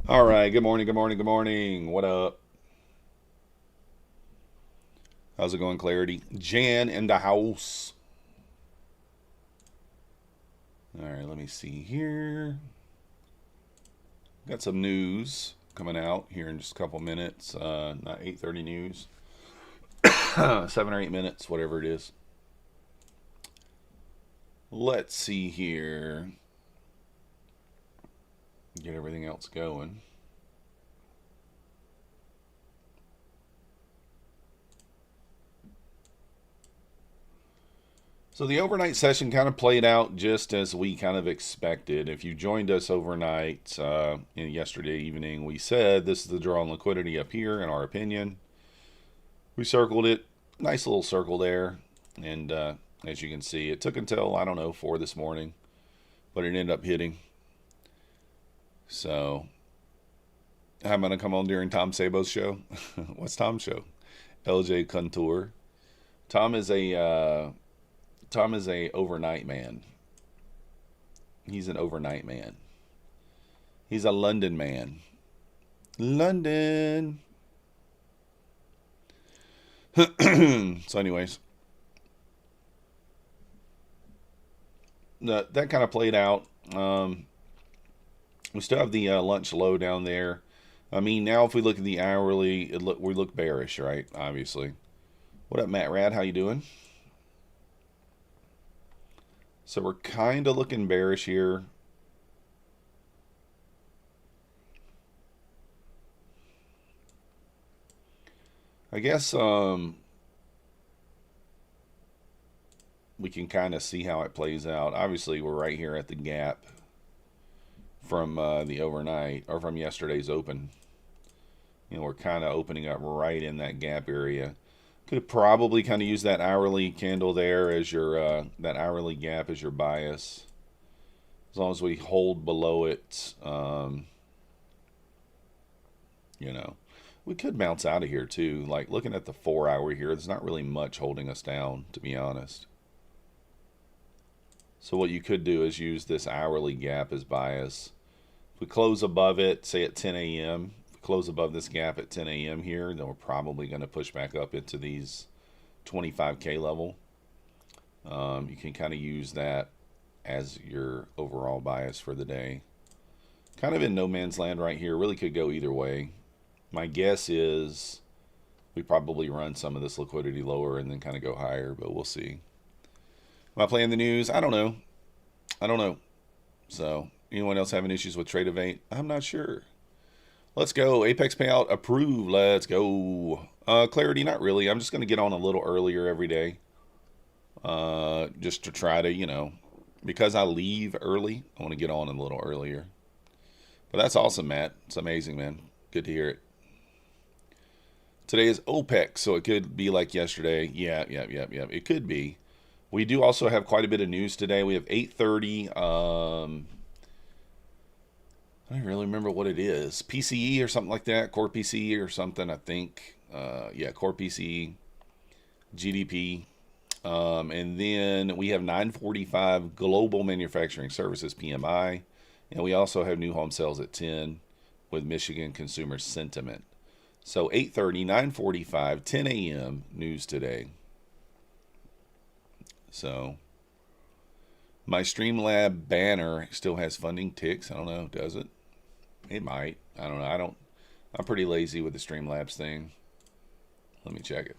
All right. Good morning. Good morning. Good morning. What up? How's it going, Clarity? Jan in the house. All right. Let me see here. Got some news coming out here in just a couple minutes. Not 8:30 news. 7 or 8 minutes, whatever it is. Let's see here. Get everything else going. So the overnight session kind of played out just as we kind of expected. If you joined us overnight yesterday evening, we said this is the draw on liquidity up here, in our opinion. We circled it, nice little circle there, and as you can see, it took until I don't know 4 this morning, but it ended up hitting. So I'm gonna come on during Tom Sabo's show. What's Tom's show? LJ Contour. Tom is a Tom is a overnight man. He's an overnight man. He's a London man. London. So, anyways, that kind of played out. We still have the lunch low down there. I mean, now if we look at the hourly, we look bearish, right? Obviously. What up, Matt Rad? How you doing? So we're kind of looking bearish here. I guess we can kind of see how it plays out. Obviously, we're right here at the gap from the overnight or from yesterday's open. We're kind of opening up right in that gap area. Could probably kind of use that hourly candle there as your that hourly gap as your bias. As long as we hold below it, you know, we could bounce out of here too. Like looking at the 4 hour here, there's not really much holding us down, to be honest. So what you could do is use this hourly gap as bias. If we close above it, say at 10 a.m., if we close above this gap at 10 a.m. here, then we're probably going to push back up into these 25K level. You can kind of use that as your overall bias for the day. Kind of in no man's land right here. Really could go either way. My guess is we probably run some of this liquidity lower and then kind of go higher, but we'll see. Am I playing the news? I don't know. I don't know. So, anyone else having issues with Trade Evade? I'm not sure. Let's go. Apex payout approved. Let's go. Clarity, not really. I'm just going to get on a little earlier every day. Just to try to, because I leave early, I want to get on a little earlier. But that's awesome, Matt. It's amazing, man. Good to hear it. Today is OPEC, so it could be like yesterday. Yeah. It could be. We do also have quite a bit of news today. We have 8:30. I don't really remember what it is. PCE or something like that. Core PCE or something, I think. Core PCE, GDP. And then we have 9:45 Global Manufacturing Services PMI. And we also have new home sales at 10 with Michigan consumer sentiment. So 8:30, 9:45, 10 a.m. news today. So my Streamlab banner still has funding ticks. I don't know, does it? It might. I don't know. I'm pretty lazy with the Streamlabs thing. Let me check it.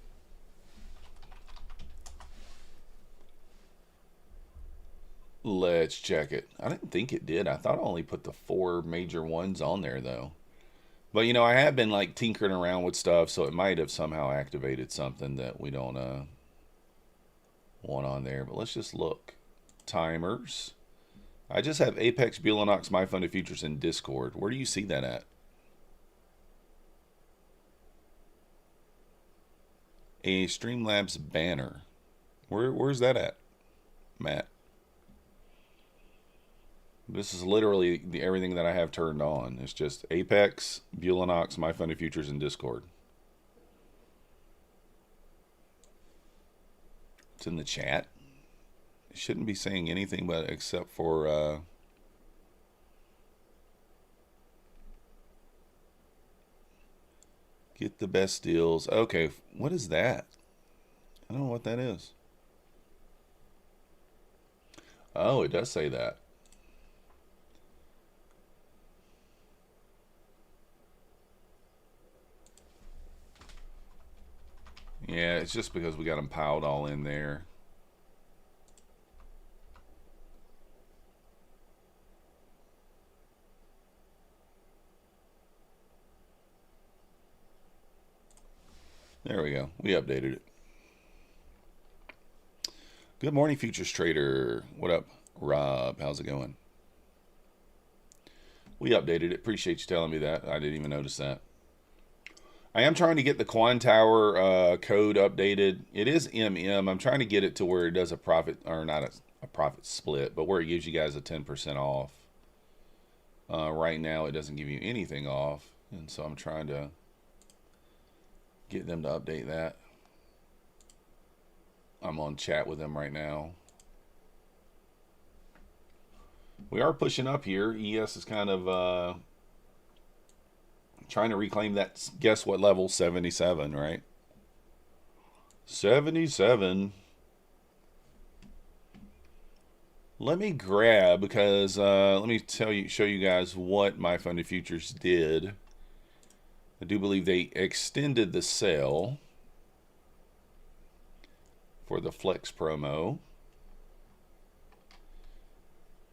Let's check it. I didn't think it did. I thought I only put the 4 major ones on there though. But I have been like tinkering around with stuff, so it might have somehow activated something that we don't want on there. But let's just look. Timers. I just have Apex, Bulanox, My Fund of Futures in Discord. Where do you see that at? A Streamlabs banner. Where's that at, Matt? This is literally everything that I have turned on. It's just Apex, Bulanox, My Fund of Futures in Discord. It's in the chat. It shouldn't be saying anything but except for Get the best deals. Okay, what is that? I don't know what that is. Oh, it does say that. Yeah, it's just because we got them piled all in there. There we go. We updated it. Good morning, futures trader. What up, Rob? How's it going? We updated it. Appreciate you telling me that. I didn't even notice that. I am trying to get the Quan Tower code updated. It is MM. I'm trying to get it to where it does a profit, or not a profit split, but where it gives you guys a 10% off. Right now, it doesn't give you anything off, and so I'm trying to get them to update that. I'm on chat with them right now. We are pushing up here. ES is kind of trying to reclaim that, guess what level? 77, right? 77. Let me grab, because let me show you guys what my funded futures did. I do believe they extended the sale for the Flex promo.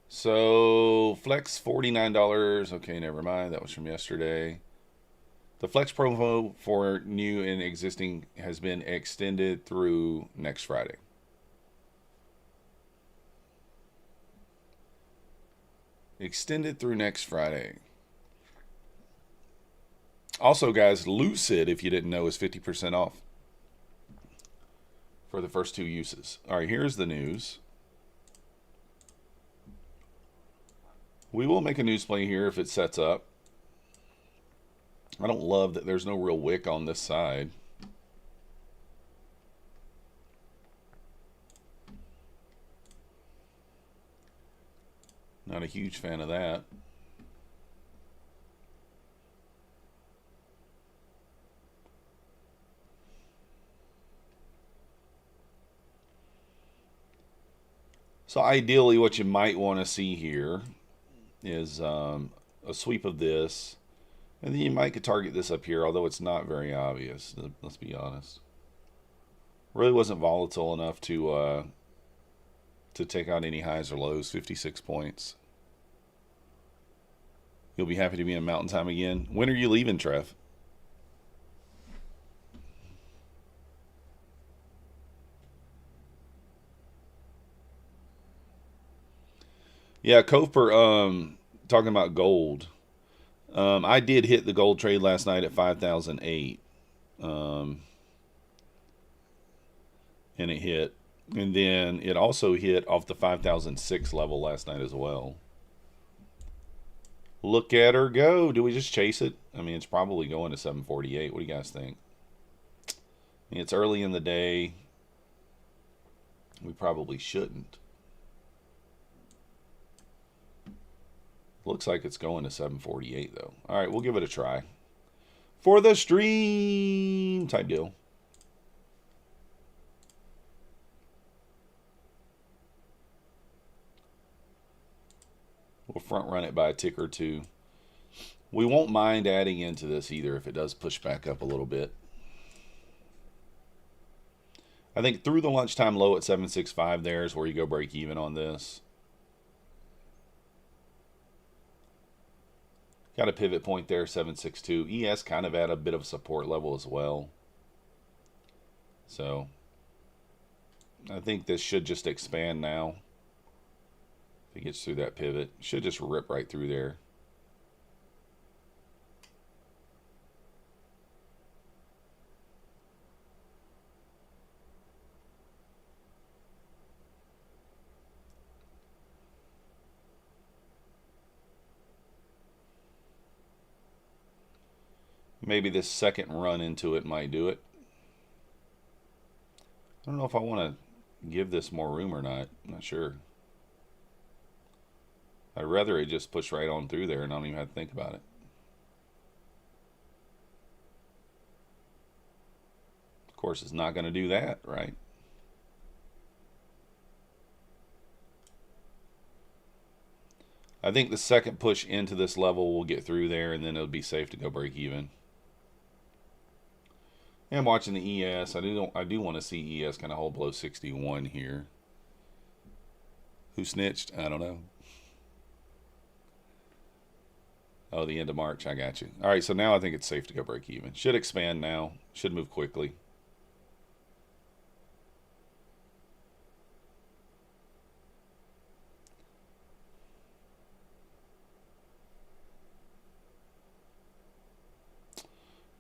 So Flex $49. Okay, never mind. That was from yesterday. The Flex promo for new and existing has been extended through next Friday. Extended through next Friday. Also, guys, Lucid, if you didn't know, is 50% off for the first 2 uses. All right, here's the news. We will make a news play here if it sets up. I don't love that there's no real wick on this side. Not a huge fan of that. So ideally what you might want to see here is a sweep of this. And then you might target this up here, although it's not very obvious, let's be honest. Really wasn't volatile enough to take out any highs or lows. 56 points. You'll be happy to be in Mountain Time again. When are you leaving, Trev? Yeah, Koper, talking about gold. I did hit the gold trade last night at 5,008. And it hit. And then it also hit off the 5,006 level last night as well. Look at her go. Do we just chase it? I mean, it's probably going to 748. What do you guys think? I mean, it's early in the day. We probably shouldn't. Looks like it's going to 748 though. All right, we'll give it a try. For the stream type deal. We'll front run it by a tick or two. We won't mind adding into this either if it does push back up a little bit. I think through the lunchtime low at 765 there is where you go break even on this. Got a pivot point there, 762. ES kind of at a bit of a support level as well. So I think this should just expand now. If it gets through that pivot, it should just rip right through there. Maybe this second run into it might do it. I don't know if I want to give this more room or not. I'm not sure. I'd rather it just push right on through there and I don't even have to think about it. course, it's not going to do that, right? I think the second push into this level will get through there, and then it'll be safe to go break even. And I'm watching the ES. I do want to see ES kind of hold below 61 here. Who snitched? I don't know. Oh, the end of March. I got you. All right, so now I think it's safe to go break even. Should expand now. Should move quickly.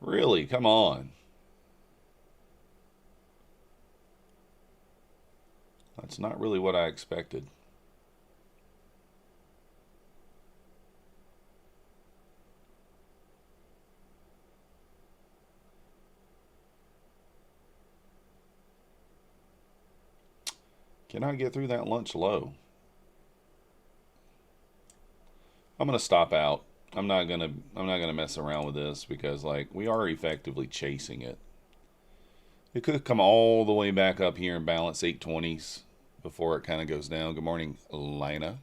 Really? Come on. That's not really what I expected. Can I get through that lunch low? I'm gonna stop out. I'm not gonna mess around with this because like we are effectively chasing it. It could come all the way back up here and balance 820s before it kind of goes down. Good morning, Lina.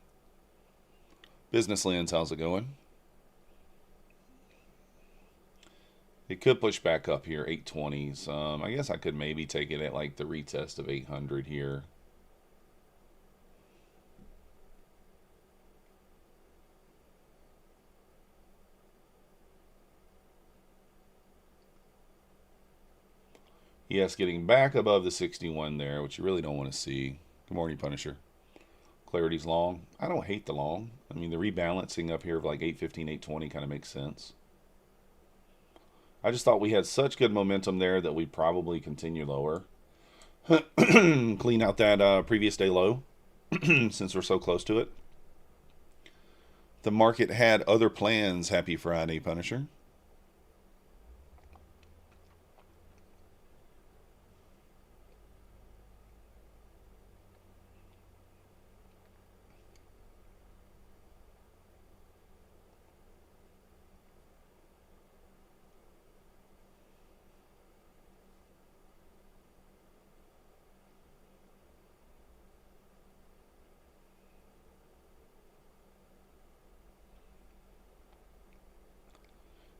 Business Lens, how's it going? It could push back up here, 820s. I guess I could maybe take it at like the retest of 800 here. Yes, getting back above the 61 there, which you really don't want to see. Good morning, Punisher. Clarity's long. I don't hate the long. I mean, the rebalancing up here of like 815, 820 kind of makes sense. I just thought we had such good momentum there that we'd probably continue lower. Clean out that previous day low since we're so close to it. The market had other plans. Happy Friday, Punisher.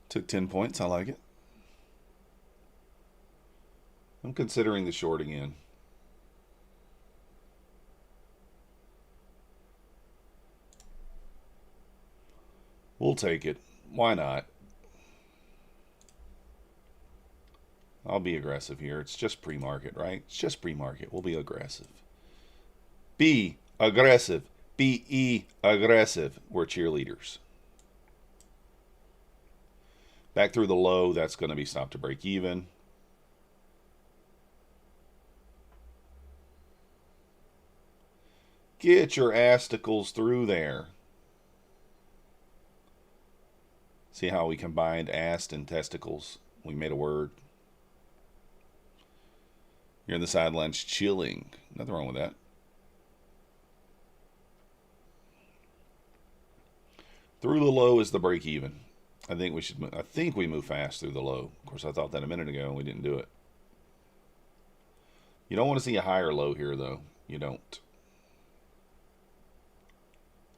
Took 10 points. I like it. I'm considering the short again. We'll take it. Why not? I'll be aggressive here. It's just pre-market, right? It's just pre-market. We'll be aggressive. Be aggressive. Be aggressive. We're cheerleaders. Back through the low, that's going to be stopped to break even. Get your asticles through there. See how we combined ast and testicles? We made a word. You're in the sidelines chilling. Nothing wrong with that. Through the low is the break even. I think we move fast through the low. Of course, I thought that a minute ago and we didn't do it. You don't want to see a higher low here, though. You don't.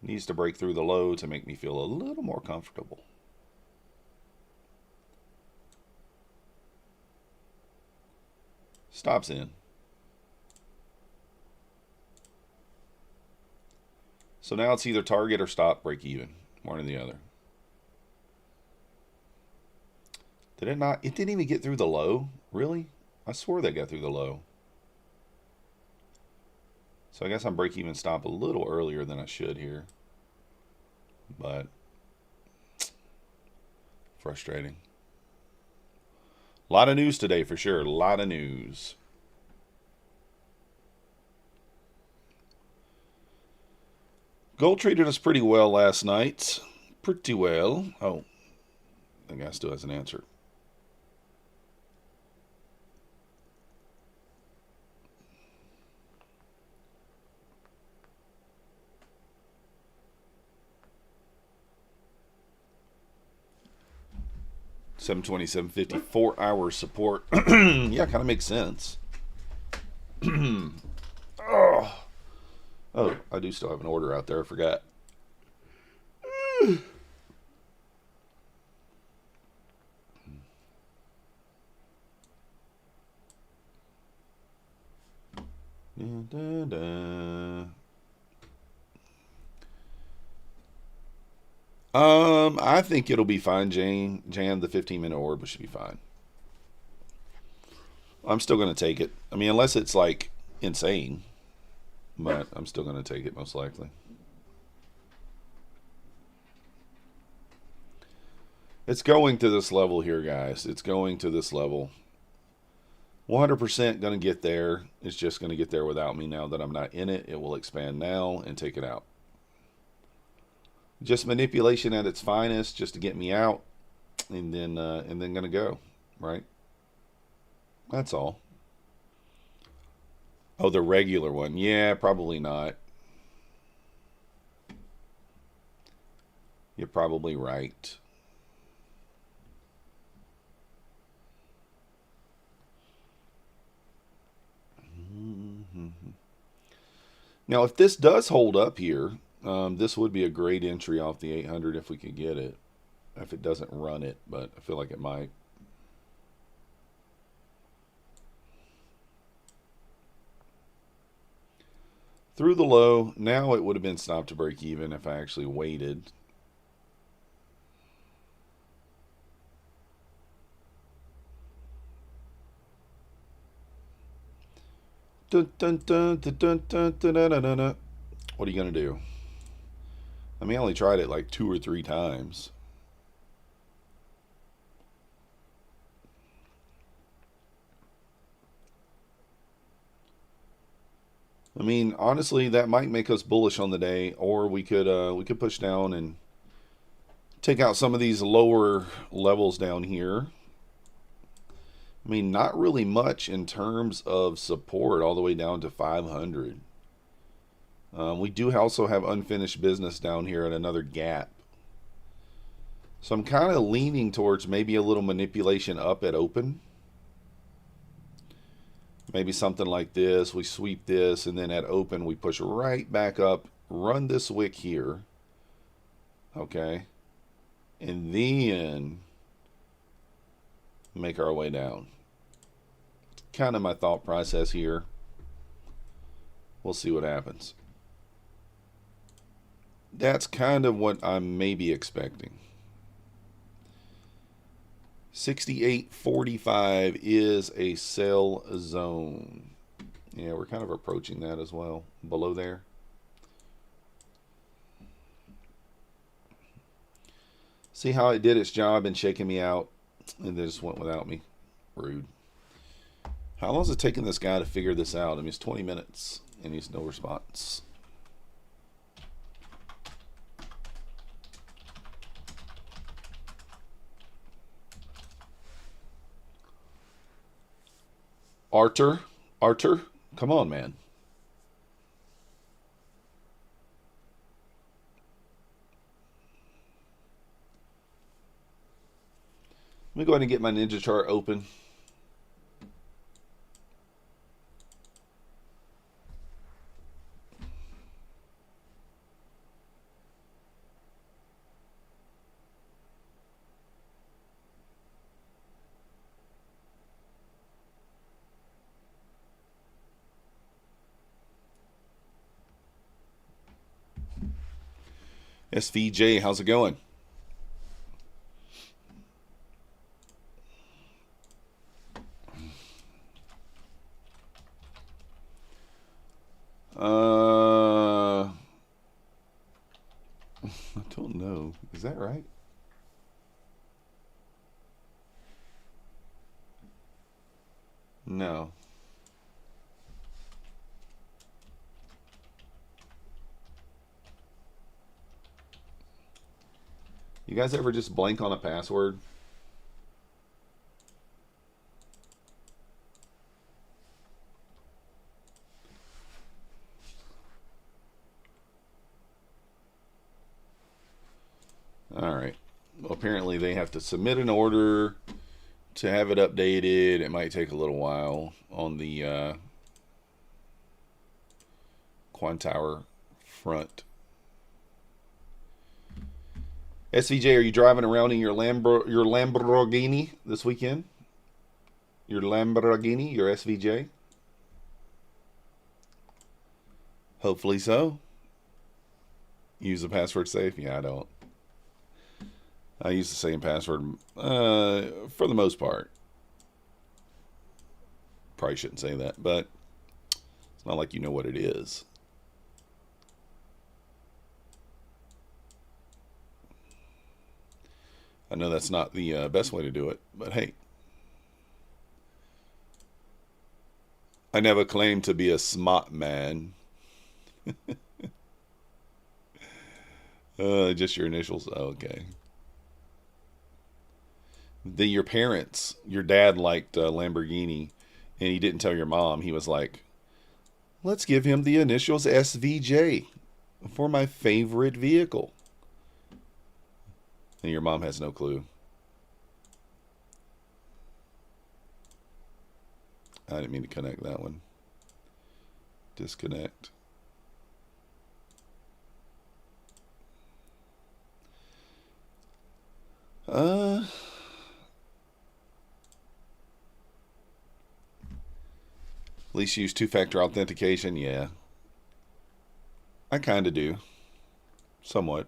It needs to break through the low to make me feel a little more comfortable. Stops in. So now it's either target or stop, break even. One or the other. Did it not? It didn't even get through the low? Really? I swore they got through the low. So I guess I'm break even stop a little earlier than I should here. But frustrating. A lot of news today for sure. A lot of news. Gold treated us pretty well last night. Pretty well. Oh, the guy still hasn't answered. 720, 750, 4 hour support. Yeah, kind of makes sense. Oh. Oh, I do still have an order out there. I forgot. Da, da. I think it'll be fine, Jan. The 15-minute orb should be fine. I'm still going to take it. I mean, unless it's like insane, but I'm still going to take it most likely. It's going to this level here, guys. It's going to this level. 100% going to get there. It's just going to get there without me now that I'm not in it. It will expand now and take it out. Just manipulation at its finest, just to get me out, and then going to go, right? That's all. Oh, the regular one. Yeah, probably not. You're probably right. Now, if this does hold up here, this would be a great entry off the 800 if we could get it. If it doesn't run it, but I feel like it might. Through the low, now it would have been stop to break even if I actually waited. Dun, dun, dun, dun, dun, dun, dun, dun, dun, dun. What are you going to do? I mean, I only tried it like 2 or 3 times. I mean, honestly, that might make us bullish on the day, or we could push down and take out some of these lower levels down here. I mean, not really much in terms of support all the way down to 500. We do also have unfinished business down here at another gap. So I'm kind of leaning towards maybe a little manipulation up at open. Maybe something like this. We sweep this, and then at open we push right back up, run this wick here. Okay. And then make our way down. Kind of my thought process here. We'll see what happens. That's kind of what I'm maybe expecting. 68.45 is a sell zone. Yeah, we're kind of approaching that as well. Below there. See how it did its job in shaking me out, and then just went without me. Rude. How long is it taking this guy to figure this out? I mean, it's 20 minutes, and he's no response. Arthur, come on, man. Let me go ahead and get my ninja chart open. SVJ, how's it going? I don't know. Is that right? No. You guys ever just blank on a password? All right. Apparently they have to submit an order to have it updated. It might take a little while on the Quantower front. SVJ, are you driving around in your Lamborghini this weekend? Your Lamborghini, your SVJ? Hopefully so. Use the password safe? Yeah, I don't. I use the same password for the most part. Probably shouldn't say that, but it's not like you know what it is. I know that's not the best way to do it, but hey. I never claimed to be a smart man. Just your initials? Oh, okay. Your parents, your dad liked Lamborghini, and he didn't tell your mom. He was like, let's give him the initials SVJ for my favorite vehicle. And your mom has no clue. I didn't mean to connect that one. Disconnect. At least use two-factor authentication. Yeah. I kind of do. Somewhat.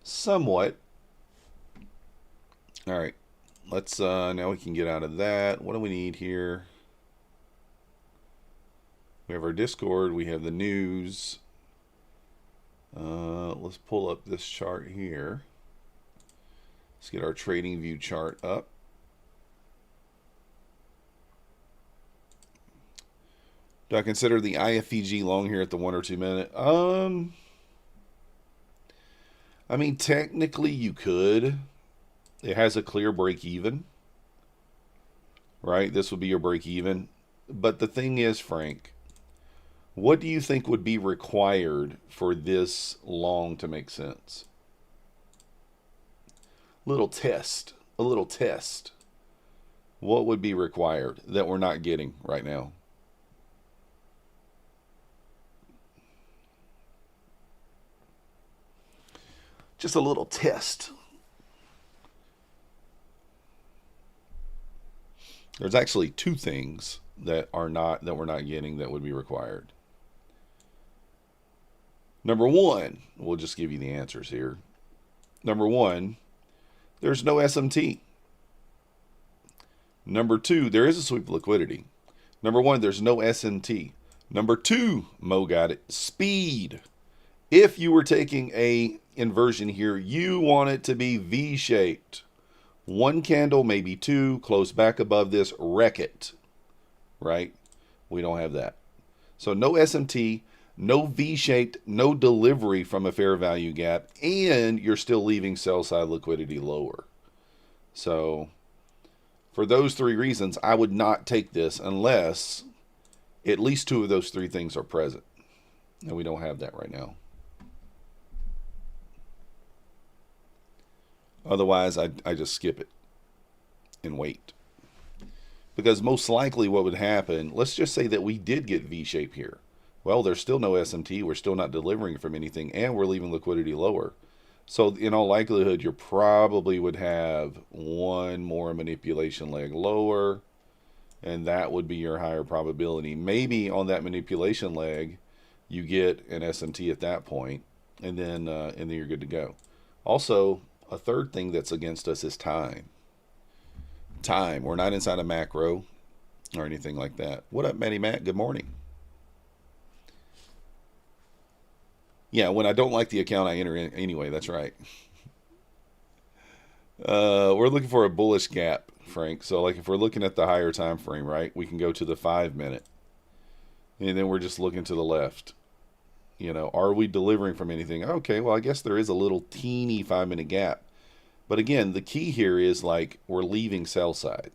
Somewhat. All right. Let's, now we can get out of that. What do we need here? We have our Discord. We have the news. Let's pull up this chart here. Let's get our trading view chart up. Do I consider the IFEG long here at the 1 or 2 minute? I mean, technically you could. It has a clear break even, right? This would be your break even. But the thing is, Frank, what do you think would be required for this long to make sense? A little test. What would be required that we're not getting right now? Just a little test. There's actually two things that we're not getting that would be required. Number one, we'll just give you the answers here. Number one, there's no SMT. Number two, there is a sweep of liquidity. Number one, there's no SMT. Number two, Mo got it, speed. If you were taking a inversion here, you want it to be V-shaped. One candle, maybe two, close back above this, wreck it. Right? We don't have that. So no SMT, no V-shaped, no delivery from a fair value gap, and you're still leaving sell side liquidity lower. So for those three reasons, I would not take this unless at least two of those three things are present. And we don't have that right now. Otherwise, I just skip it and wait. Because most likely what would happen, let's just say that we did get V-shape here. Well, there's still no SMT. We're still not delivering from anything, and we're leaving liquidity lower. So in all likelihood, you probably would have one more manipulation leg lower, and that would be your higher probability. Maybe on that manipulation leg, you get an SMT at that point, and then you're good to go. Also, a third thing that's against us is time. Time. We're not inside a macro or anything like that. What up, Matty Matt? Good morning. Yeah, when I don't like the account, I enter in anyway. That's right. We're looking for a bullish gap, Frank. So, like, if we're looking at the higher time frame, right, we can go to the 5 minute, and then we're just looking to the left. You know, are we delivering from anything? Okay, well, I guess there is a little teeny 5 minute gap. But again, the key here is like we're leaving sell side.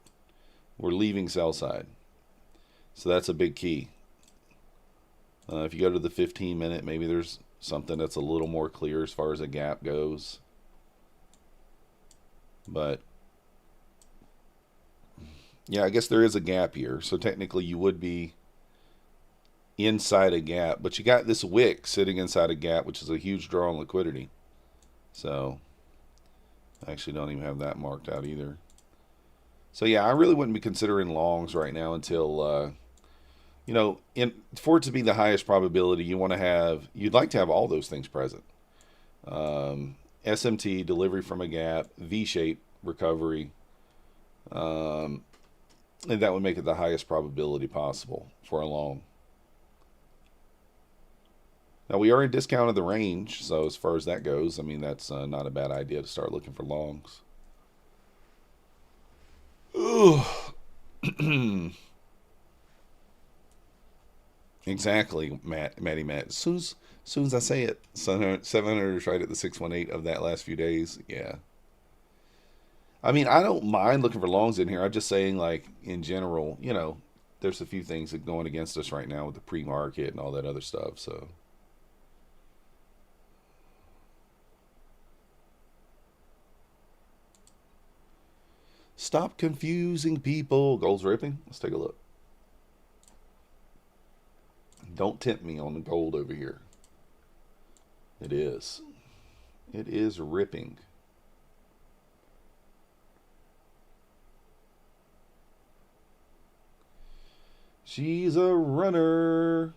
We're leaving sell side. So that's a big key. If you go to the 15 minute, maybe there's something that's a little more clear as far as a gap goes. But yeah, I guess there is a gap here. So technically you would be inside a gap, but you got this wick sitting inside a gap, which is a huge draw on liquidity. So I actually don't even have that marked out either. So yeah, I really wouldn't be considering longs right now until you know, for it to be the highest probability, you'd like to have all those things present. SMT, delivery from a gap, V-shape recovery, and that would make it the highest probability possible for a long. Now, we are in discount of the range, so as far as that goes, I mean, that's not a bad idea to start looking for longs. Exactly, Matty Matt. As soon as I say it, 700 is right at the 618 of that last few days. Yeah. I mean, I don't mind looking for longs in here. I'm just saying, like, in general, you know, there's a few things that are going against us right now with the pre-market and all that other stuff, so. Stop confusing people. Gold's ripping. Let's take a look. Don't tempt me on the gold over here. It is. It is ripping. She's a runner.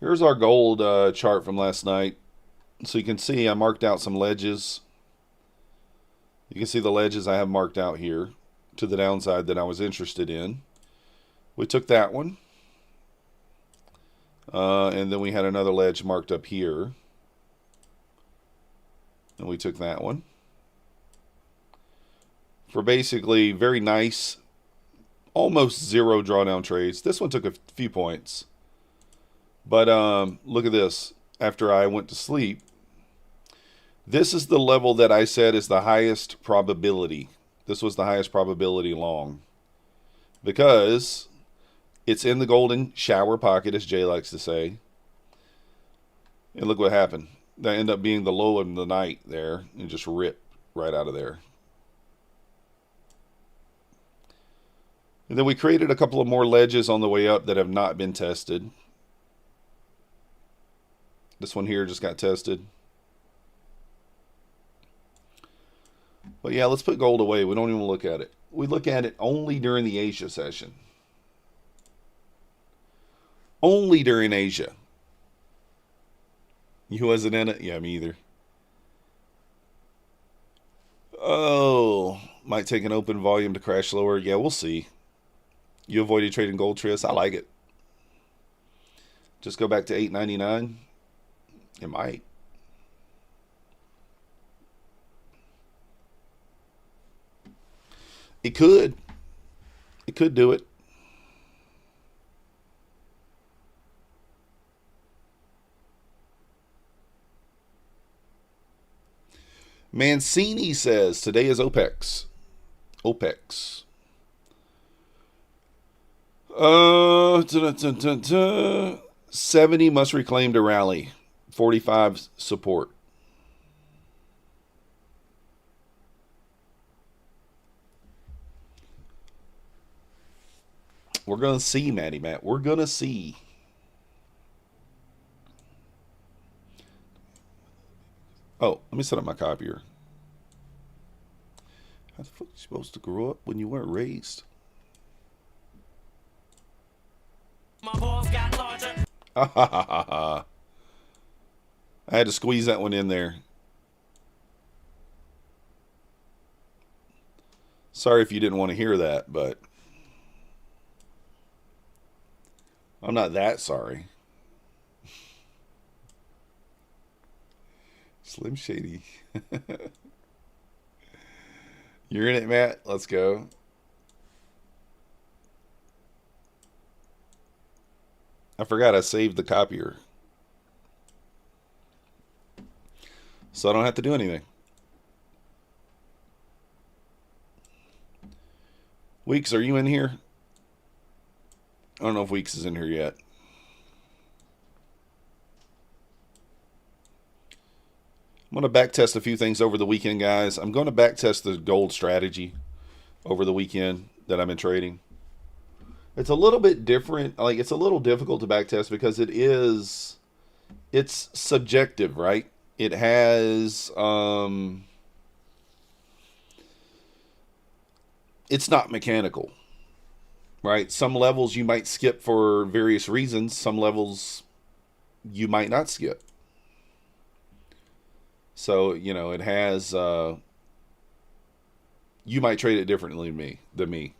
Here's our gold chart from last night. So you can see I marked out some ledges. You can see the ledges I have marked out here to the downside that I was interested in. We took that one. And then we had another ledge marked up here. And we took that one. For basically very nice, almost zero drawdown trades. This one took a few points. But look at this. After I went to sleep, this is the level that I said is the highest probability. This was the highest probability long. Because it's in the golden shower pocket, as Jay likes to say. And look what happened. That ended up being the low of the night there. And just ripped right out of there. And then we created a couple of more ledges on the way up that have not been tested. This one here just got tested. But yeah, let's put gold away. We don't even look at it. We look at it only during the Asia session. Only during Asia. You wasn't in it? Yeah, me either. Oh, might take an open volume to crash lower. Yeah, we'll see. You avoided trading gold, Tris. I like it. Just go back to $8.99. It might. It could. It could do it. Mancini says today is OPEX. OPEX. 70 must reclaim to rally. 45 support. We're going to see, Matty Matt. We're going to see. Oh, let me set up my copier. How the fuck are you supposed to grow up when you weren't raised? My balls got larger. I had to squeeze that one in there. Sorry if you didn't want to hear that, but I'm not that sorry. Slim Shady. You're in it, Matt. Let's go. I forgot I saved the copier. So I don't have to do anything. Weeks, are you in here? I don't know if Weeks is in here yet. I'm going to backtest a few things over the weekend, guys. I'm going to backtest the gold strategy over the weekend that I've been trading. It's a little bit different. Like, it's a little difficult to backtest because it's subjective, right? It has, it's not mechanical, right? Some levels you might skip for various reasons. Some levels you might not skip. So, you know, it has, you might trade it differently than me.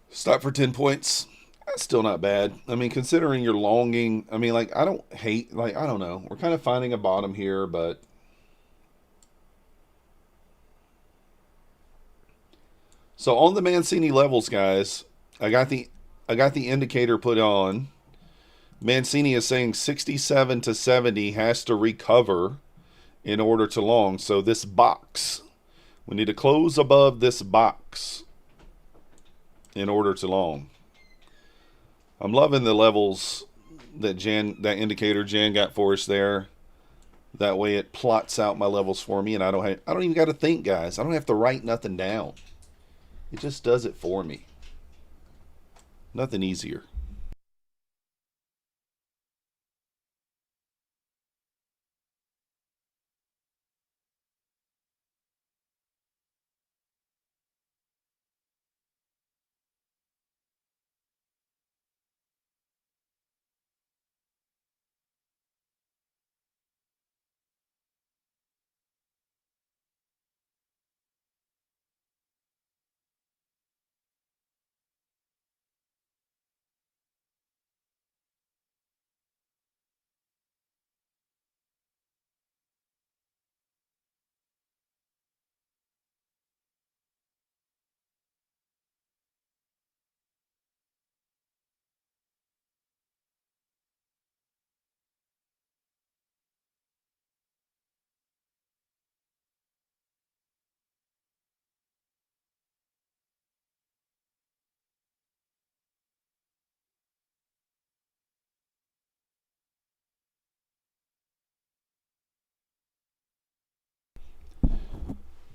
Stop for 10 points. That's still not bad. I mean, considering you're longing, I mean, like, I don't hate, like, I don't know. We're kind of finding a bottom here, but so on the Mancini levels, guys, I got the indicator put on. Mancini is saying 67 to 70 has to recover in order to long. So this box, we need to close above this box in order to long. I'm loving the levels that that indicator Jan got for us there. That way it plots out my levels for me, and I don't even got to think, guys. I don't have to write nothing down. It just does it for me. Nothing easier.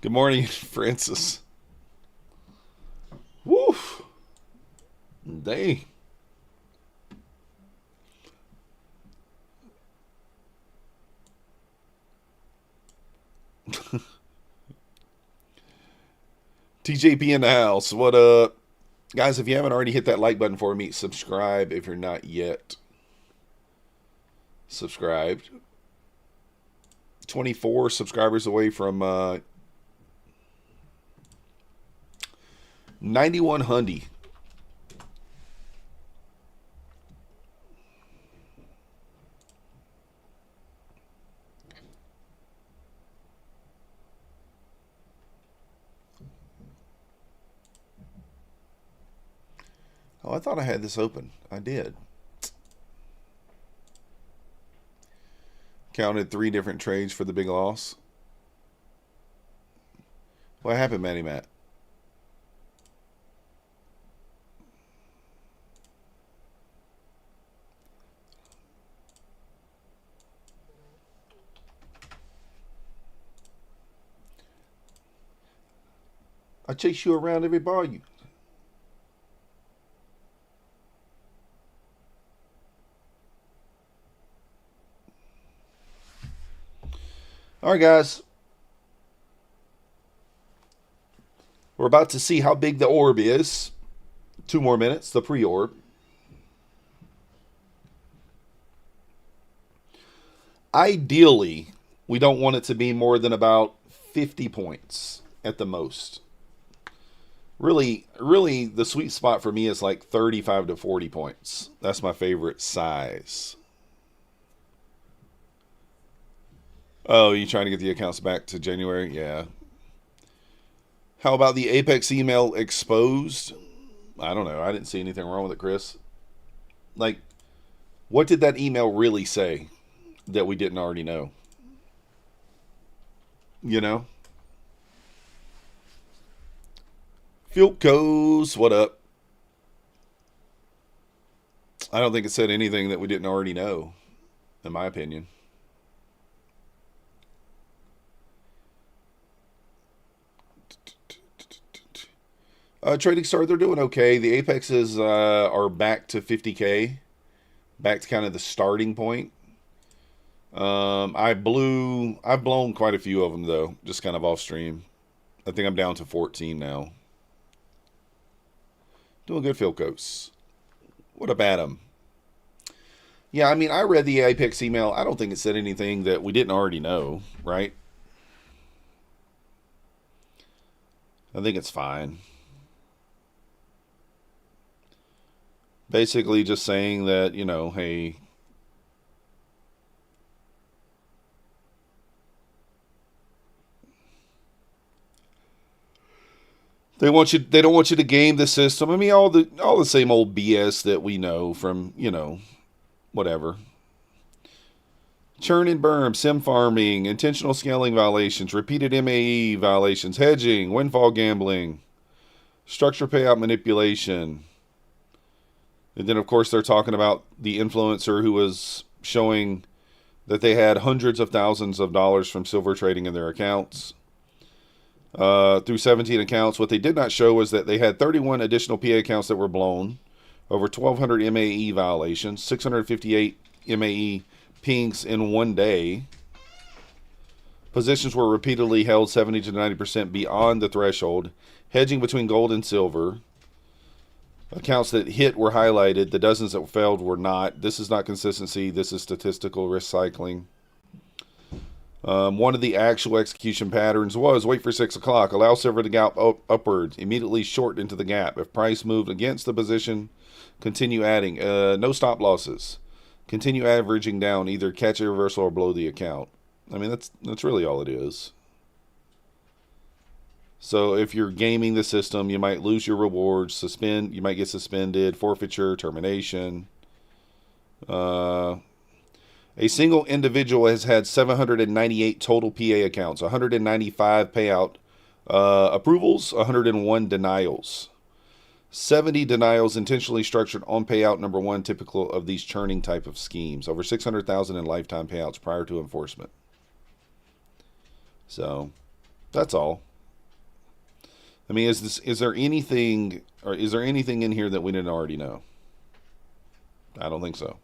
Good morning, Francis. Woof. Dang. TJP in the house. What up? Guys, if you haven't already hit that like button for me, subscribe if you're not yet subscribed. 24 subscribers away from 9100. Oh, I thought I had this open. I did. Counted 3 different trades for the big loss. What happened, Matty Matt? I chase you around every bar you. All right, guys. We're about to see how big the orb is. 2 more minutes, the pre-orb. Ideally, We don't want it to be more than about 50 points at the most. Really, the sweet spot for me is like 35 to 40 points. That's my favorite size. Oh, you trying to get the accounts back to January? Yeah. How about the Apex email exposed? I don't know. I didn't see anything wrong with it, Chris. Like, what did that email really say that we didn't already know? You know? Philcos, what up? I don't think it said anything that we didn't already know, in my opinion. Trading Star, they're doing okay. The Apexes are back to 50K, back to kind of the starting point. I've blown quite a few of them though, just kind of off stream. I think I'm down to 14 now. Doing good, Philcos. What up, Adam? Yeah, I mean, I read the Apex email. I don't think it said anything that we didn't already know, right? I think it's fine. Basically just saying that, you know, hey, they don't want you to game the system. I mean, all the same old BS that we know from, you know, whatever. Churn and burn, sim farming, intentional scaling violations, repeated MAE violations, hedging, windfall gambling, structure payout manipulation. And then, of course, they're talking about the influencer who was showing that they had hundreds of thousands of dollars from silver trading in their accounts. Through 17 accounts. What they did not show was that they had 31 additional PA accounts that were blown, over 1,200 MAE violations, 658 MAE pings in one day. Positions were repeatedly held 70 to 90% beyond the threshold. Hedging between gold and silver. Accounts that hit were highlighted. The dozens that failed were not. This is not consistency. This is statistical risk cycling. One of the actual execution patterns was wait for 6 o'clock. Allow silver to gap upwards. Immediately short into the gap. If price moved against the position, continue adding. No stop losses. Continue averaging down. Either catch a reversal or blow the account. I mean, that's really all it is. So if you're gaming the system, you might lose your rewards, you might get suspended, forfeiture, termination. A single individual has had 798 total PA accounts, 195 payout approvals, 101 denials. 70 denials intentionally structured on payout number 1, typical of these churning type of schemes. Over 600,000 in lifetime payouts prior to enforcement. So, that's all. I mean, is there anything in here that we didn't already know? I don't think so.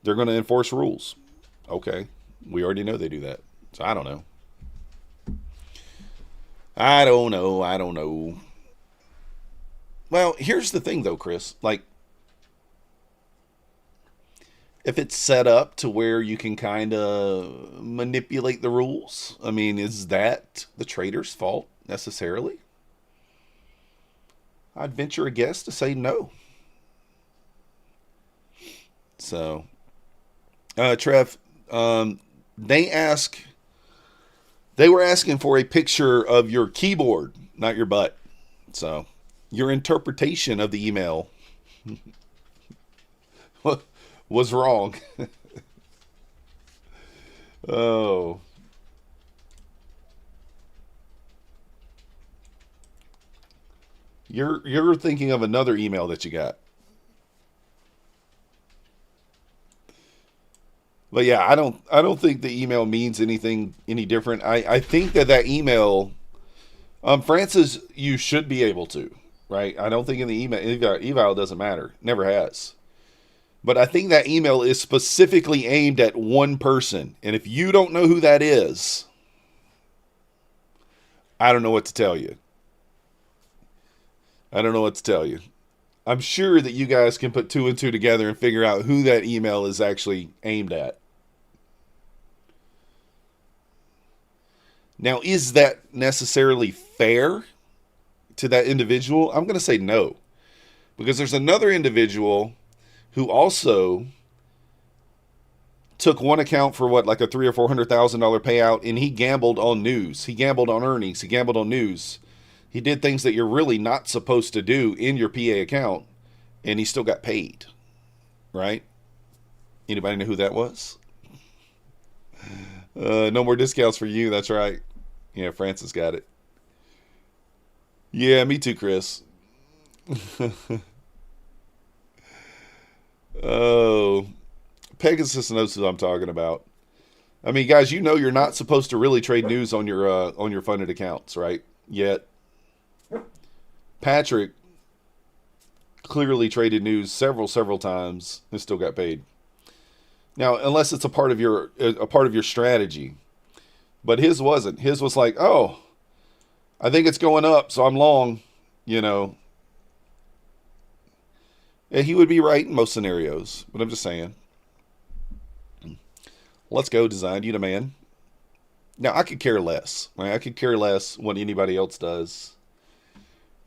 They're going to enforce rules. Okay. We already know they do that. So I don't know. I don't know. Well, here's the thing though, Chris. Like, if it's set up to where you can kind of manipulate the rules, I mean, is that the trader's fault necessarily? I'd venture a guess to say no. So, Trev, they were asking for a picture of your keyboard, not your butt. So, your interpretation of the email was wrong. Oh. You're thinking of another email that you got. But yeah, I don't think the email means anything any different. I think that email, Francis, you should be able to, right? I don't think in the email eval doesn't matter, never has. But I think that email is specifically aimed at one person, and if you don't know who that is, I don't know what to tell you. I don't know what to tell you. I'm sure that you guys can put 2 and 2 together and figure out who that email is actually aimed at. Now, is that necessarily fair to that individual? I'm going to say no, because there's another individual who also took one account for what, like a $300,000 or $400,000 payout, and he gambled on news. He gambled on earnings. He gambled on news. He did things that you're really not supposed to do in your PA account, and he still got paid. Right? Anybody know who that was? No more discounts for you. That's right. Yeah, Francis got it. Yeah, me too, Chris. Oh, Pegasus knows who I'm talking about. I mean, guys, you know you're not supposed to really trade news on your funded accounts, right? Yet Patrick clearly traded news several times and still got paid. Now, unless it's a part of your strategy, but his wasn't. His was like, oh, I think it's going up, so I'm long. You know, and he would be right in most scenarios. But I'm just saying. Let's go, design. You the man. Now, I could care less. Right? I could care less what anybody else does.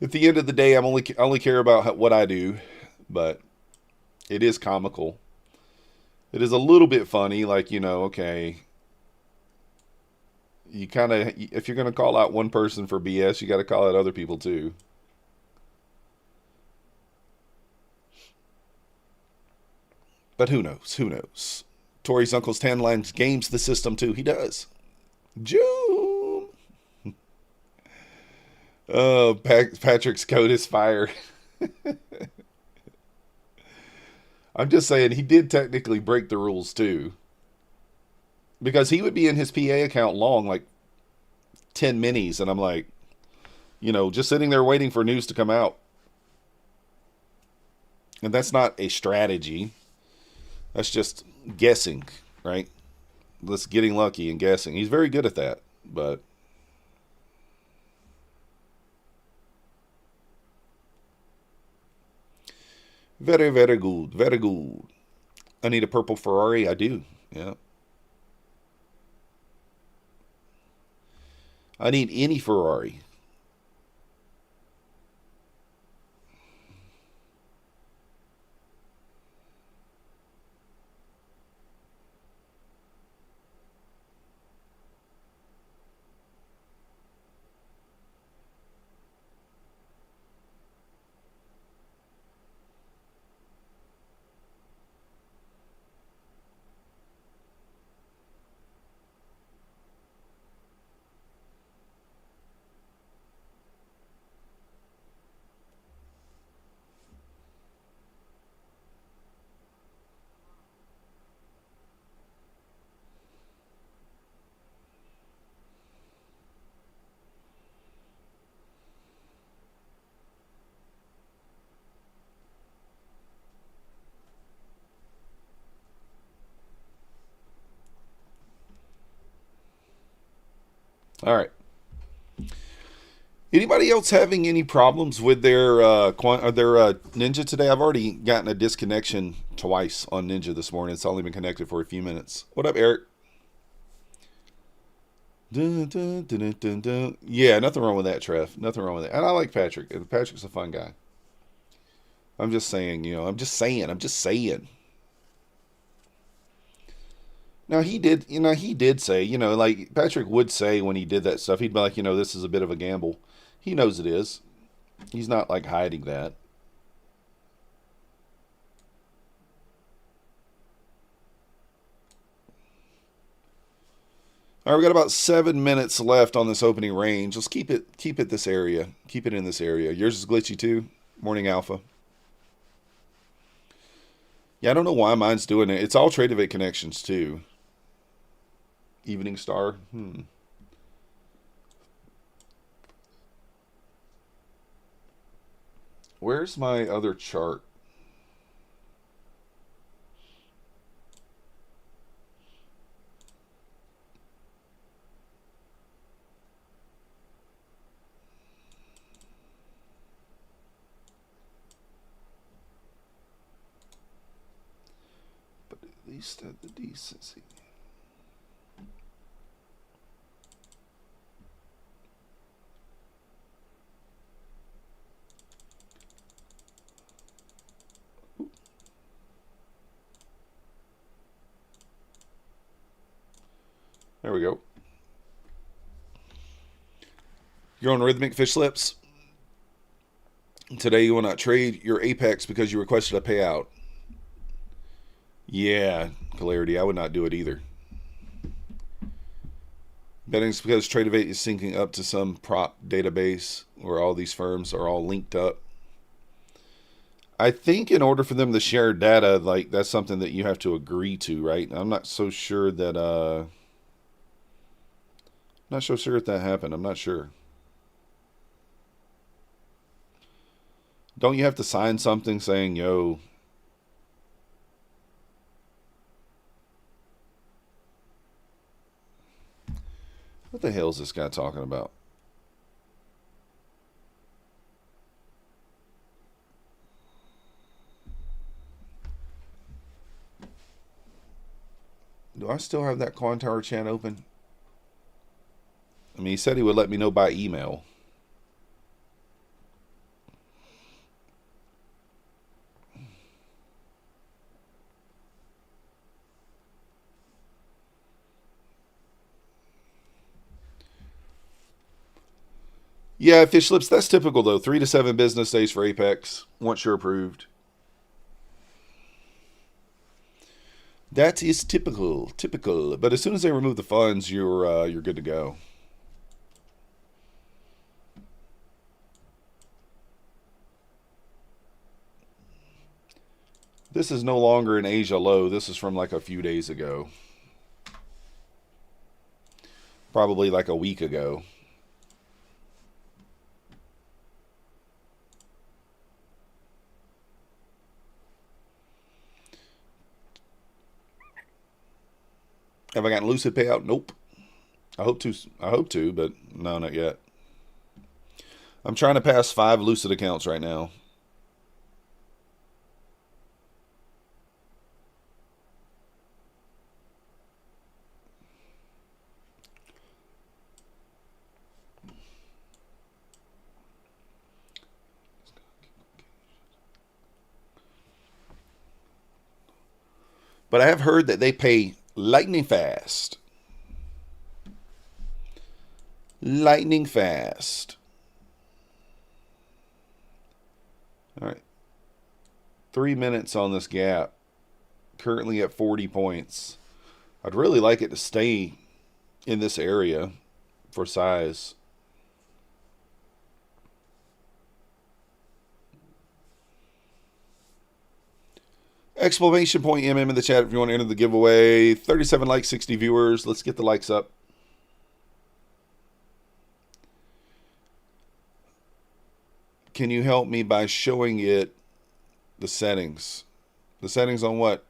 At the end of the day, I only care about what I do. But it is comical. It is a little bit funny. Like, okay. You kind of, if you're going to call out one person for BS, you got to call out other people too. But who knows? Who knows? Tori's uncle's 10 lines games the system too. He does. Joom. Oh, Patrick's code is fire. I'm just saying he did technically break the rules too. Because he would be in his PA account long, like 10 minis. And I'm like, just sitting there waiting for news to come out. And that's not a strategy. That's just guessing, right? Just getting lucky and guessing. He's very good at that, but very, very good. Very good. I need a purple Ferrari. I do. Yeah. I need any Ferrari. All right. Anybody else having any problems with their Ninja today? I've already gotten a disconnection twice on Ninja this morning. It's only been connected for a few minutes. What up, Eric? Dun, dun, dun, dun, dun, dun. Yeah, nothing wrong with that, Trev. Nothing wrong with that. And I like Patrick. And Patrick's a fun guy. I'm just saying, I'm just saying. Now he did say, like Patrick would say when he did that stuff, he'd be like, this is a bit of a gamble. He knows it is. He's not like hiding that. All right, we got about 7 minutes left on this opening range. Let's keep it this area. Keep it in this area. Yours is glitchy too. Morning Alpha. Yeah, I don't know why mine's doing it. It's all Tradevate connections too. Evening Star. Where's my other chart? But at least have the decency. There we go. You're on Rhythmic Fish Slips. Today you will not trade your Apex because you requested a payout. Yeah, Clarity, I would not do it either. Betting is because Tradeovate is syncing up to some prop database where all these firms are all linked up. I think in order for them to share data, like that's something that you have to agree to, right? I'm not so sure that not so sure if that happened. I'm not sure. Don't you have to sign something saying, yo, what the hell is this guy talking about? Do I still have that Coin Tower chat open? I mean, he said he would let me know by email. Yeah, fish slips, that's typical though. 3 to 7 business days for Apex once you're approved. That is typical. But as soon as they remove the funds, you're good to go. This is no longer an Asia low. This is from like a few days ago. Probably like a week ago. Have I gotten Lucid payout? Nope. I hope to, but no, not yet. I'm trying to pass 5 Lucid accounts right now. But I have heard that they pay lightning fast. Lightning fast. All right. 3 minutes on this gap. Currently at 40 points. I'd really like it to stay in this area for size. Exclamation point MM in the chat if you want to enter the giveaway. 37 likes, 60 viewers. Let's get the likes up. Can you help me by showing it the settings? The settings on what?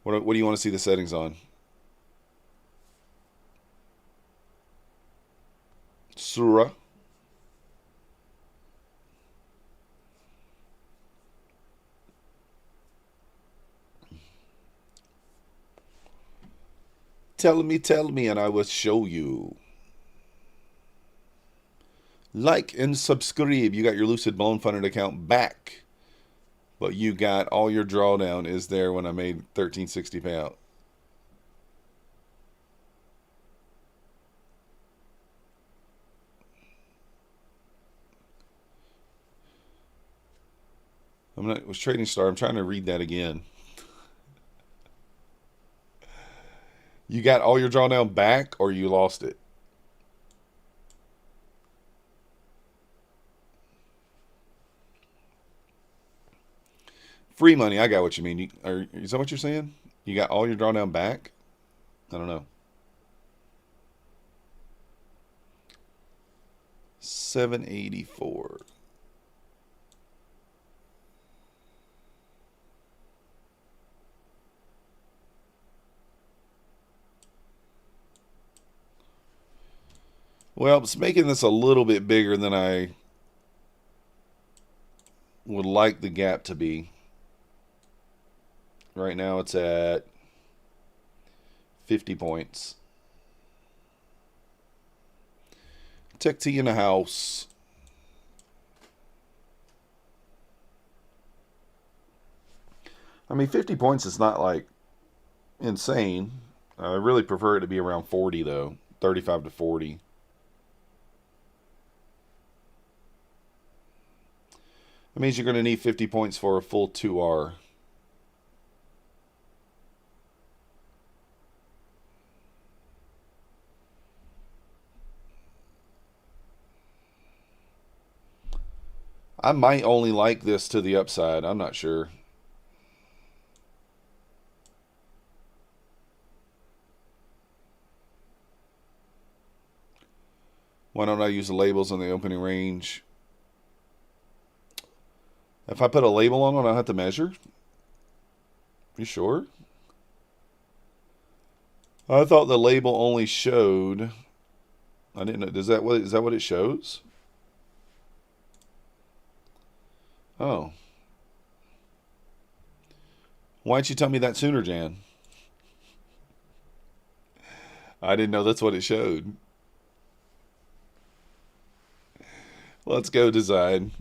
What do you want to see the settings on? Surah. Tell me, and I will show you. Like and subscribe. You got your Lucid Blown Funded account back. But you got all your drawdown is there when I made 1360 payout. It was Trading Star. I'm trying to read that again. You got all your drawdown back or you lost it? Free money, I got what you mean. Is that what you're saying? You got all your drawdown back? I don't know. 784. Well, it's making this a little bit bigger than I would like the gap to be. Right now it's at 50 points. Tech T in the house. I mean, 50 points is not like insane. I really prefer it to be around 40 though, 35 to 40. That means you're going to need 50 points for a full 2R. I might only like this to the upside. I'm not sure. Why don't I use the labels on the opening range? If I put a label on it, I have to measure? You sure? I thought the label only showed. I didn't know. Is that what it shows? Oh. Why didn't you tell me that sooner, Jan? I didn't know that's what it showed. Let's go, design.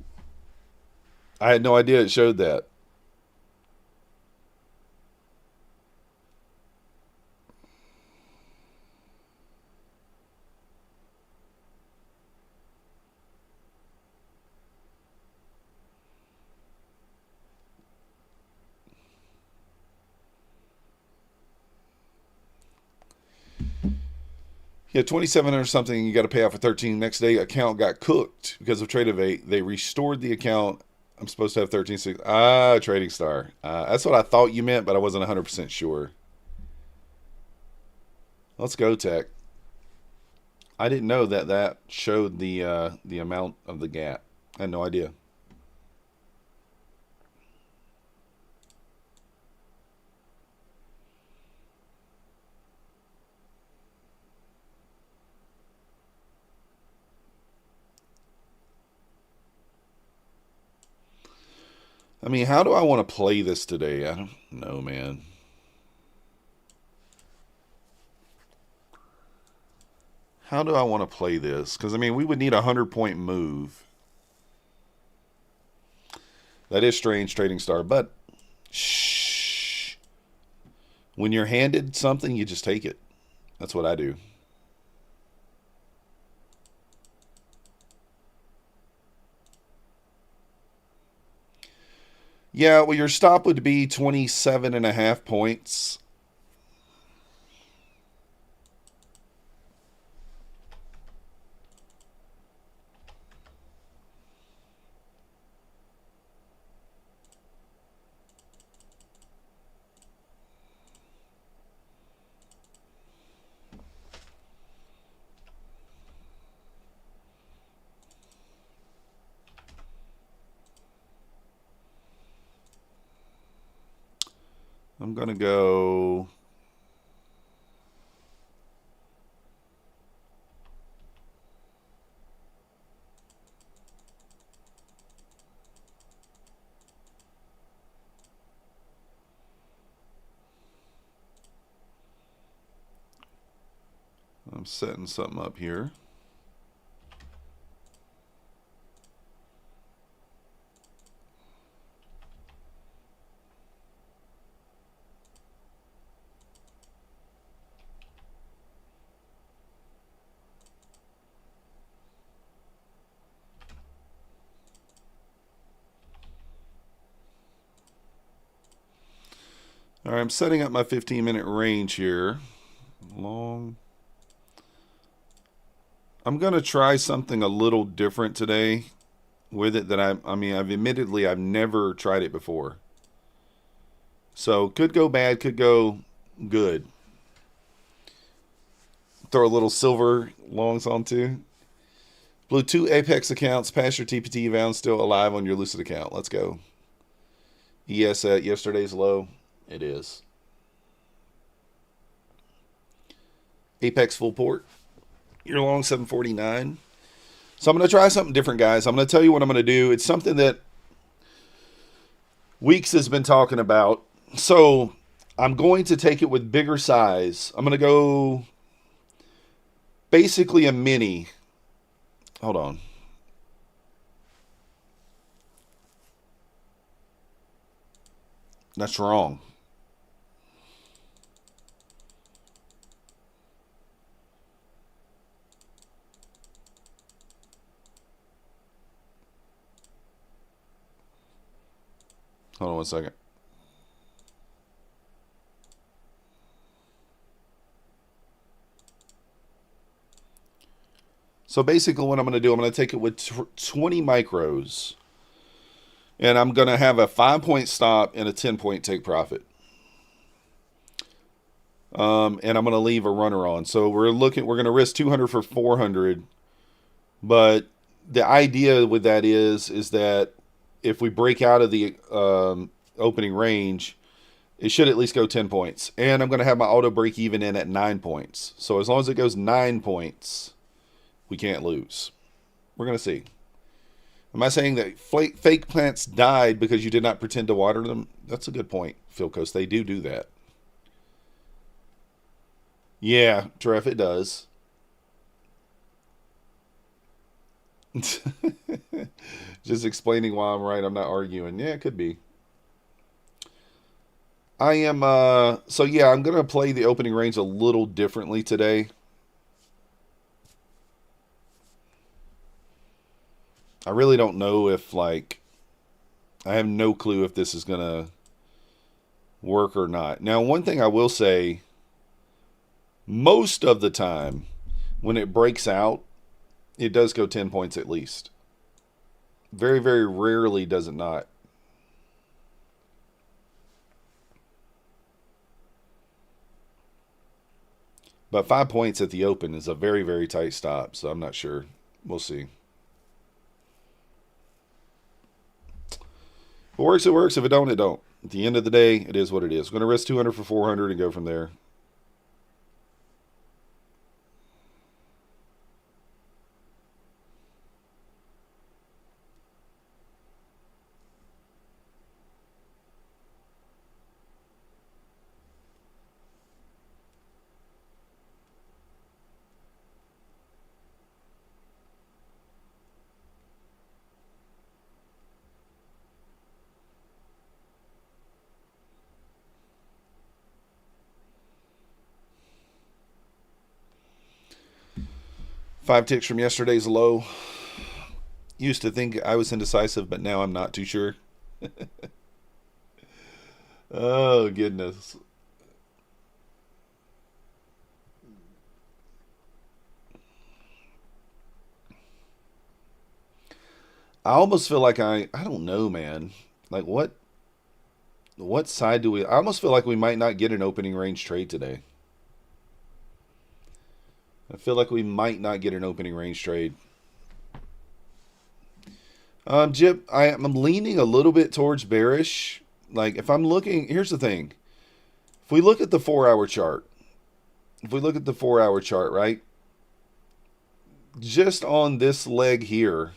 I had no idea it showed that. Yeah, 27 or something. You got to pay out for 13. Next day, account got cooked because of Trade Evade. They restored the account. I'm supposed to have 13.6. Trading Star. That's what I thought you meant, but I wasn't 100% sure. Let's go, Tech. I didn't know that showed the amount of the gap. I had no idea. I mean, how do I want to play this today? I don't know, man. How do I want to play this? Because, I mean, we would need a 100-point move. That is strange, Trading Star, but shh. When you're handed something, you just take it. That's what I do. Yeah, well, your stop would be 27.5 points. I'm going to go. I'm setting something up here. All right, I'm setting up my 15-minute range here. Long. I'm going to try something a little different today with it that I've never tried it before. So could go bad, could go good. Throw a little silver longs on too. Blue 2 Apex accounts, pass your TPT round still alive on your Lucid account. Let's go. ES at yesterday's low. It is. Apex full port. You're long 749. So I'm going to try something different, guys. I'm going to tell you what I'm going to do. It's something that Weeks has been talking about. So I'm going to take it with bigger size. I'm going to go basically a mini. Hold on. That's wrong. Hold on one second. So basically what I'm going to do, I'm going to take it with 20 micros. And I'm going to have a 5-point stop and a 10-point take profit. And I'm going to leave a runner on. So we're going to risk 200 for 400. But the idea with that is that if we break out of the opening range, it should at least go 10 points. And I'm going to have my auto break even in at 9 points. So as long as it goes 9 points, we can't lose. We're going to see. Am I saying that fake plants died because you did not pretend to water them? That's a good point, Philcos. They do that. Yeah, Treff, it does. Just explaining why I'm right. I'm not arguing. Yeah, it could be. I am, so yeah, I'm going to play the opening range a little differently today. I really don't know if, like, I have no clue if this is going to work or not. Now, one thing I will say, most of the time, when it breaks out, it does go 10 points at least. Very, very rarely does it not. But 5 points at the open is a very, very tight stop, so I'm not sure. We'll see. If it works, it works. If it don't, it don't. At the end of the day, it is what it is. I'm going to risk 200 for 400 and go from there. Five ticks from yesterday's low. Used to think I was indecisive, but now I'm not too sure. Oh, goodness. I almost feel like I don't know, man. Like what side do we? I almost feel like we might not get an opening range trade today. I feel like we might not get an opening range trade. Jip, I'm leaning a little bit towards bearish. Like if I'm looking, here's the thing. If we look at the 4-hour chart, right? Just on this leg here,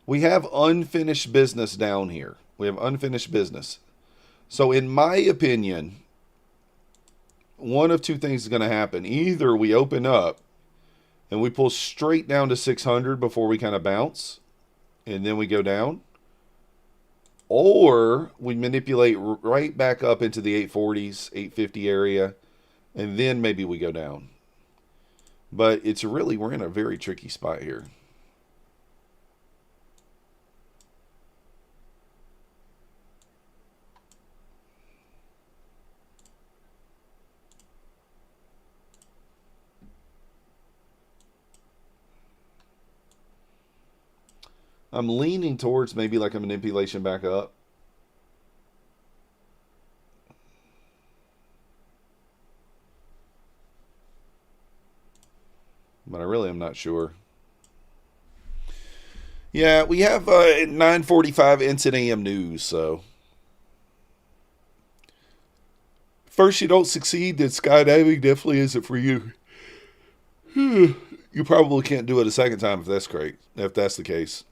we have unfinished business down here. We have unfinished business. So in my opinion, one of two things is going to happen. Either we open up and we pull straight down to 600 before we kind of bounce, and then we go down. Or we manipulate right back up into the 840s, 850 area, and then maybe we go down. But it's really, we're in a very tricky spot here. I'm leaning towards maybe like a manipulation back up. But I really am not sure. Yeah, we have 9:45 Instant AM news, so. First you don't succeed, then skydiving definitely isn't for you. You probably can't do it a second time if that's great, if that's the case.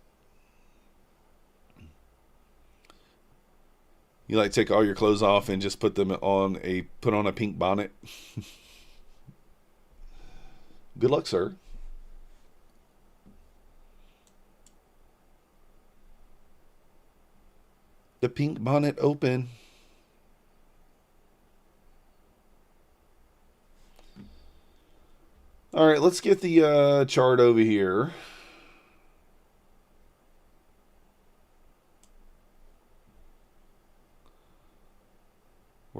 You like take all your clothes off and just put on a pink bonnet. Good luck, sir. The pink bonnet open. All right, let's get the chart over here.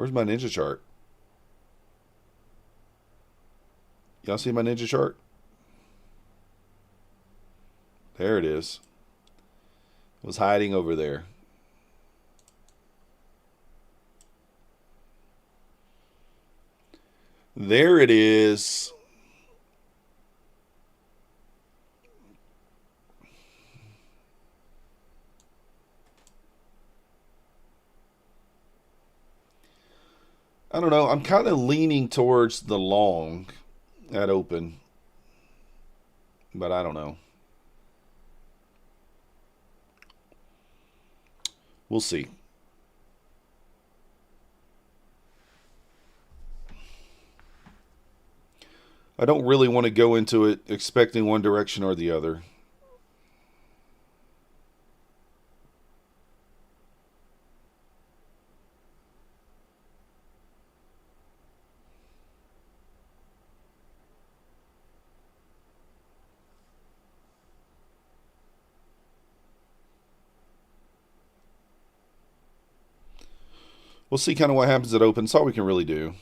Where's my ninja chart? Y'all see my ninja chart? There it is. It was hiding over there. There it is. I don't know. I'm kind of leaning towards the long at open. But I don't know. We'll see. I don't really want to go into it expecting one direction or the other. We'll see kind of what happens at open. That's all we can really do.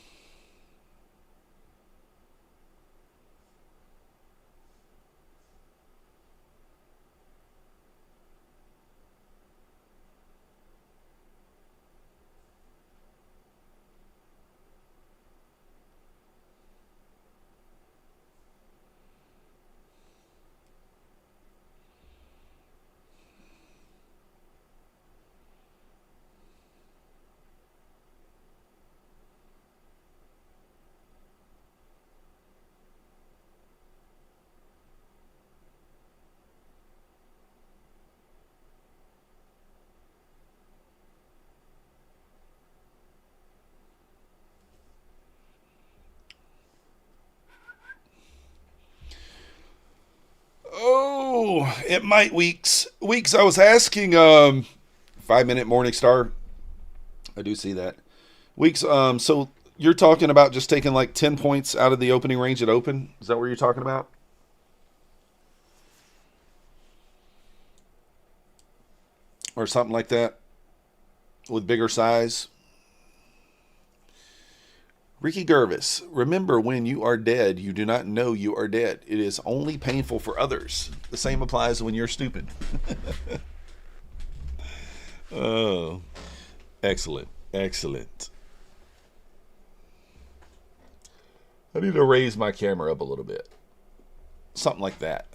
Oh, it might, Weeks. Weeks, I was asking 5 minute morning star. I do see that. Weeks, so you're talking about just taking like 10 points out of the opening range at open? Is that what you're talking about? Or something like that with bigger size? Ricky Gervais, remember when you are dead, you do not know you are dead. It is only painful for others. The same applies when you're stupid. Oh, excellent. Excellent. I need to raise my camera up a little bit. Something like that.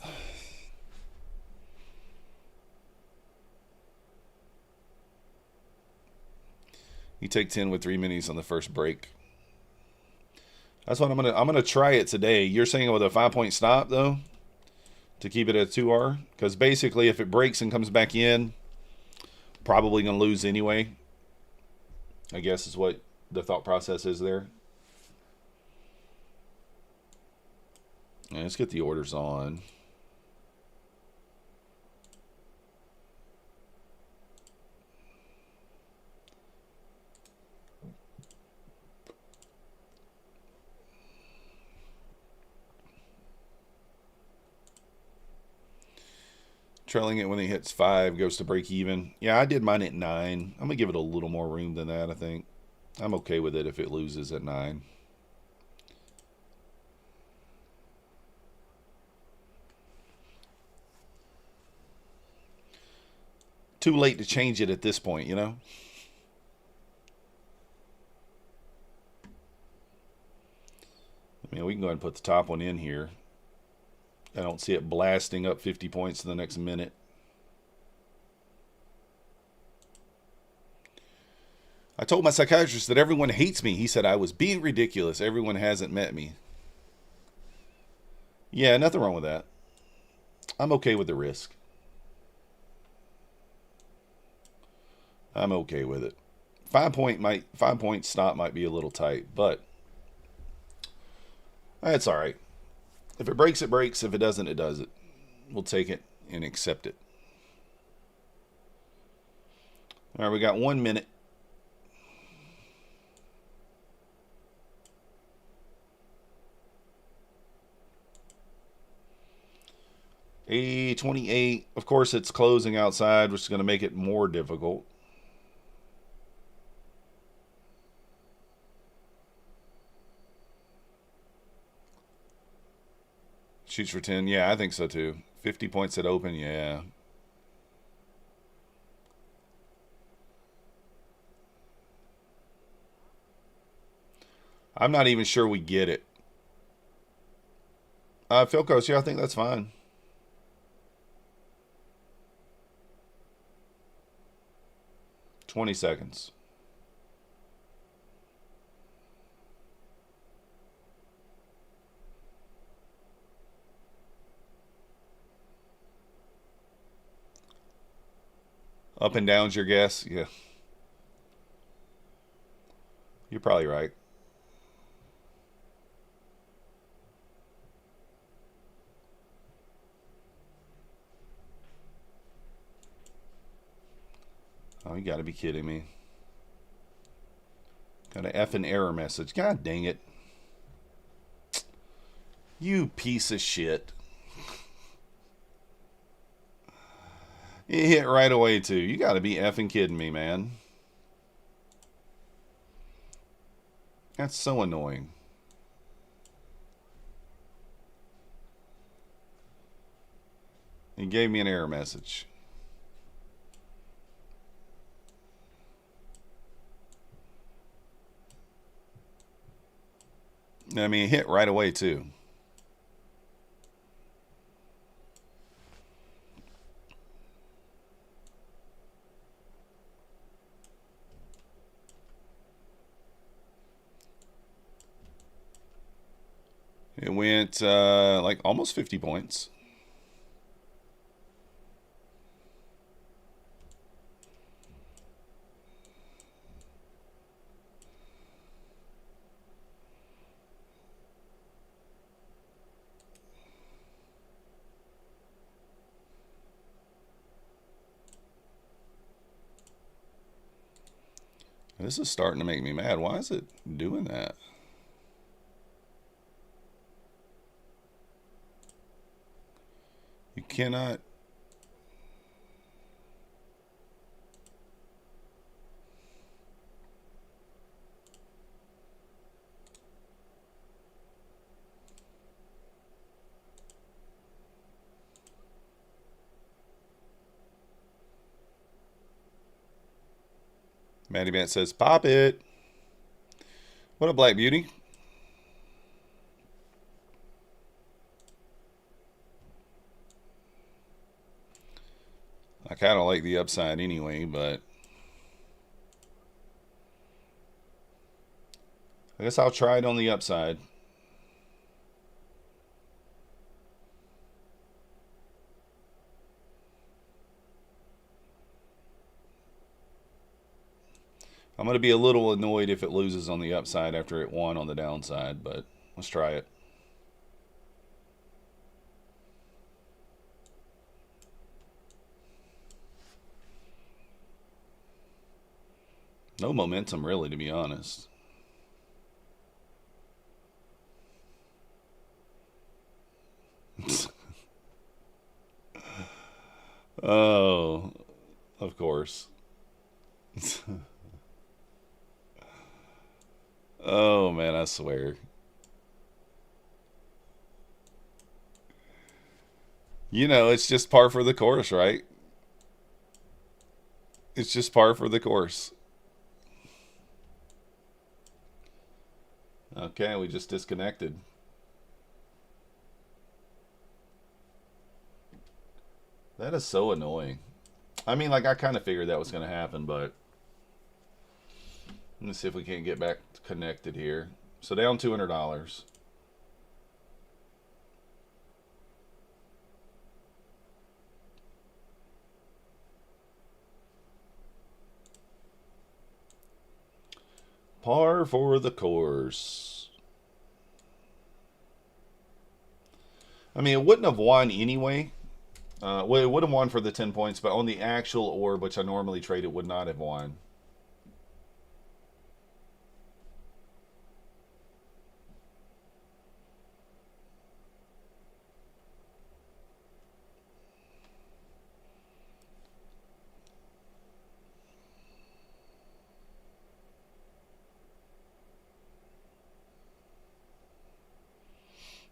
You take 10 with 3 minis on the first break. That's what I'm gonna try it today. You're saying with a 5-point stop though, to keep it at 2R, because basically if it breaks and comes back in, probably gonna lose anyway. I guess is what the thought process is there. Yeah, let's get the orders on. Trailing it when it hits 5 goes to break even. Yeah, I did mine at 9. I'm gonna give it a little more room than that. I think I'm okay with it if it loses at 9. Too late to change it at this point, you know. I mean, we can go ahead and put the top one in here. I don't see it blasting up 50 points in the next minute. I told my psychiatrist that everyone hates me. He said I was being ridiculous. Everyone hasn't met me. Yeah, nothing wrong with that. I'm okay with the risk. I'm okay with it. 5-point stop might be a little tight, but it's all right. If it breaks, it breaks. If it doesn't, it doesn't. We'll take it and accept it. All right, we got 1 minute. A28. Of course, it's closing outside, which is going to make it more difficult. Shoots for 10. Yeah, I think so too. 50 points at open. Yeah. I'm not even sure we get it. Philcos, yeah, I think that's fine. $20. Up and down's your guess? Yeah. You're probably right. Oh, you got to be kidding me. Got an effing error message. God dang it. You piece of shit. It hit right away, too. You got to be effing kidding me, man. That's so annoying. He gave me an error message. I mean, it hit right away, too. It went like almost 50 points. This is starting to make me mad. Why is it doing that? You cannot. Maddie Bant says, pop it. What a Black Beauty. I kind of like the upside anyway, but I guess I'll try it on the upside. I'm going to be a little annoyed if it loses on the upside after it won on the downside, but let's try it. No momentum, really, to be honest. Oh, of course. Oh, man, I swear. You know, it's just par for the course, right? It's just par for the course. Okay, we just disconnected. That is so annoying. I mean, like, I kind of figured that was going to happen, but let me see if we can't get back connected here. So down $200. Par for the course. I mean, it wouldn't have won anyway. Well, it would have won for the 10 points, but on the actual orb, which I normally trade, it would not have won.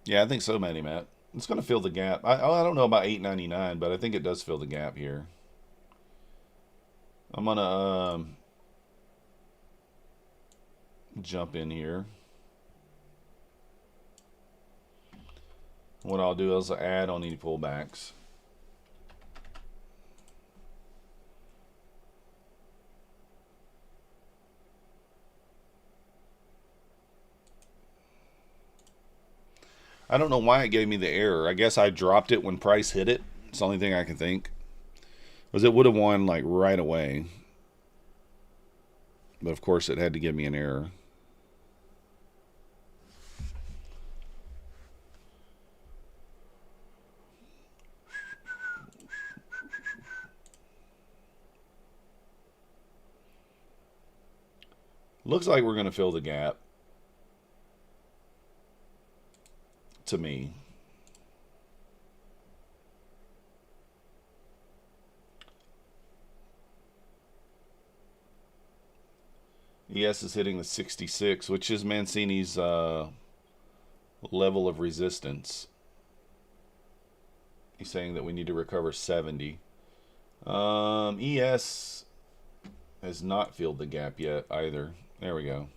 Yeah, I think so, Matty Matt. It's going to fill the gap. I don't know about 8.99, but I think it does fill the gap here. I'm going to jump in here. What I'll do is add on any pullbacks. I don't know why it gave me the error. I guess I dropped it when price hit it. It's the only thing I can think. Because it would have won like right away. But of course it had to give me an error. Looks like we're going to fill the gap. To me. ES is hitting the 66, which is Mancini's level of resistance. He's saying that we need to recover 70. ES has not filled the gap yet either. There we go.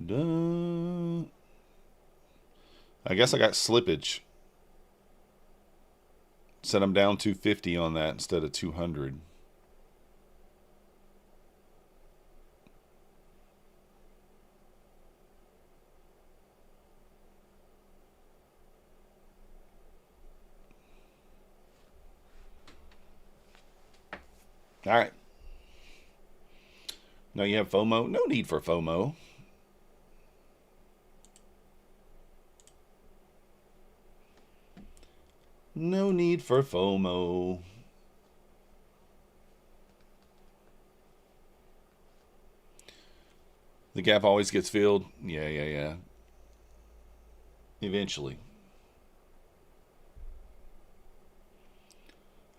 Duh. I guess I got slippage. Said I'm down 250 on that instead of 200. All right. Now you have FOMO. No need for FOMO. No need for FOMO. The gap always gets filled. Yeah. Eventually.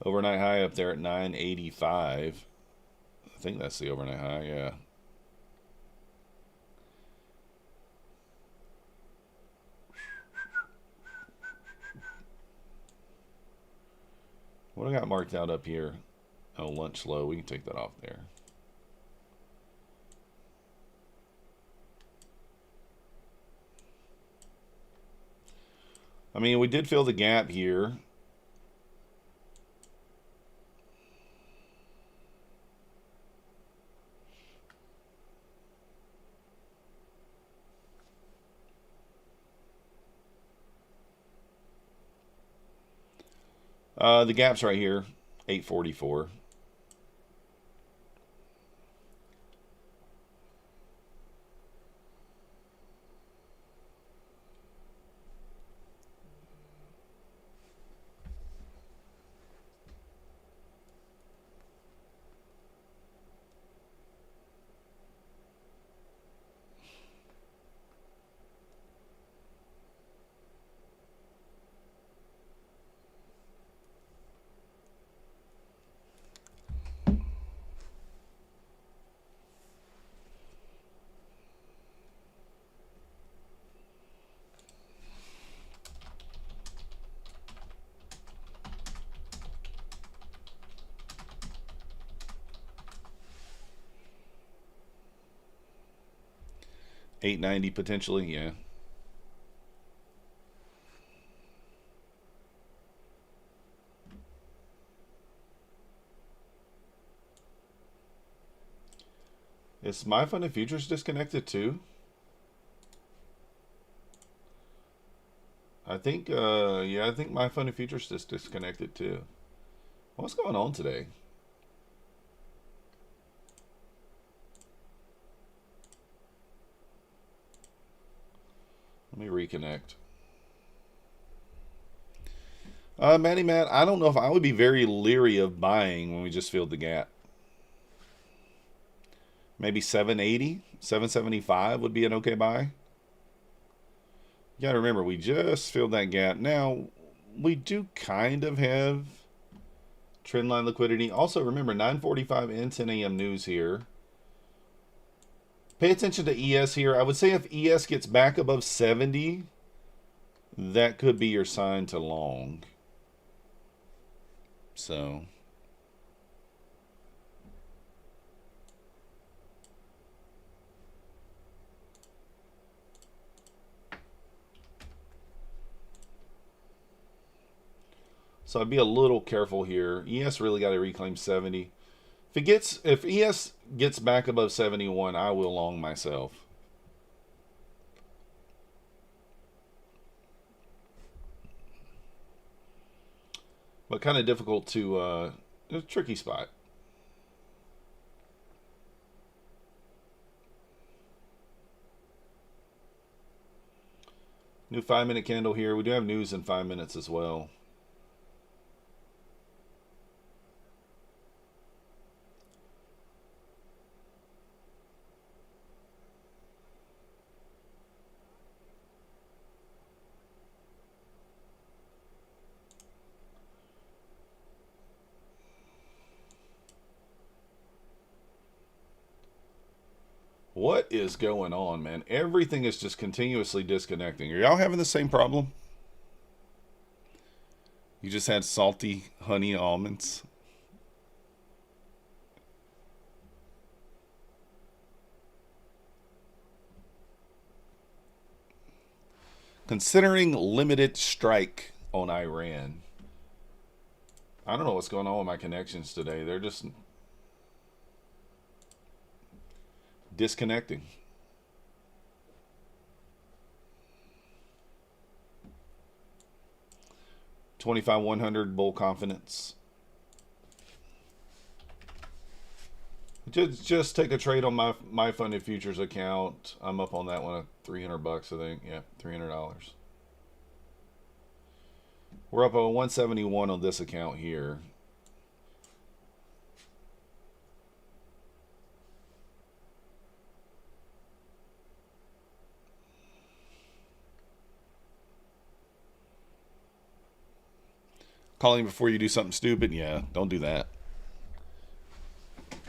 Overnight high up there at 985. I think that's the overnight high, yeah. What I got marked out up here? Oh, lunch low. We can take that off there. I mean, we did fill the gap here. The gap's right here, 844. $890 potentially, yeah. Is my fund and futures disconnected too? I think, yeah, I think my fund and futures is disconnected too. What's going on today? Let me reconnect. Matty Matt, I don't know if I would be very leery of buying when we just filled the gap. Maybe 780, 775 would be an okay buy. You gotta remember, we just filled that gap. Now, we do kind of have trendline liquidity. Also, remember, 9:45 and 10 a.m. news here. Pay attention to ES here. I would say if ES gets back above 70, that could be your sign to long. So I'd be a little careful here. ES really got to reclaim 70. If ES gets back above 71, I will long myself. But kind of difficult to a tricky spot. New 5-minute candle here. We do have news in 5 minutes as well. What is going on, man? Everything is just continuously disconnecting. Are y'all having the same problem? You just had salty honey almonds? Considering limited strike on Iran. I don't know what's going on with my connections today. They're just disconnecting. $25 100 bull confidence. Just take a trade on my funded futures account. I'm up on that one at $300, I think. Yeah, $300. We're up on 171 on this account here. Calling before you do something stupid? Yeah, don't do that.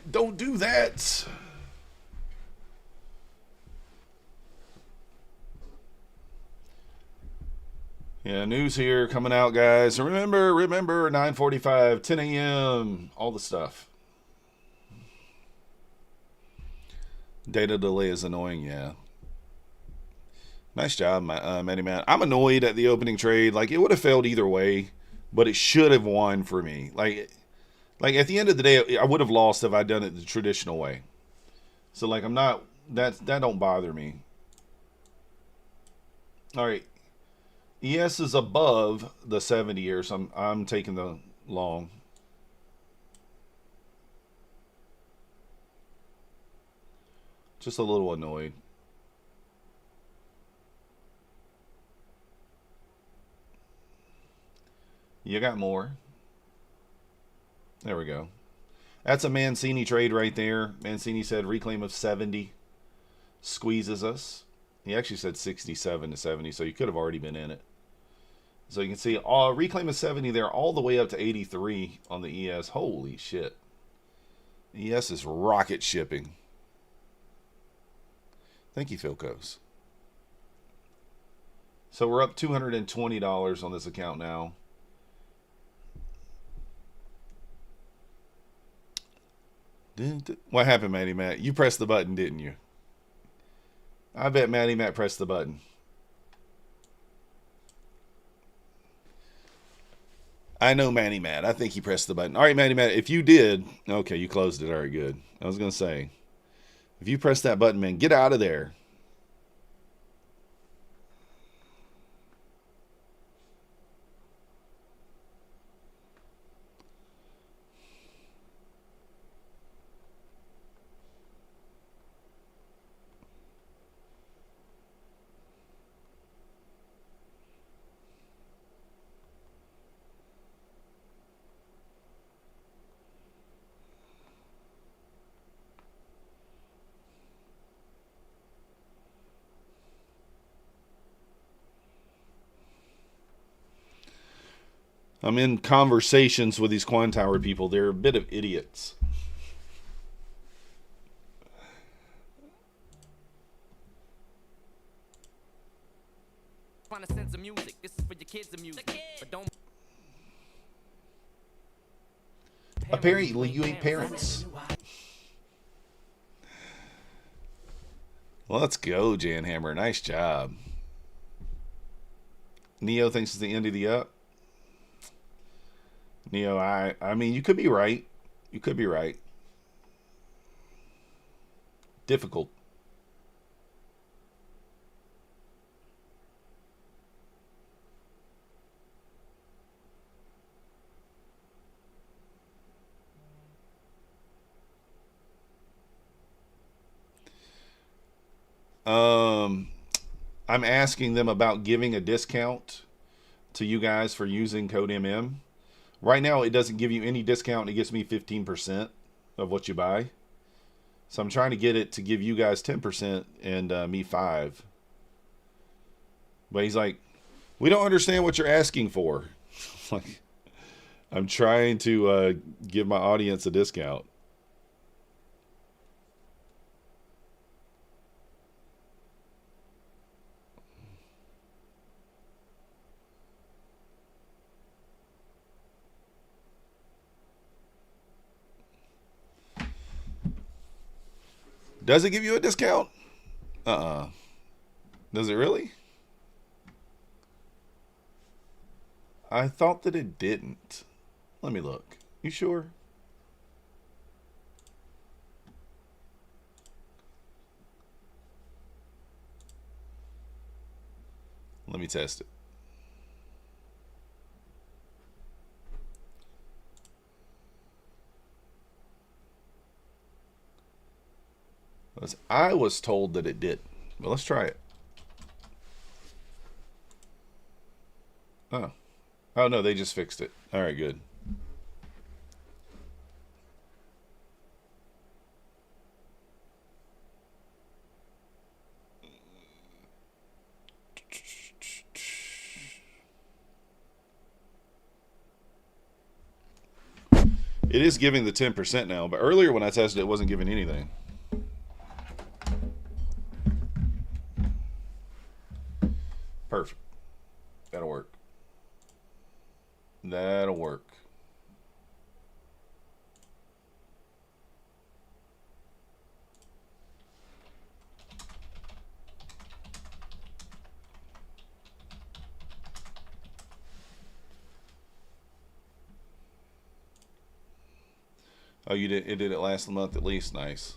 Don't do that. Yeah, news here coming out, guys. Remember, 9:45, 10 a.m., all the stuff. Data delay is annoying, yeah. Nice job, Matty Man. I'm annoyed at the opening trade. Like, it would have failed either way, but it should have won for me. Like at the end of the day, I would have lost if I'd done it the traditional way. So like I'm not that don't bother me. All right, ES is above the 70 here, so I'm taking the long. Just a little annoyed. You got more. There we go. That's a Mancini trade right there. Mancini said reclaim of 70. Squeezes us. He actually said 67 to 70, so you could have already been in it. So you can see reclaim of 70 there all the way up to 83 on the ES. Holy shit. ES is rocket shipping. Thank you, Philcos. So we're up $220 on this account now. What happened, Matty Matt? You pressed the button, didn't you? I bet Matty Matt pressed the button. I know Matty Matt. I think he pressed the button. All right, Matty Matt, if you did, okay, you closed it. All right, good. I was going to say, if you press that button, man, get out of there. I'm in conversations with these Quantower people. They're a bit of idiots. find a sense of music. This is for your kids' amusement. But don't. Apparently, you ain't parents. Well, let's go, Janhammer. Nice job. Neo thinks it's the end of the up. Neo, I mean, you could be right. You could be right. Difficult. I'm asking them about giving a discount to you guys for using code MM. Right now, it doesn't give you any discount. It gives me 15% of what you buy. So I'm trying to get it to give you guys 10% and me 5%. But he's like, we don't understand what you're asking for. Like, I'm trying to give my audience a discount. Does it give you a discount? Does it really? I thought that it didn't. Let me look. You sure? Let me test it. I was told that it did. Well, let's try it. Oh. Oh, no, they just fixed it. All right, good. It is giving the 10% now, but earlier when I tested it, it wasn't giving anything. Perfect. That'll work. That'll work. Oh, you did. It did it last month at least. Nice.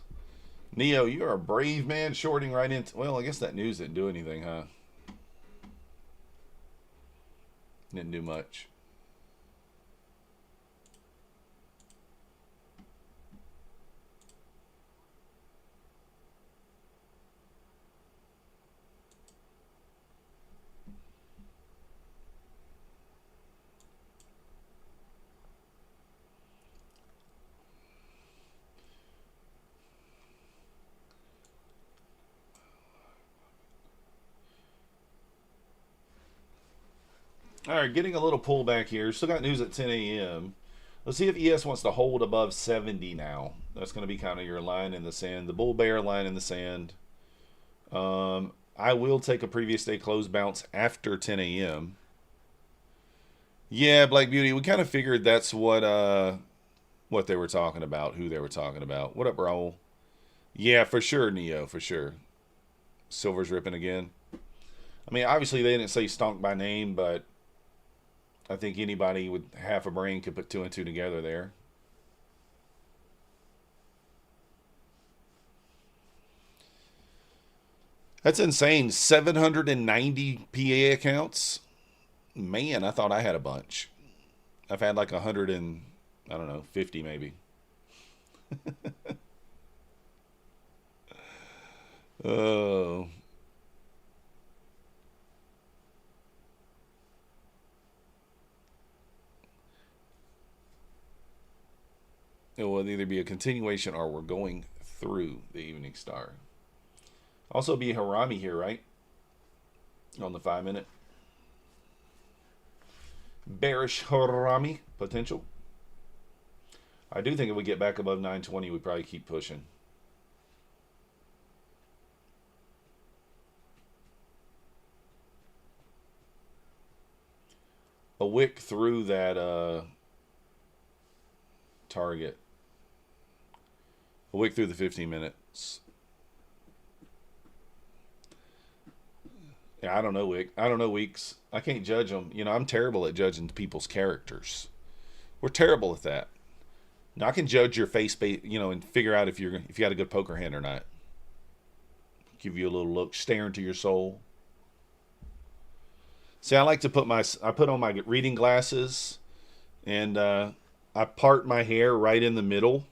Neo, you're a brave man shorting right into. Well, I guess that news didn't do anything, huh? Didn't do much. All right, getting a little pullback here. Still got news at 10 a.m. Let's see if ES wants to hold above 70 now. That's going to be kind of your line in the sand. The bull bear line in the sand. I will take a previous day close bounce after 10 a.m. Yeah, Black Beauty. We kind of figured that's what they were talking about, who they were talking about. What up, Raul? Yeah, for sure, Neo, for sure. Silver's ripping again. I mean, obviously they didn't say stonk by name, but I think anybody with half a brain could put 2 and 2 together there. That's insane. 790 PA accounts. Man, I thought I had a bunch. I've had like 100 and, I don't know, 50 maybe. Oh. It will either be a continuation or we're going through the Evening Star. Also be Harami here, right? On the 5 minute. Bearish Harami potential. I do think if we get back above 920, we probably keep pushing. wick through that target. A wick through the 15 minutes. Yeah, I don't know, Wick. I don't know, Weeks. I can't judge them. You know, I'm terrible at judging people's characters. We're terrible at that. Now I can judge your face, you know, and figure out if you got a good poker hand or not. Give you a little look, stare into your soul. See, I like to put on my reading glasses, and I part my hair right in the middle.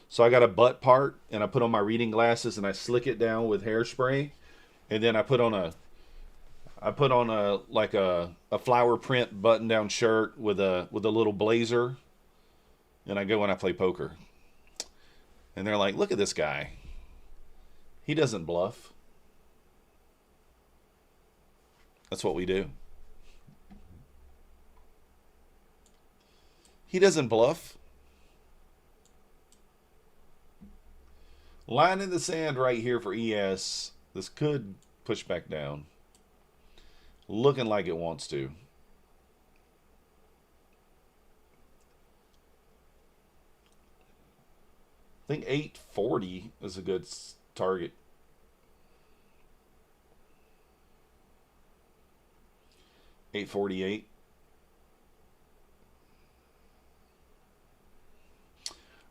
So I got a butt part, and I put on my reading glasses, and I slick it down with hairspray, and then I put on a flower print button down shirt with a little blazer, and I go when I play poker. And they're like, "Look at this guy. He doesn't bluff." That's what we do. He doesn't bluff. Line in the sand right here for ES. This could push back down. Looking like it wants to. I think 840 is a good target. 848.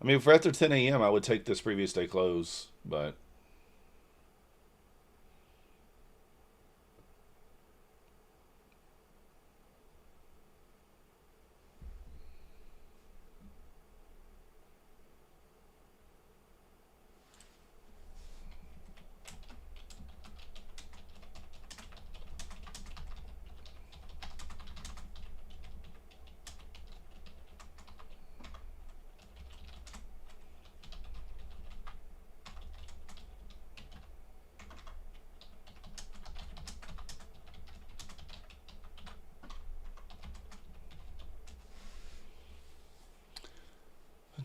I mean, if we're after 10 a.m., I would take this previous day close, but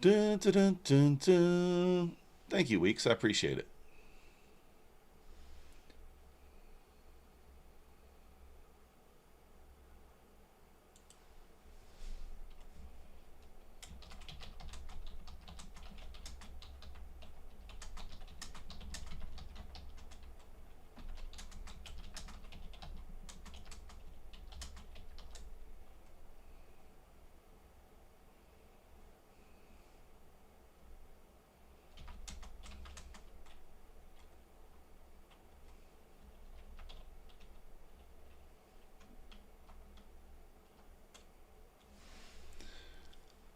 dun, dun, dun, dun, dun. Thank you, Weeks. I appreciate it.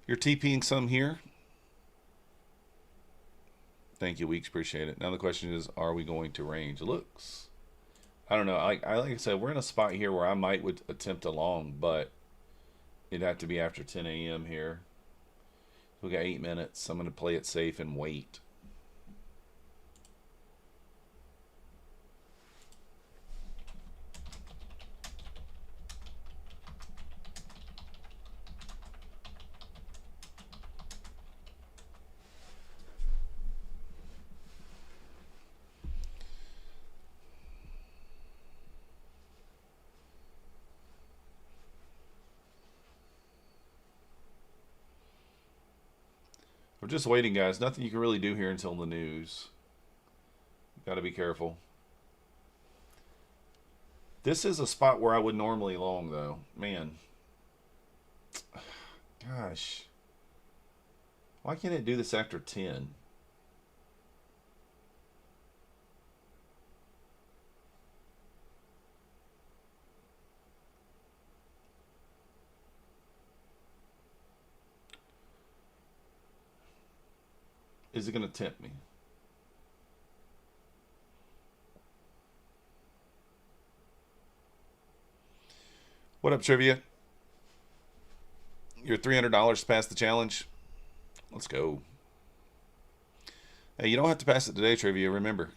You're TPing some here. Thank you, Weeks. Appreciate it. Now the question is, are we going to range? It looks. I don't know. Like I said, we're in a spot here where I would attempt a long, but it'd have to be after 10 a.m. here. We got 8 minutes. I'm going to play it safe and wait. We're just waiting, guys. Nothing you can really do here until the news. Got to be careful. This is a spot where I would normally long, though. Man. Gosh. Why can't it do this after 10? Is it going to tempt me? What up, Trivia? You're $300 to pass the challenge? Let's go. Hey, you don't have to pass it today, Trivia. Remember.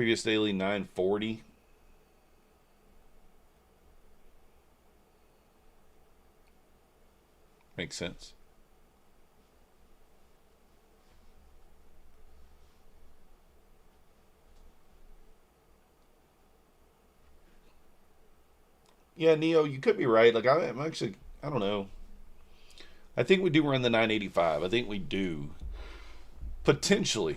Previous daily 940. Makes sense. Yeah, Neo, you could be right. Like I'm actually, I don't know. I think we do run the 985. I think we do. Potentially.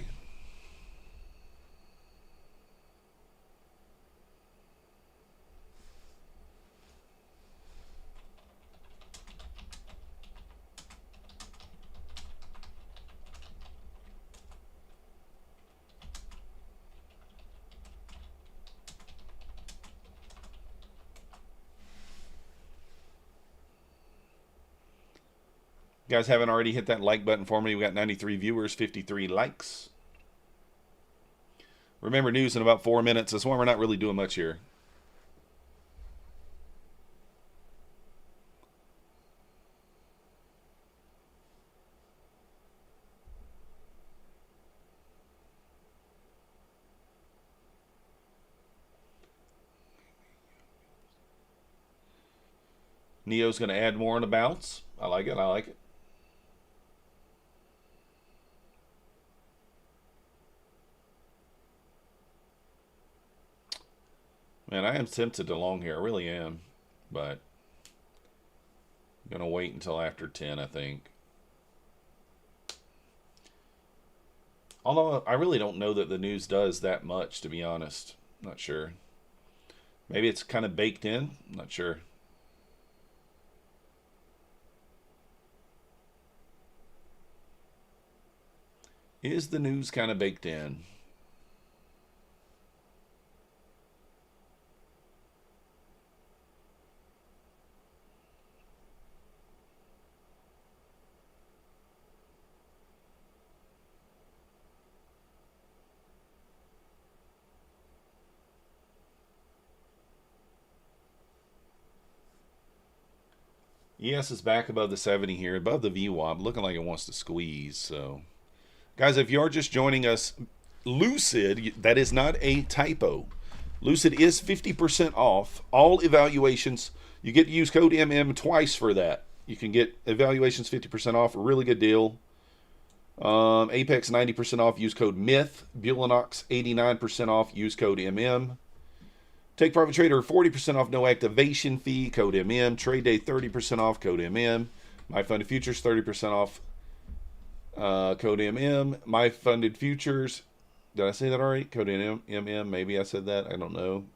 You guys haven't already hit that like button for me. We got 93 viewers, 53 likes. Remember, news in about 4 minutes. That's why we're not really doing much here. Neo's going to add more on the bounce. I like it. I like it. Man, I am tempted to long here. I really am. But I'm going to wait until after 10, I think. Although I really don't know that the news does that much, to be honest. Not sure. Maybe it's kind of baked in. Not sure. Is the news kind of baked in? ES is back above the 70 here, above the VWAP, looking like it wants to squeeze. So, guys, if you're just joining us, Lucid, that is not a typo. Lucid is 50% off all evaluations. You get to use code MM twice for that. You can get evaluations 50% off, a really good deal. Apex 90% off, use code MYTH. Bulanox 89% off, use code MM. Take Profit Trader 40% off, no activation fee, code MM. Trade Day 30% off, code MM. My Funded Futures 30% off, code MM. My Funded Futures, did I say that already? Code MM, maybe I said that, I don't know.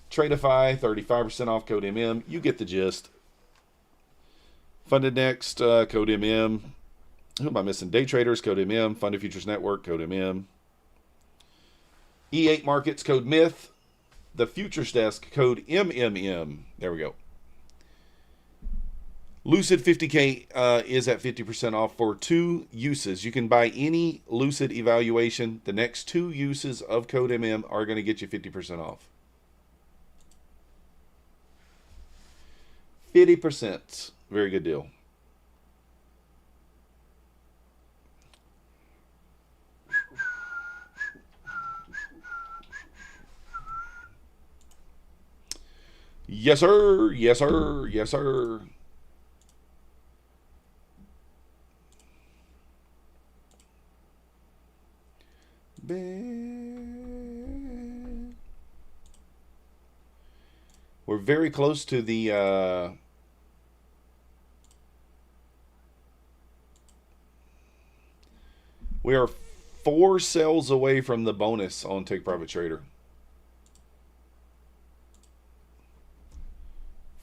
Tradeify 35% off, code MM. You get the gist. Funded Next, code MM. Who am I missing? Day Traders, code MM. Funded Futures Network, code MM. E8 Markets, code MYTH. The Futures Desk, code MMM. There we go. Lucid 50K is at 50% off for 2 uses. You can buy any Lucid evaluation. The next 2 uses of code MM are going to get you 50% off. 50%. Very good deal. Yes, sir. Yes, sir. Yes, sir. We're very close to the we are 4 sales away from the bonus on Take Profit Trader.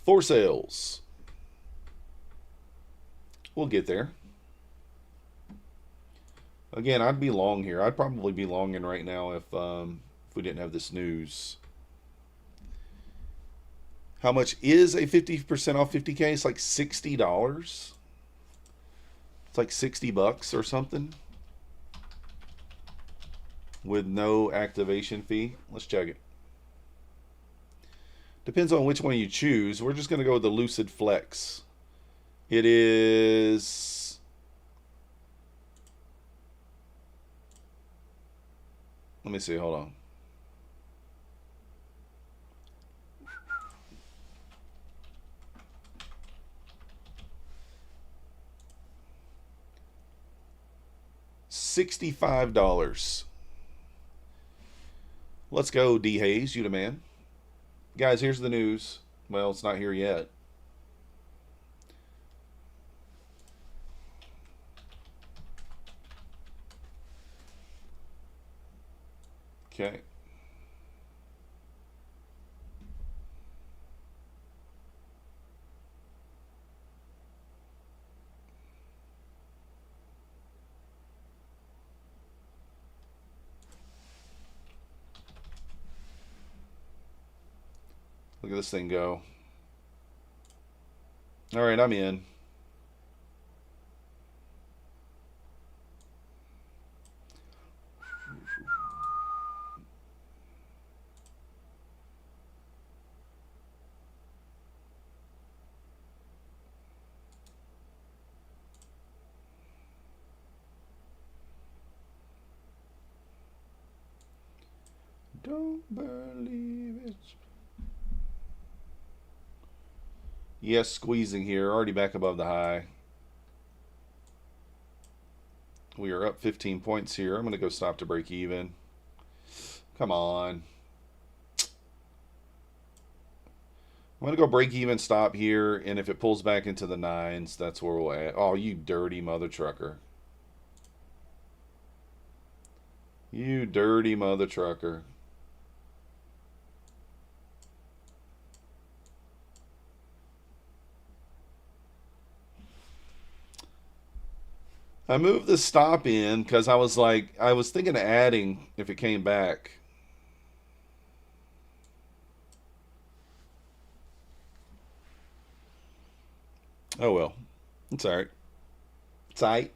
4 sales. We'll get there. Again, I'd be long here. I'd probably be longing right now if we didn't have this news. How much is a 50% off 50K? It's like $60. It's like $60 or something. With no activation fee. Let's check it. Depends on which one you choose. We're just going to go with the Lucid Flex. It is... Let me see. Hold on. $65. Let's go, D Hayes. You the man. Guys, here's the news. Well, it's not here yet. Okay. Look at this thing go. All right, I'm in. Don't believe it. Yes, squeezing here. Already back above the high. We are up 15 points here. I'm going to go stop to break even. Come on. I'm going to go break even, stop here, and if it pulls back into the nines, that's where we'll add. Oh, you dirty mother trucker. You dirty mother trucker. I moved the stop in because I was thinking of adding if it came back. Oh well. It's alright. It's alright.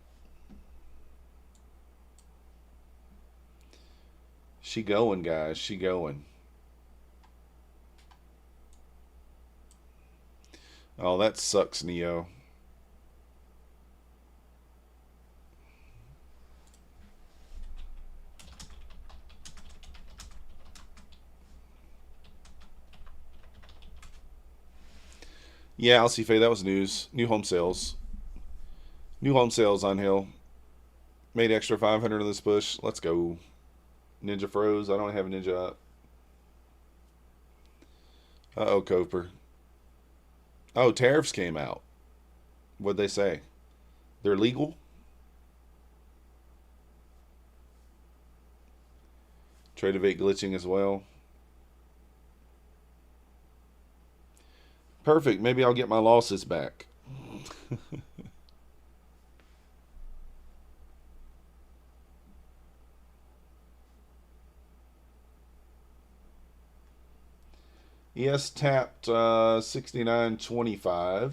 She going, guys. She going. Oh, that sucks, Neo. Yeah, Alcy Faye, that was news. New home sales. New home sales on Hill. Made extra 500 in this push. Let's go. Ninja froze. I don't have a ninja up. Uh-oh, Coper. Oh, tariffs came out. What'd they say? They're legal? Trade evade glitching as well. Perfect. Maybe I'll get my losses back. ES tapped 69.25.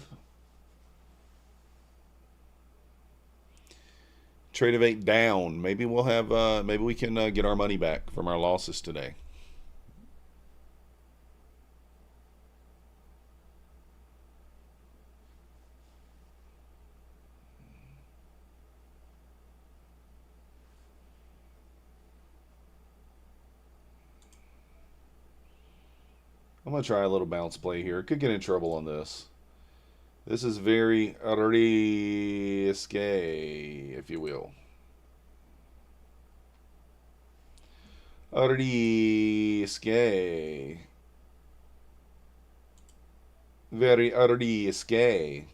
Trade of 8 down. Maybe we'll have. Maybe we can get our money back from our losses today. I'm going to try a little bounce play here. Could get in trouble on this. This is very risque, if you will. Risque. Very risque.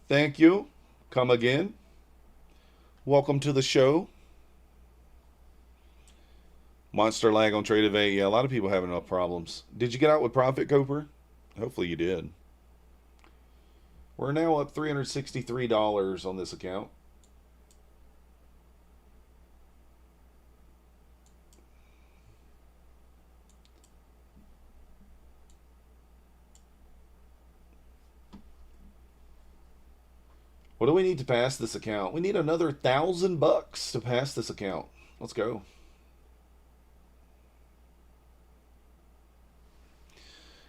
Thank you. Come again. Welcome to the show. Monster lag on Trade of 8. Yeah, a lot of people having enough problems. Did you get out with profit, Coper? Hopefully you did. We're now up $363 on this account. What do we need to pass this account? We need another $1,000 to pass this account. Let's go.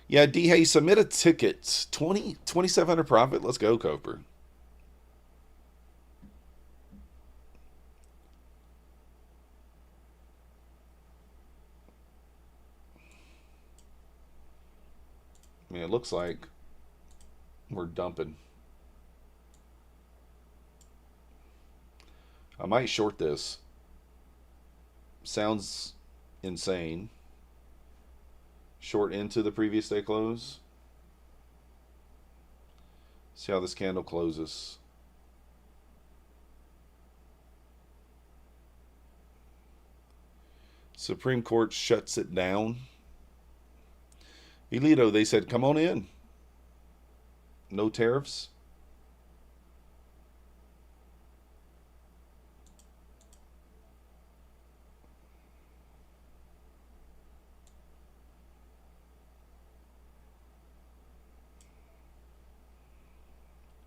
Yeah, D. Hey, submit a ticket. 2,700 profit. Let's go, Coper. I mean, it looks like we're dumping. I might short this. Sounds insane. Short into the previous day close. See how this candle closes. Supreme Court shuts it down. Elito, they said, come on in. No tariffs.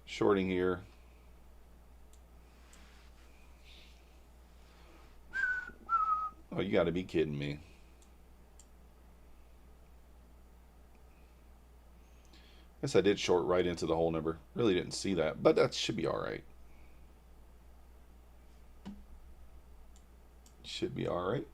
Shorting here. Oh, you got to be kidding me. Guess I did short right into the whole number. Really didn't see that, but that should be all right. Should be all right.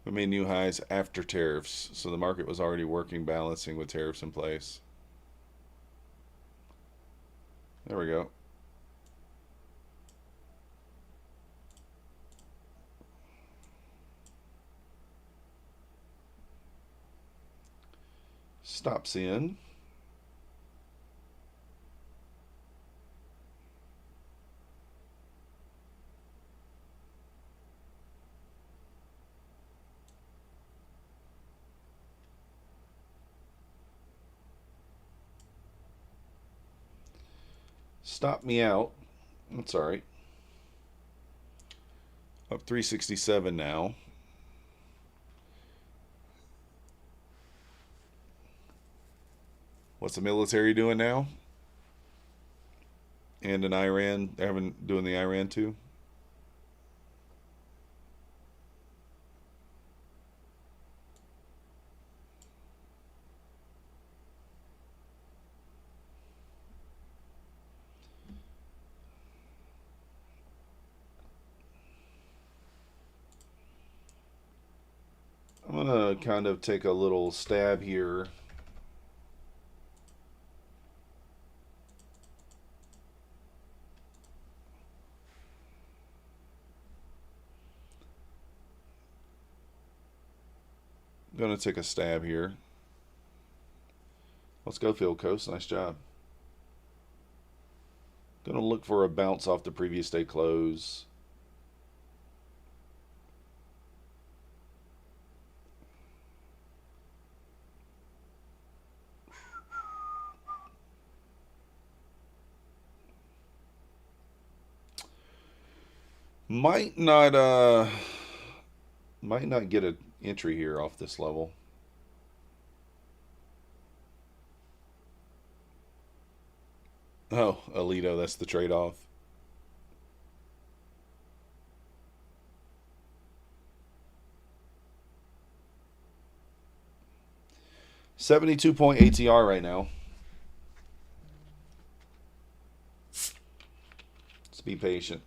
We made new highs after tariffs, so the market was already working, balancing with tariffs in place. There we go. Stops in. Stop me out. That's all right. Up 367 now. What's the military doing now? And in Iran, they're doing the Iran too. I'm gonna kind of take a little stab here. Gonna take a stab here. Let's go, Field Coast. Nice job. Gonna look for a bounce off the previous day close. Might not get an entry here off this level. Oh, Alito, that's the trade-off. .72 ATR right now. Let's be patient.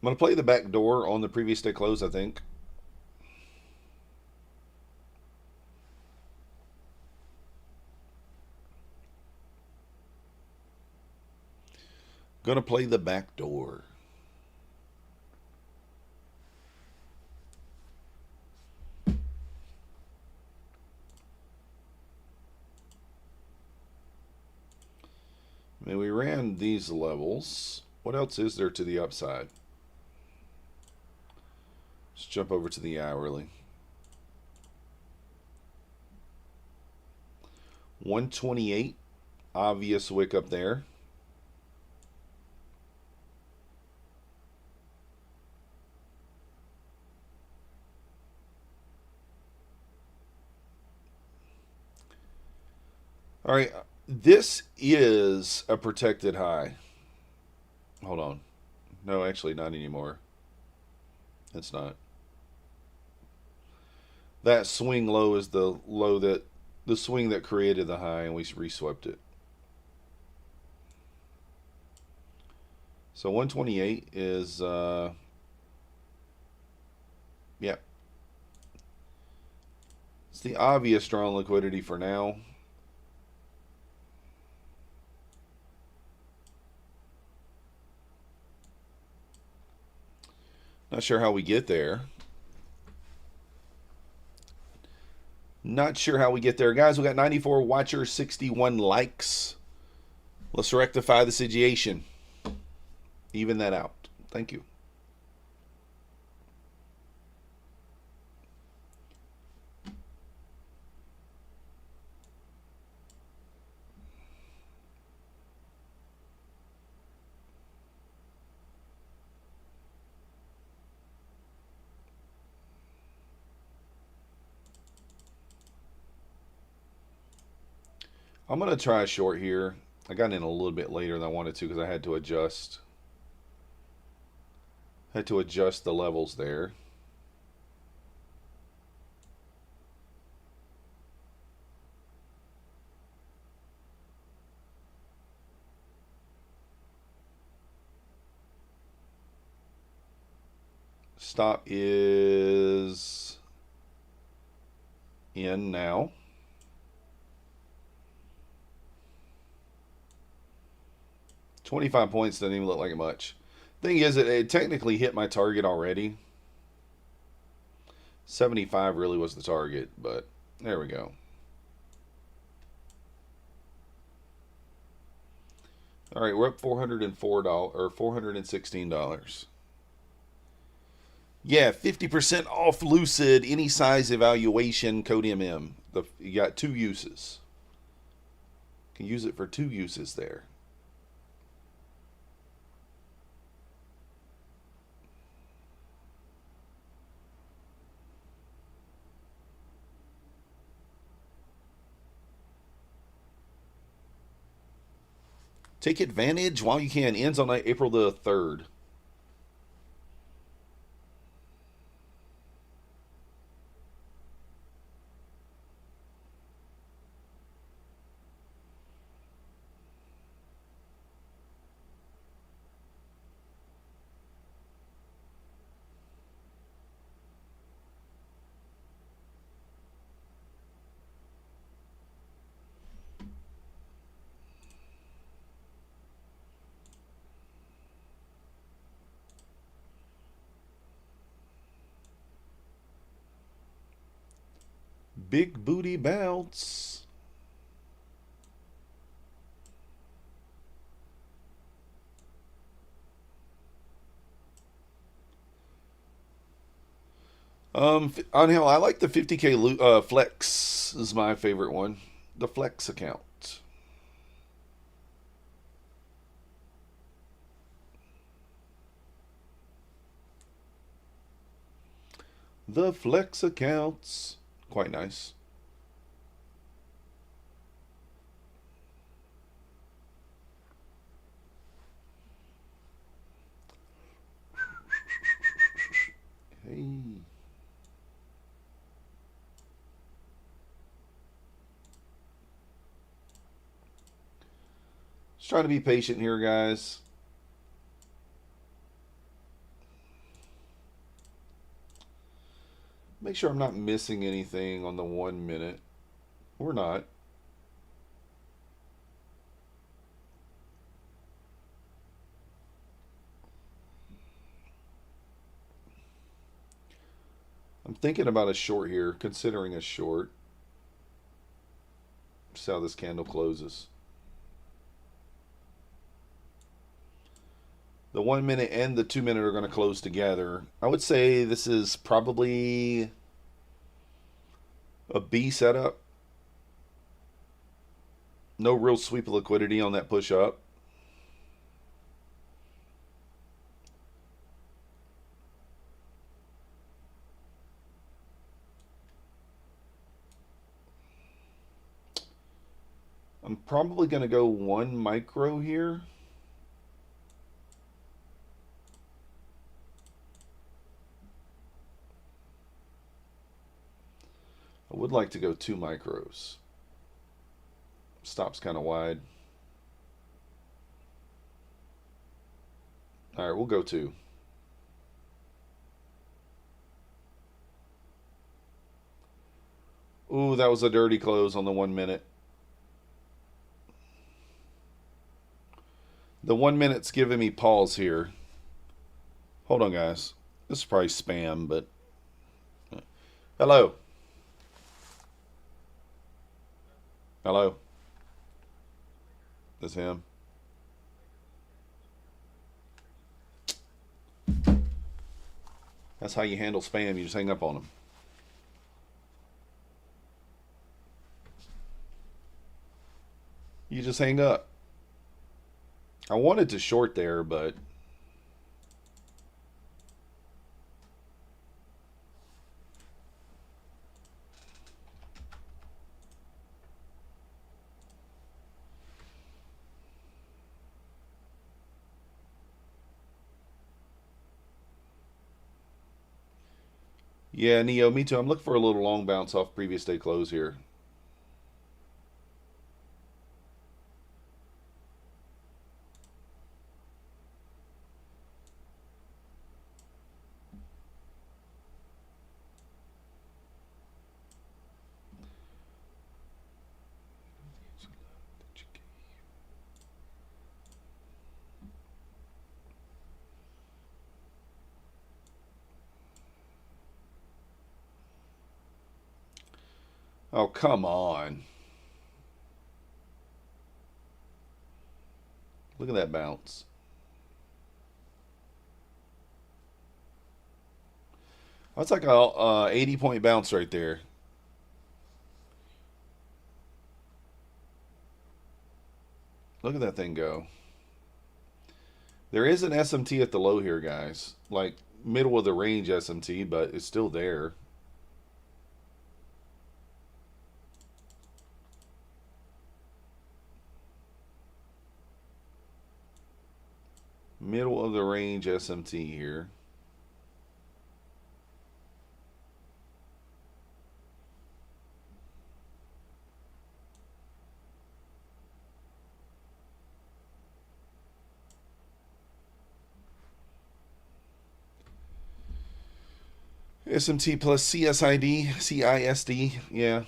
I'm going to play the back door on the previous day close, I think. Going to play the back door. I mean, we ran these levels. What else is there to the upside? Let's jump over to the hourly. 128, obvious wick up there. All right, this is a protected high. Hold on. No, actually not anymore. It's not. That swing low is the low that the swing that created the high, and we reswept it. So 128 is yeah. It's the obvious strong liquidity for now. Not sure how we get there. Not sure how we get there. Guys, we got 94 watchers, 61 likes. Let's rectify the situation. Even that out. Thank you. I'm going to try a short here. I got in a little bit later than I wanted to because I had to adjust. Had to adjust the levels there. Stop is in now. $25 points doesn't even look like much. Thing is, it technically hit my target already. 75 really was the target, but there we go. All right, we're up $404 or $416. Yeah, 50% off Lucid, any size evaluation, code MM. You got 2 uses. You can use it for 2 uses there. Take advantage while you can. Ends on April the 3rd. Big booty bounce. Angel, I like the 50K flex is my favorite one. The flex account. The flex accounts. Quite nice. Hey. Just trying to be patient here, guys. Make sure I'm not missing anything on the 1 minute. We're not. I'm thinking about a short here, considering a short. See how this candle closes. The 1 minute and the 2 minute are going to close together. I would say this is probably a B setup. No real sweep of liquidity on that push up. I'm probably going to go 1 micro here. I would like to go 2 micros. Stop's kind of wide. All right, we'll go 2. Ooh, that was a dirty close on the 1 minute. The 1 minute's giving me pause here. Hold on, guys. This is probably spam, but... Hello. Hello. That's him. That's how you handle spam. You just hang up on them. You just hang up. I wanted to short there, but... Yeah, Neo, me too. I'm looking for a little long bounce off previous day close here. Oh, come on. Look at that bounce. That's like a 80-point bounce right there. Look at that thing go. There is an SMT at the low here, guys. Like middle of the range SMT, but it's still there. Middle of the range SMT here. SMT plus CISD, yeah.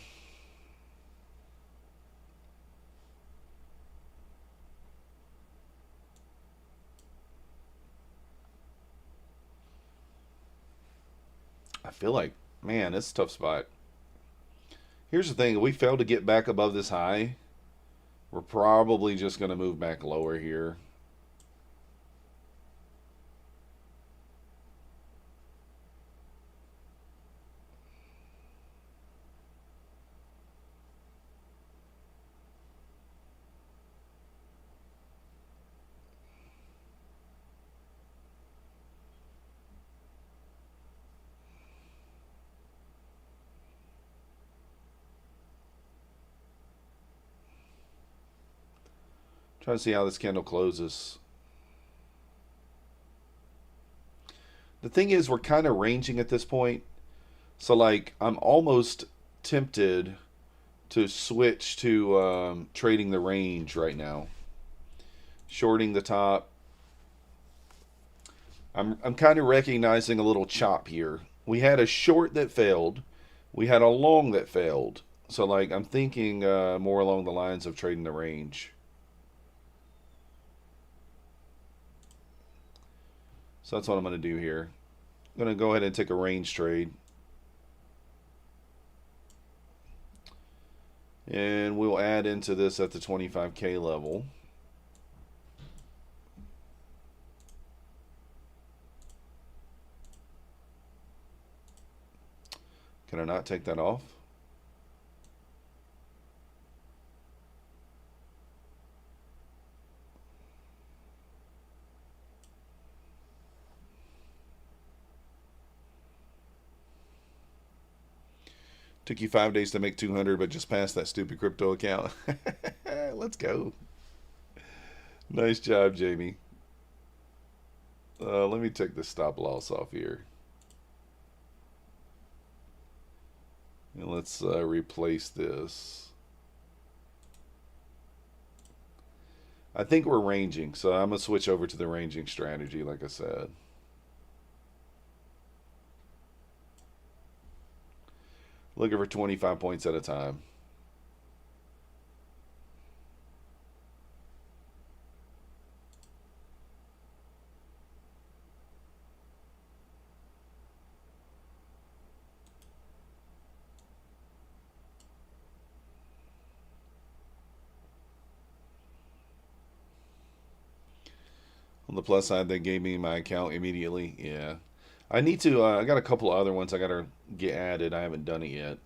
I feel like, man, it's a tough spot. Here's the thing, if we fail to get back above this high, we're probably just going to move back lower here. Trying to see how this candle closes. The thing is, we're kind of ranging at this point. So, like, I'm almost tempted to switch to trading the range right now. Shorting the top. I'm kind of recognizing a little chop here. We had a short that failed. We had a long that failed. So like I'm thinking more along the lines of trading the range. So that's what I'm going to do here. I'm going to go ahead and take a range trade. And we'll add into this at the 25K level. Can I not take that off? Took you 5 days to make 200, but just passed that stupid crypto account. Let's go. Nice job, Jamie. Let me take the stop loss off here. And let's replace this. I think we're ranging, so I'm going to switch over to the ranging strategy, like I said. Looking for 25 points at a time. On the plus side, they gave me my account immediately. Yeah. I need to, I got a couple other ones I got to get added. I haven't done it yet.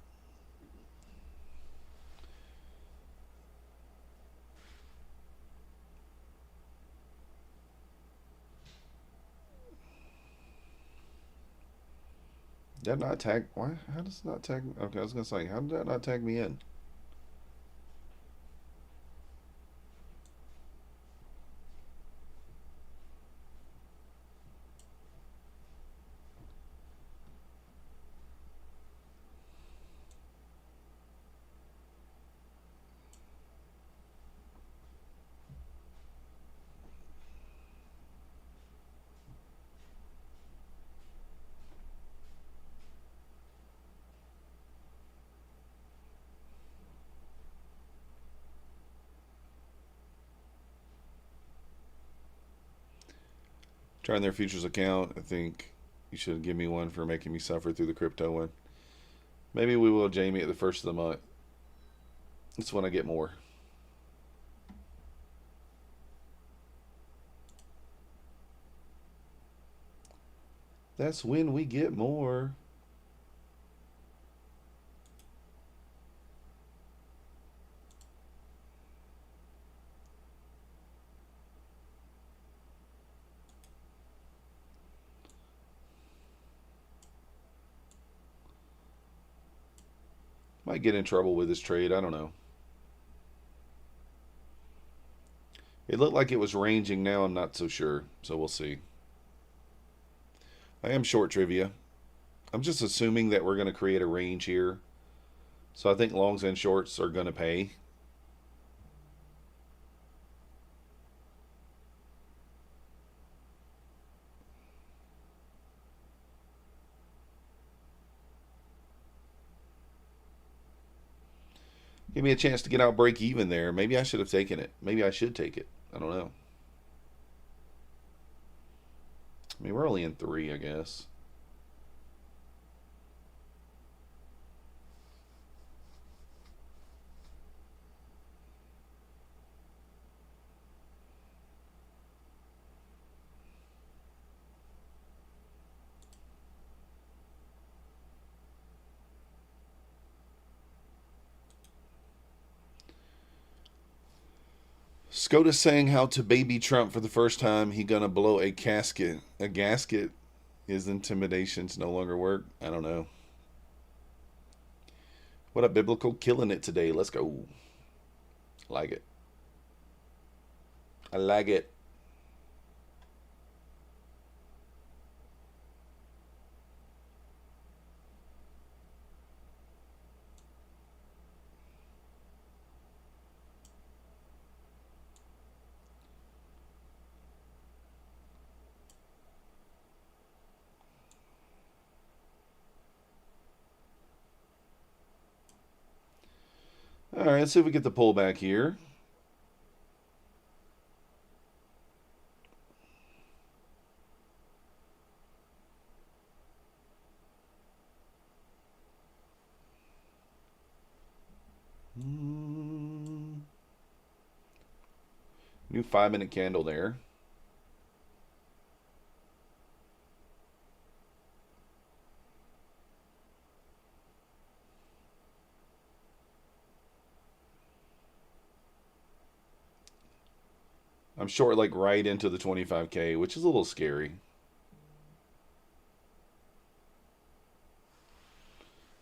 Did that not tag? Why? How does it not tag? Okay, I was going to say, how did that not tag me in? Trying their futures account. I think you should give me one for making me suffer through the crypto one. Maybe we will, Jamie, at the first of the month. That's when I get more. That's when we get more. Might get in trouble with this trade. I don't know. It looked like it was ranging. Now I'm not so sure. So we'll see. I am short trivia. I'm just assuming that we're going to create a range here. So I think longs and shorts are going to pay. Give me a chance to get out break even there. Maybe I should have taken it. Maybe I should take it. I don't know. I mean, we're only in 3, I guess. SCOTUS saying how to baby Trump for the first time. He gonna blow a casket. A gasket. His intimidations no longer work. I don't know. What up, Biblical? Killing it today. Let's go. Like it. I like it. right, let's see if we get the pullback here. New 5-minute candle there. I'm short like right into the 25K, which is a little scary.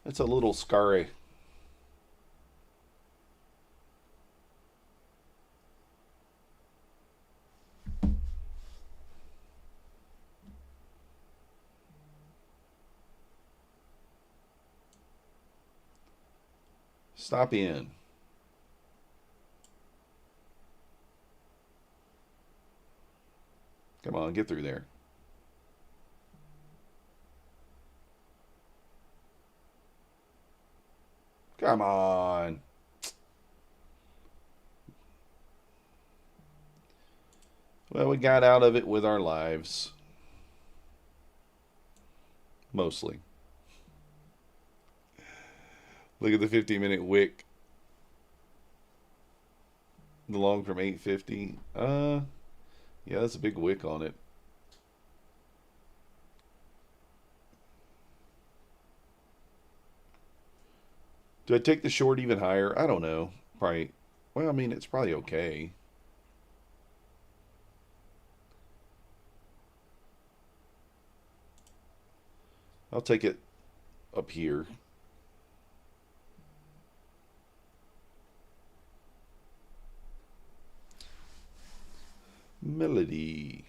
It's a little scary. Stop in. Come on, get through there. Come on. Well, we got out of it with our lives. Mostly. Look at the 50-minute wick. The long from 850. Yeah, that's a big wick on it. Do I take the short even higher? I don't know. Probably. Well, I mean, it's probably okay. I'll take it up here. Melody.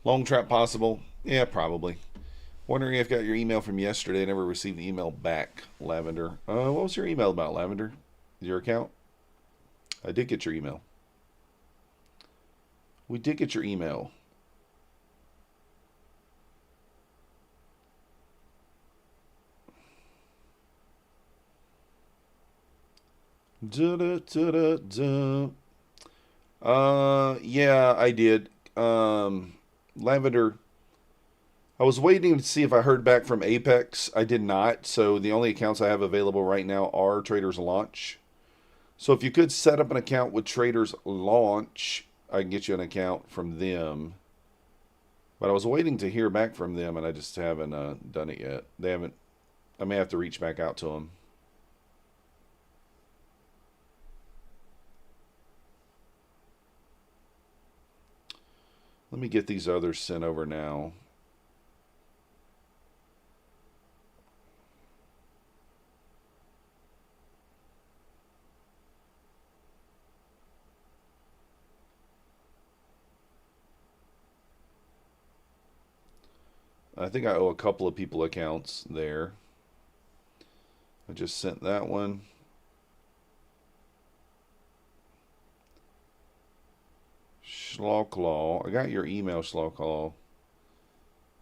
Long trap possible? Yeah, probably. Wondering if I got your email from yesterday. I never received the email back, Lavender. What was your email about, Lavender? Your account? I did get your email. We did get your email. Yeah, I did. Lavender. I was waiting to see if I heard back from Apex. I did not. So the only accounts I have available right now are Traders Launch. So if you could set up an account with Traders Launch, I can get you an account from them. But I was waiting to hear back from them, and I just haven't done it yet. They haven't. I may have to reach back out to them. Let me get these others sent over now. I think I owe a couple of people accounts there. I just sent that one. Schlawclaw. I got your email, Schlawclaw.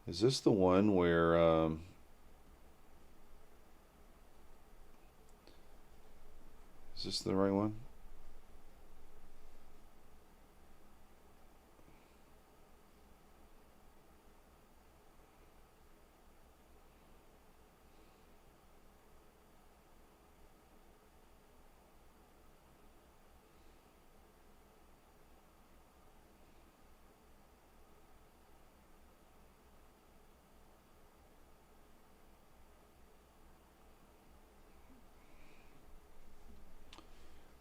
Is this the one where is this the right one?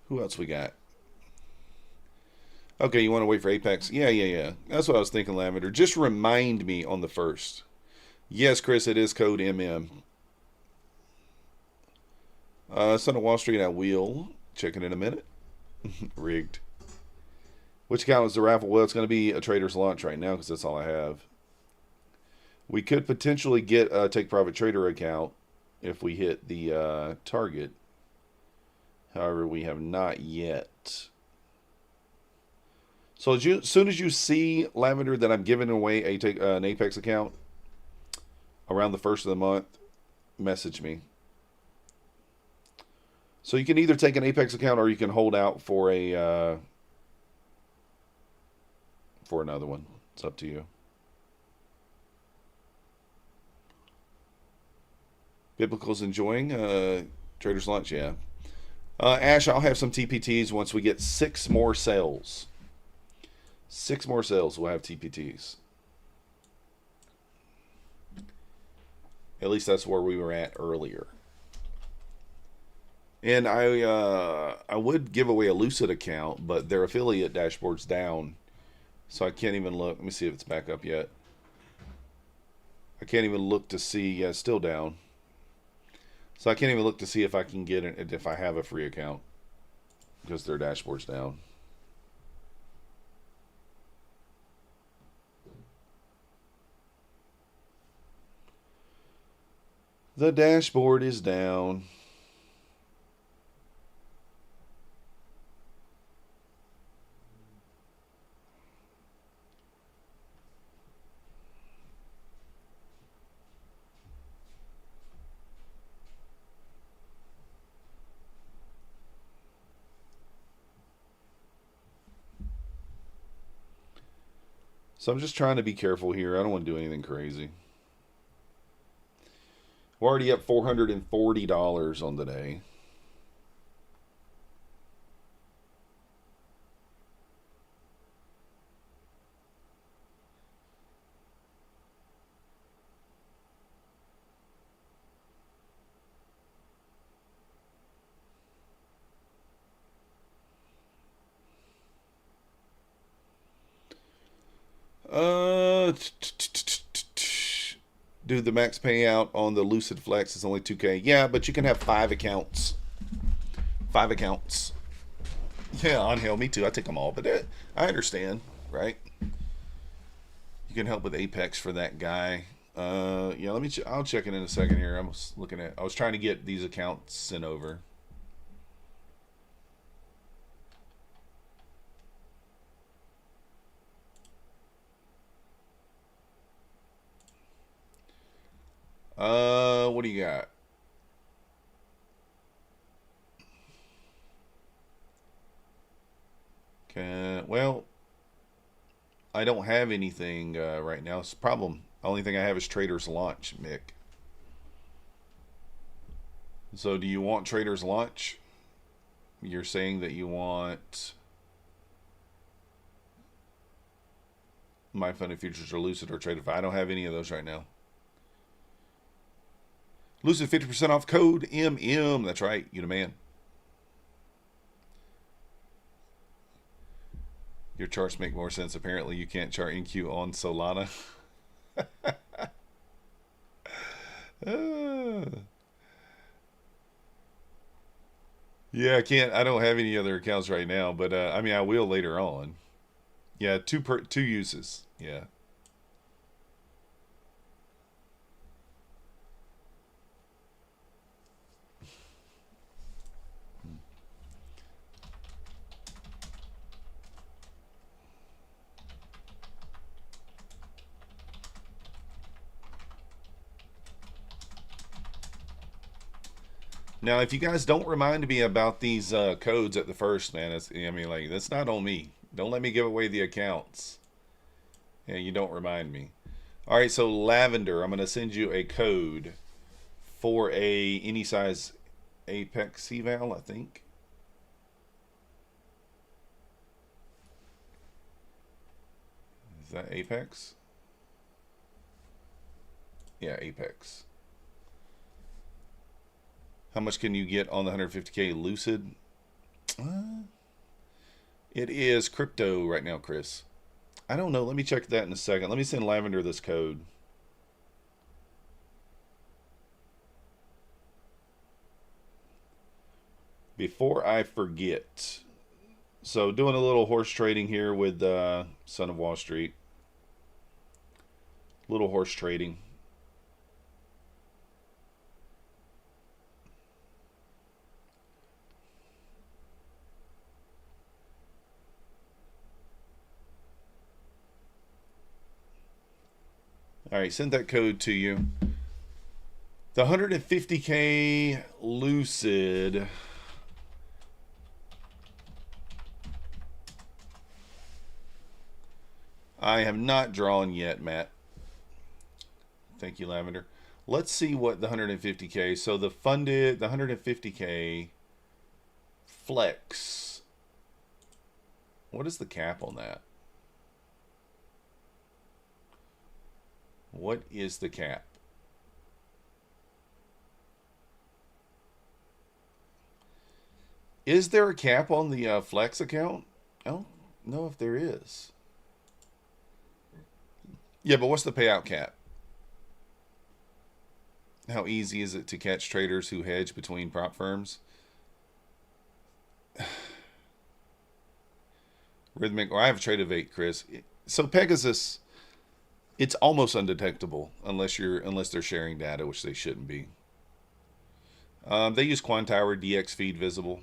Who else we got? Okay, you want to wait for Apex? Yeah. That's what I was thinking, Lavender. Just remind me on the first. Yes, Chris, it is code MM. Son of Wall Street, I will. Check it in a minute. Rigged. Which account is the raffle? Well, it's going to be a trader's launch right now because that's all I have. We could potentially get a take profit trader account if we hit the target. However, we have not yet. So as soon as you see, Lavender, that I'm giving away an Apex account around the first of the month, message me. So you can either take an Apex account or you can hold out for a for another one. It's up to you. Biblical's enjoying Trader's Lunch, yeah. Ash, I'll have some TPTs once we get 6 more sales. 6 more sales, we'll have TPTs. At least that's where we were at earlier. And I would give away a Lucid account, but their affiliate dashboard's down. So I can't even look. Let me see if it's back up yet. I can't even look to see. Yeah, it's still down. So I can't even look to see if I can get it, if I have a free account, because their dashboard's down. The dashboard is down. So I'm just trying to be careful here. I don't want to do anything crazy. We're already up $440 on the day. Do the max payout on the Lucid Flex is only 2K. Yeah, but you can have 5 accounts. 5 accounts. Yeah, on hell, me too. I take them all, but I understand, right? You can help with Apex for that guy. Yeah, I'll check it in a second here. I was trying to get these accounts sent over. What do you got? Well, I don't have anything right now. It's a problem. The only thing I have is Trader's Launch, Mick. So do you want Trader's Launch? You're saying that you want My Funded Futures or Lucid or Trader. I don't have any of those right now. Lucid 50% off code MM. That's right. You the man. Your charts make more sense. Apparently, you can't chart NQ on Solana. Yeah, I can't. I don't have any other accounts right now, but I mean, I will later on. Yeah, two uses. Yeah. Now, if you guys don't remind me about these codes at the first, man, I mean, like, that's not on me. Don't let me give away the accounts. Yeah, you don't remind me. All right, so Lavender, I'm going to send you a code for any size Apex eval, I think. Is that Apex? Yeah, Apex. How much can you get on the 150K Lucid? It is crypto right now, Chris. I don't know. Let me check that in a second. Let me send Lavender this code. Before I forget. So doing a little horse trading here with Son of Wall Street. Little horse trading. All right, send that code to you. The 150K Lucid. I have not drawn yet, Matt. Thank you, Lavender. Let's see what the 150K. So the 150K Flex. What is the cap on that? What is the cap? Is there a cap on the Flex account? I don't know if there is. Yeah, but what's the payout cap? How easy is it to catch traders who hedge between prop firms? Rhythmic, or I have a trade of 8, Chris. So Pegasus, it's almost undetectable unless they're sharing data, which they shouldn't be. They use Quantower DX feed visible.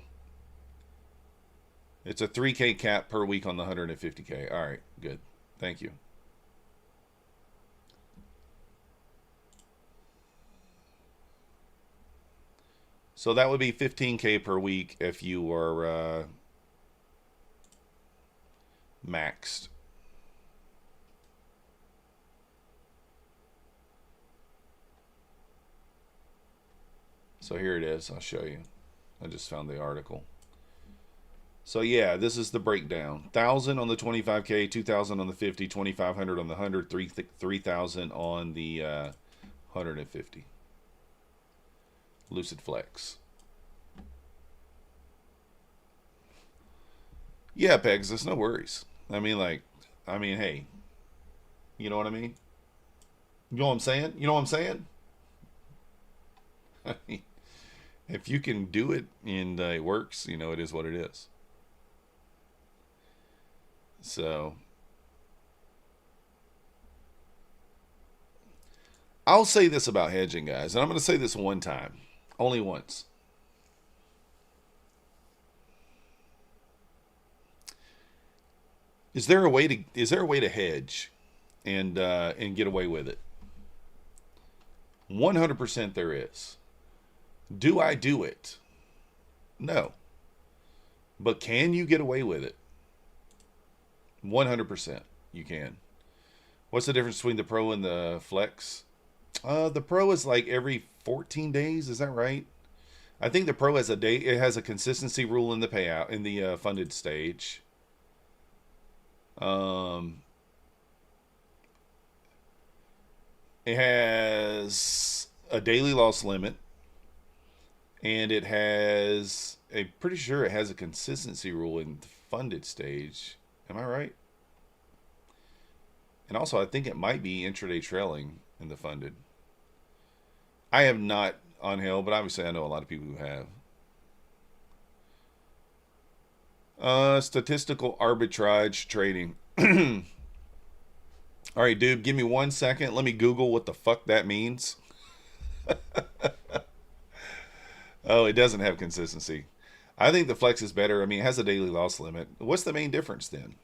It's a 3K cap per week on the 150K. All right, good. Thank you. So that would be 15K per week if you were maxed. So here it is. I'll show you. I just found the article. So yeah, this is the breakdown. 1,000 on the 25K, 2,000 on the 50, 2,500 on the 100, 3,000 on the 150. Lucid Flex. Yeah, Pegasus, no worries. I mean, hey, you know what I mean? You know what I'm saying? You know what I'm saying? I mean, if you can do it and it works, you know, it is what it is. So, I'll say this about hedging, guys, and I'm going to say this one time, only once. Is there a way to hedge and get away with it? 100% there is. Do I do it? No. But can you get away with it? 100% you can. What's the difference between the Pro and the Flex? The Pro is like every 14 days, is that right? I think the Pro has it has a consistency rule in the payout in the funded stage. It has a daily loss limit, and it has pretty sure it has a consistency rule in the funded stage. Am I right? And also, I think it might be intraday trailing in the funded. I have not on Hill, but obviously I know a lot of people who have. Statistical arbitrage trading. All right, dude, give me 1 second. Let me Google what the fuck that means. Oh, it doesn't have consistency. I think the Flex is better. I mean, it has a daily loss limit. What's the main difference then?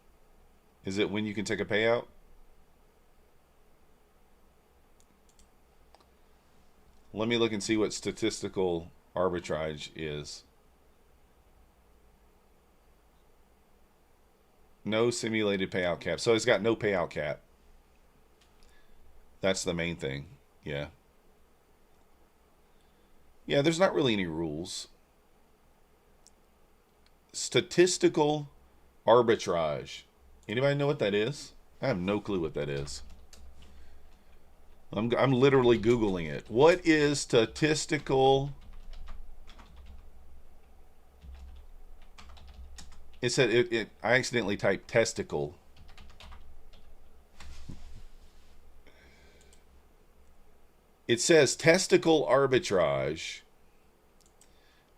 Is it when you can take a payout? Let me look and see what statistical arbitrage is. No simulated payout cap. So it's got no payout cap. That's the main thing. Yeah. Yeah, there's not really any rules. Statistical arbitrage. Anybody know what that is? I have no clue what that is. I'm literally Googling it. What is statistical? It said I accidentally typed testicle. It says testicle arbitrage,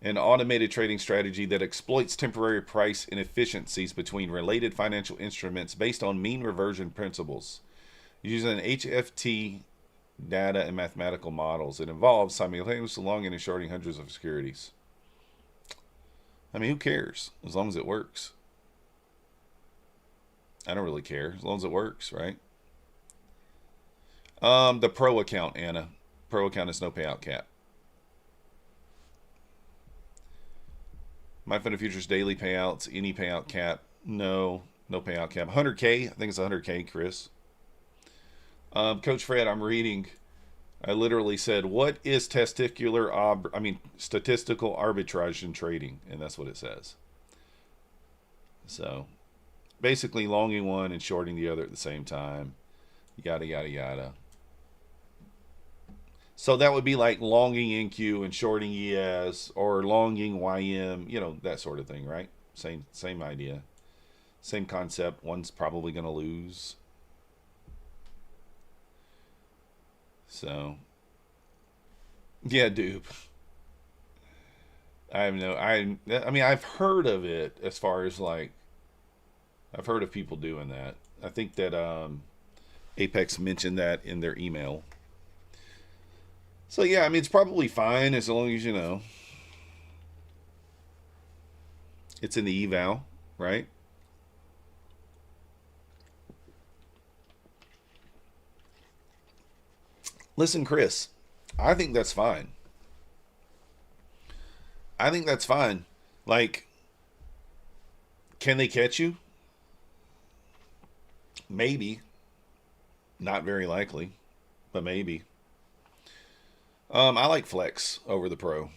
an automated trading strategy that exploits temporary price inefficiencies between related financial instruments based on mean reversion principles. Using HFT data and mathematical models, it involves simultaneously longing and shorting hundreds of securities. I mean, who cares? As long as it works. I don't really care. As long as it works, right? The pro account, Anna. Pro account is no payout cap. My Fund of Futures daily payouts, any payout cap? No payout cap. 100K, I think it's 100K, Chris. Coach Fred, I'm reading. I literally said, what is statistical arbitrage in trading? And that's what it says. So, basically longing one and shorting the other at the same time. Yada, yada, yada. So that would be like longing NQ and shorting ES, or longing YM, you know, that sort of thing, right? Same idea. Same concept. One's probably going to lose. So, yeah, dupe. I mean, I've heard of it as far as like, I've heard of people doing that. I think that Apex mentioned that in their email. So yeah, I mean, it's probably fine as long as, you know, it's in the eval, right? Listen, Chris, I think that's fine. I think that's fine. Like, can they catch you? Maybe. Not very likely, but maybe. I like Flex over the Pro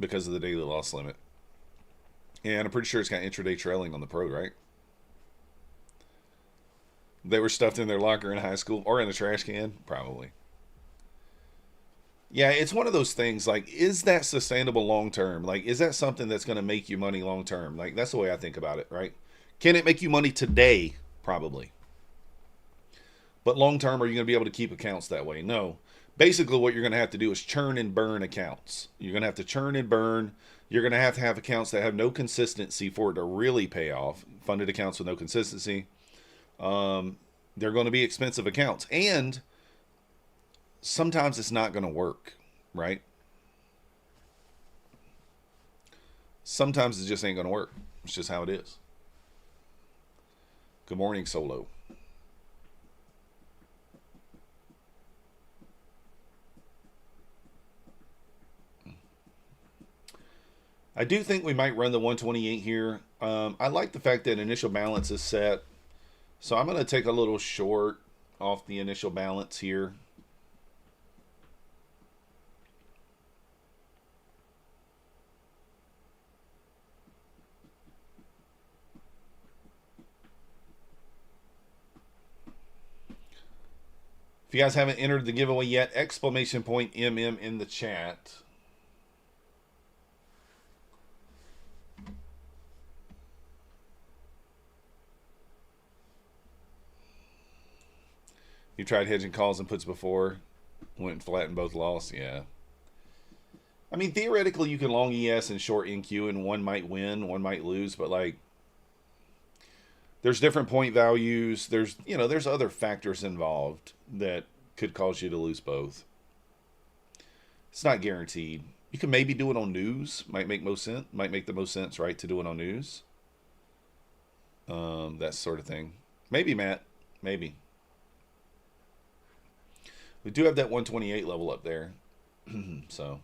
because of the daily loss limit. And I'm pretty sure it's got intraday trailing on the Pro, right? They were stuffed in their locker in high school or in the trash can? Probably. Yeah, it's one of those things like, is that sustainable long term? Like, is that something that's going to make you money long term? Like, that's the way I think about it, right? Can it make you money today? Probably. But long term, are you going to be able to keep accounts that way? No. Basically, what you're going to have to do is churn and burn accounts. You're going to have to churn and burn. You're going to have accounts that have no consistency for it to really pay off. Funded accounts with no consistency. They're going to be expensive accounts. And sometimes it's not going to work, right? Sometimes it just ain't going to work. It's just how it is. Good morning, Solo. I do think we might run the 128 here. I like the fact that initial balance is set. So I'm going to take a little short off the initial balance here. If you guys haven't entered the giveaway yet, exclamation point MM in the chat. You tried hedging calls and puts before, went flat and both lost. Yeah. I mean, theoretically, you can long ES and short NQ, and one might win, one might lose, but like, there's different point values. There's other factors involved that could cause you to lose both. It's not guaranteed. You can maybe do it on news. Might make the most sense, right, to do it on news. That sort of thing. Maybe, Matt. Maybe. We do have that 128 level up there. So.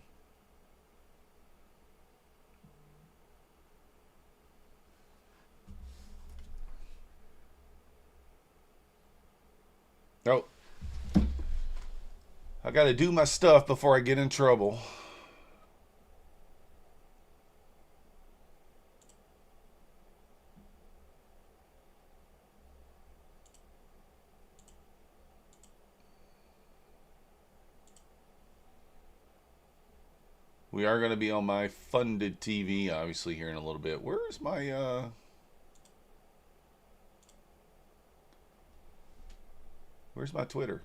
Oh, I got to do my stuff before I get in trouble. We are going to be on my funded TV, obviously, here in a little bit. Where's my Twitter?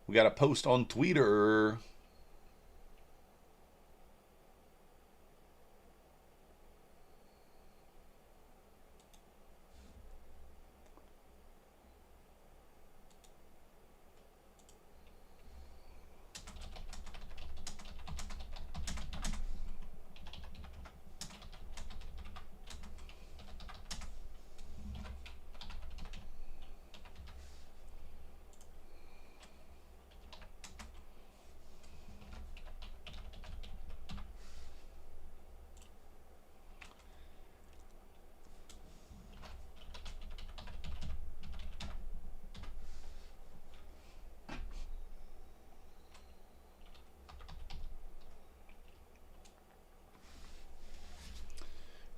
We got a post on Twitter.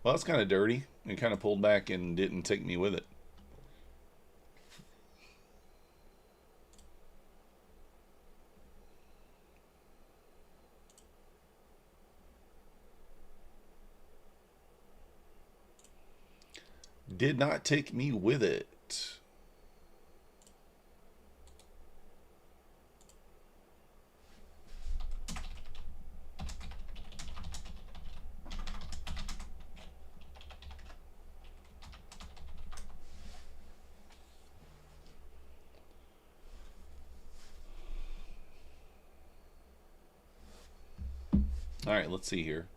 Well, it's kind of dirty. It kind of pulled back and didn't take me with it. Did not take me with it. All right, let's see here.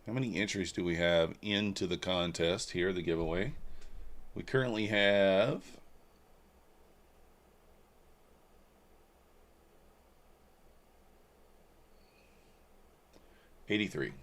How many entries do we have into the contest here, the giveaway? We currently have 83.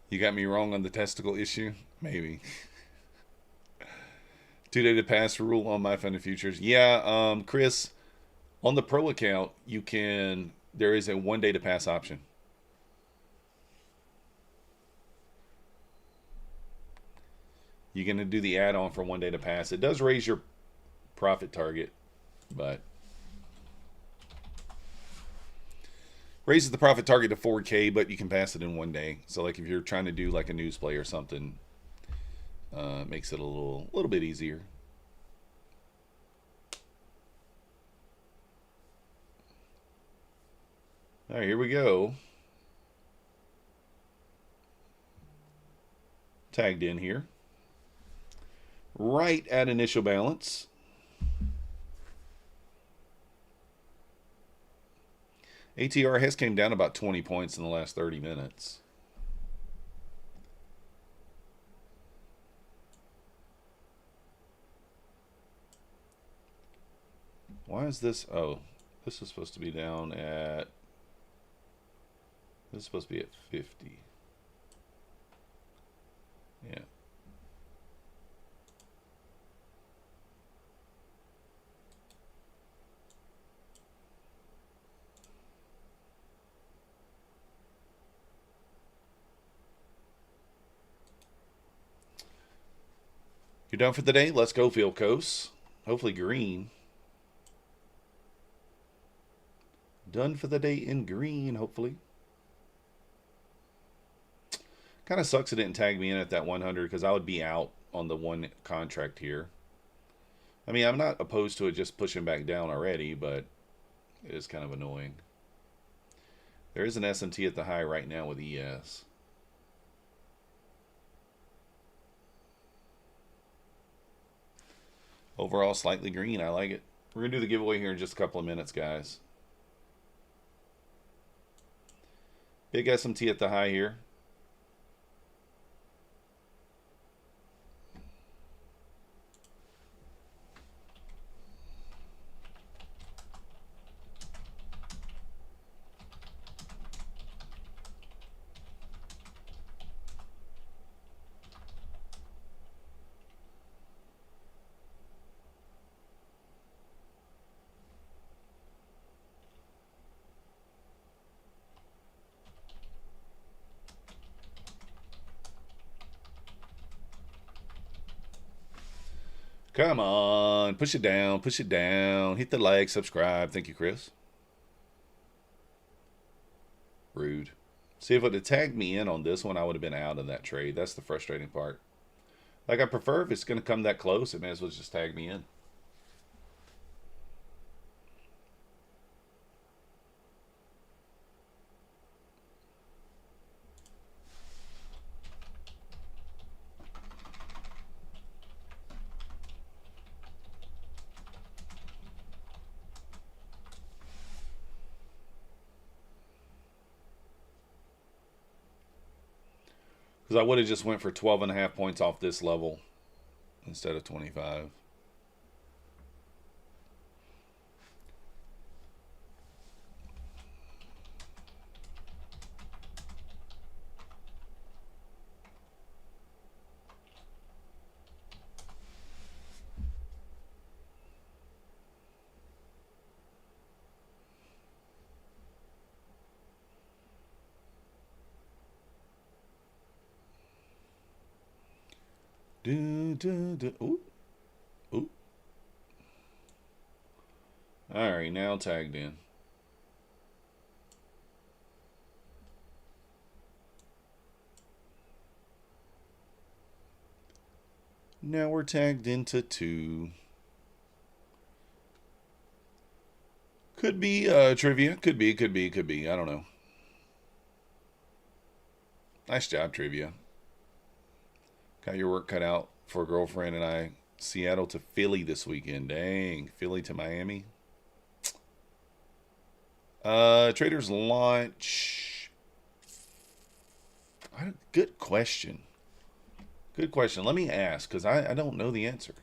You got me wrong on the testicle issue? Maybe. 2 day to pass rule on my funded futures. Yeah, Chris, on the pro account, there is a 1 day to pass option. You're going to do the add-on for 1 day to pass. It does raise your profit target, but raises the profit target to 4K, but you can pass it in 1 day. So like if you're trying to do like a news play or something, makes it a little bit easier. All right, here we go. Tagged in here. Right at initial balance. ATR has came down about 20 points in the last 30 minutes. Why is this? Oh, this is supposed to be down at. This is supposed to be at 50. Yeah. You're done for the day? Let's go, Field Coast. Hopefully green. Done for the day in green, hopefully. Kind of sucks it didn't tag me in at that 100 because I would be out on the one contract here. I mean, I'm not opposed to it just pushing back down already, but it is kind of annoying. There is an SMT at the high right now with ES. Overall, slightly green. I like it. We're going to do the giveaway here in just a couple of minutes, guys. Big SMT at the high here. Come on. Push it down. Push it down. Hit the like, subscribe. Thank you, Chris. Rude. See, if it had tagged me in on this one, I would have been out of that trade. That's the frustrating part. Like, I prefer if it's going to come that close, it may as well just tag me in. Because I would have just went for 12.5 points off this level instead of 25. Ooh. Ooh. Alright, now tagged in. Now we're tagged into 2. Could be trivia. Could be. I don't know. Nice job, trivia. Got your work cut out for a girlfriend and I. Seattle to Philly this weekend. Dang. Philly to Miami. Trader's launch. Good question. Good question. Let me ask, because I don't know the answer.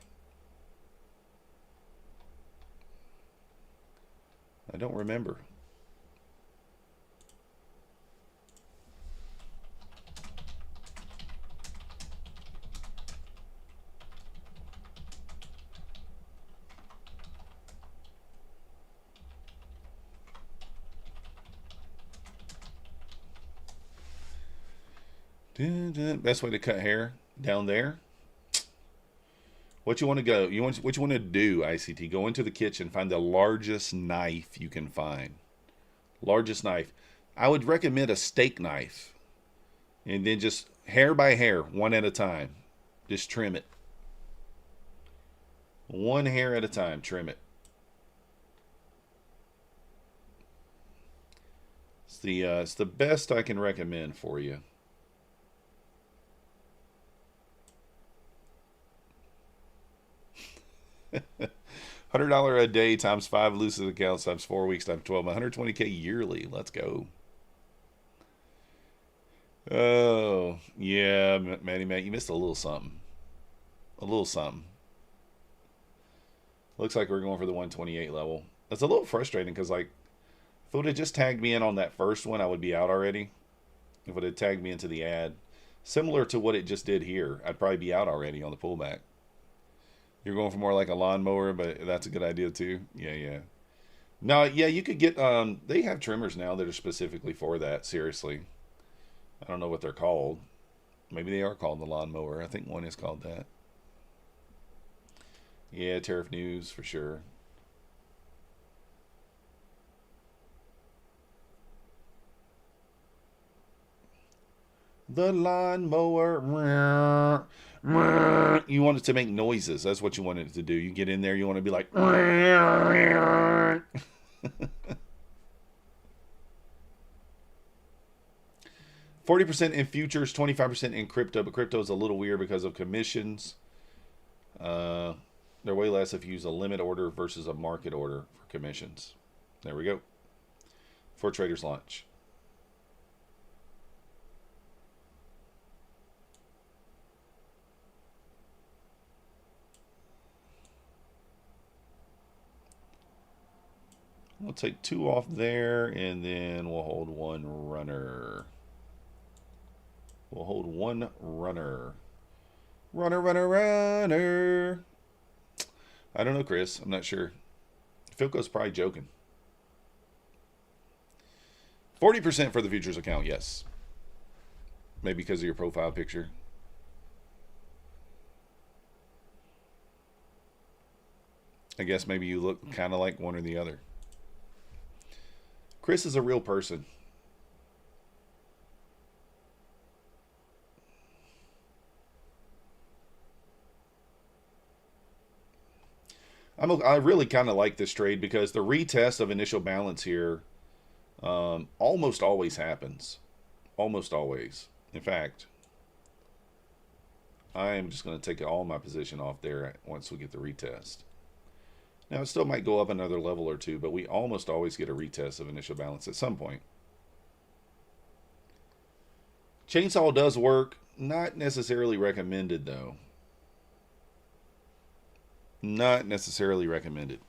I don't remember. Best way to cut hair down there. What you want to go? What you want to do? ICT. Go into the kitchen. Find the largest knife you can find. Largest knife. I would recommend a steak knife, and then just hair by hair, one at a time. Just trim it. One hair at a time. Trim it. It's the best I can recommend for you. $100 a day times 5 lucid accounts times 4 weeks times 12. 120K yearly. Let's go. Oh, yeah, Matty Matt, you missed a little something. A little something. Looks like we're going for the 128 level. That's a little frustrating because, like, if it would have just tagged me in on that first one, I would be out already. If it would have tagged me into the ad. Similar to what it just did here, I'd probably be out already on the pullback. You're going for more like a lawnmower, but that's a good idea too. Yeah. No, yeah, you could get, they have trimmers now that are specifically for that, seriously. I don't know what they're called. Maybe they are called the lawnmower. I think one is called that. Yeah, tariff news for sure. The lawnmower. You want it to make noises. That's what you want it to do. You get in there, you want to be like 40% in futures, 25% in crypto, but crypto is a little weird because of commissions. They're way less if you use a limit order versus a market order for commissions. There we go. For Traders Launch. We'll take 2 off there, and then we'll hold 1 runner. We'll hold 1 runner. Runner, runner, runner. I don't know, Chris. I'm not sure. Philco's probably joking. 40% for the futures account, yes. Maybe because of your profile picture. I guess maybe you look kind of like one or the other. Chris is a real person. I really kind of like this trade because the retest of initial balance here almost always happens. Almost always. In fact, I am just going to take all my position off there once we get the retest. Now, it still might go up another level or two, but we almost always get a retest of initial balance at some point. Chainsaw does work. Not necessarily recommended, though. Not necessarily recommended.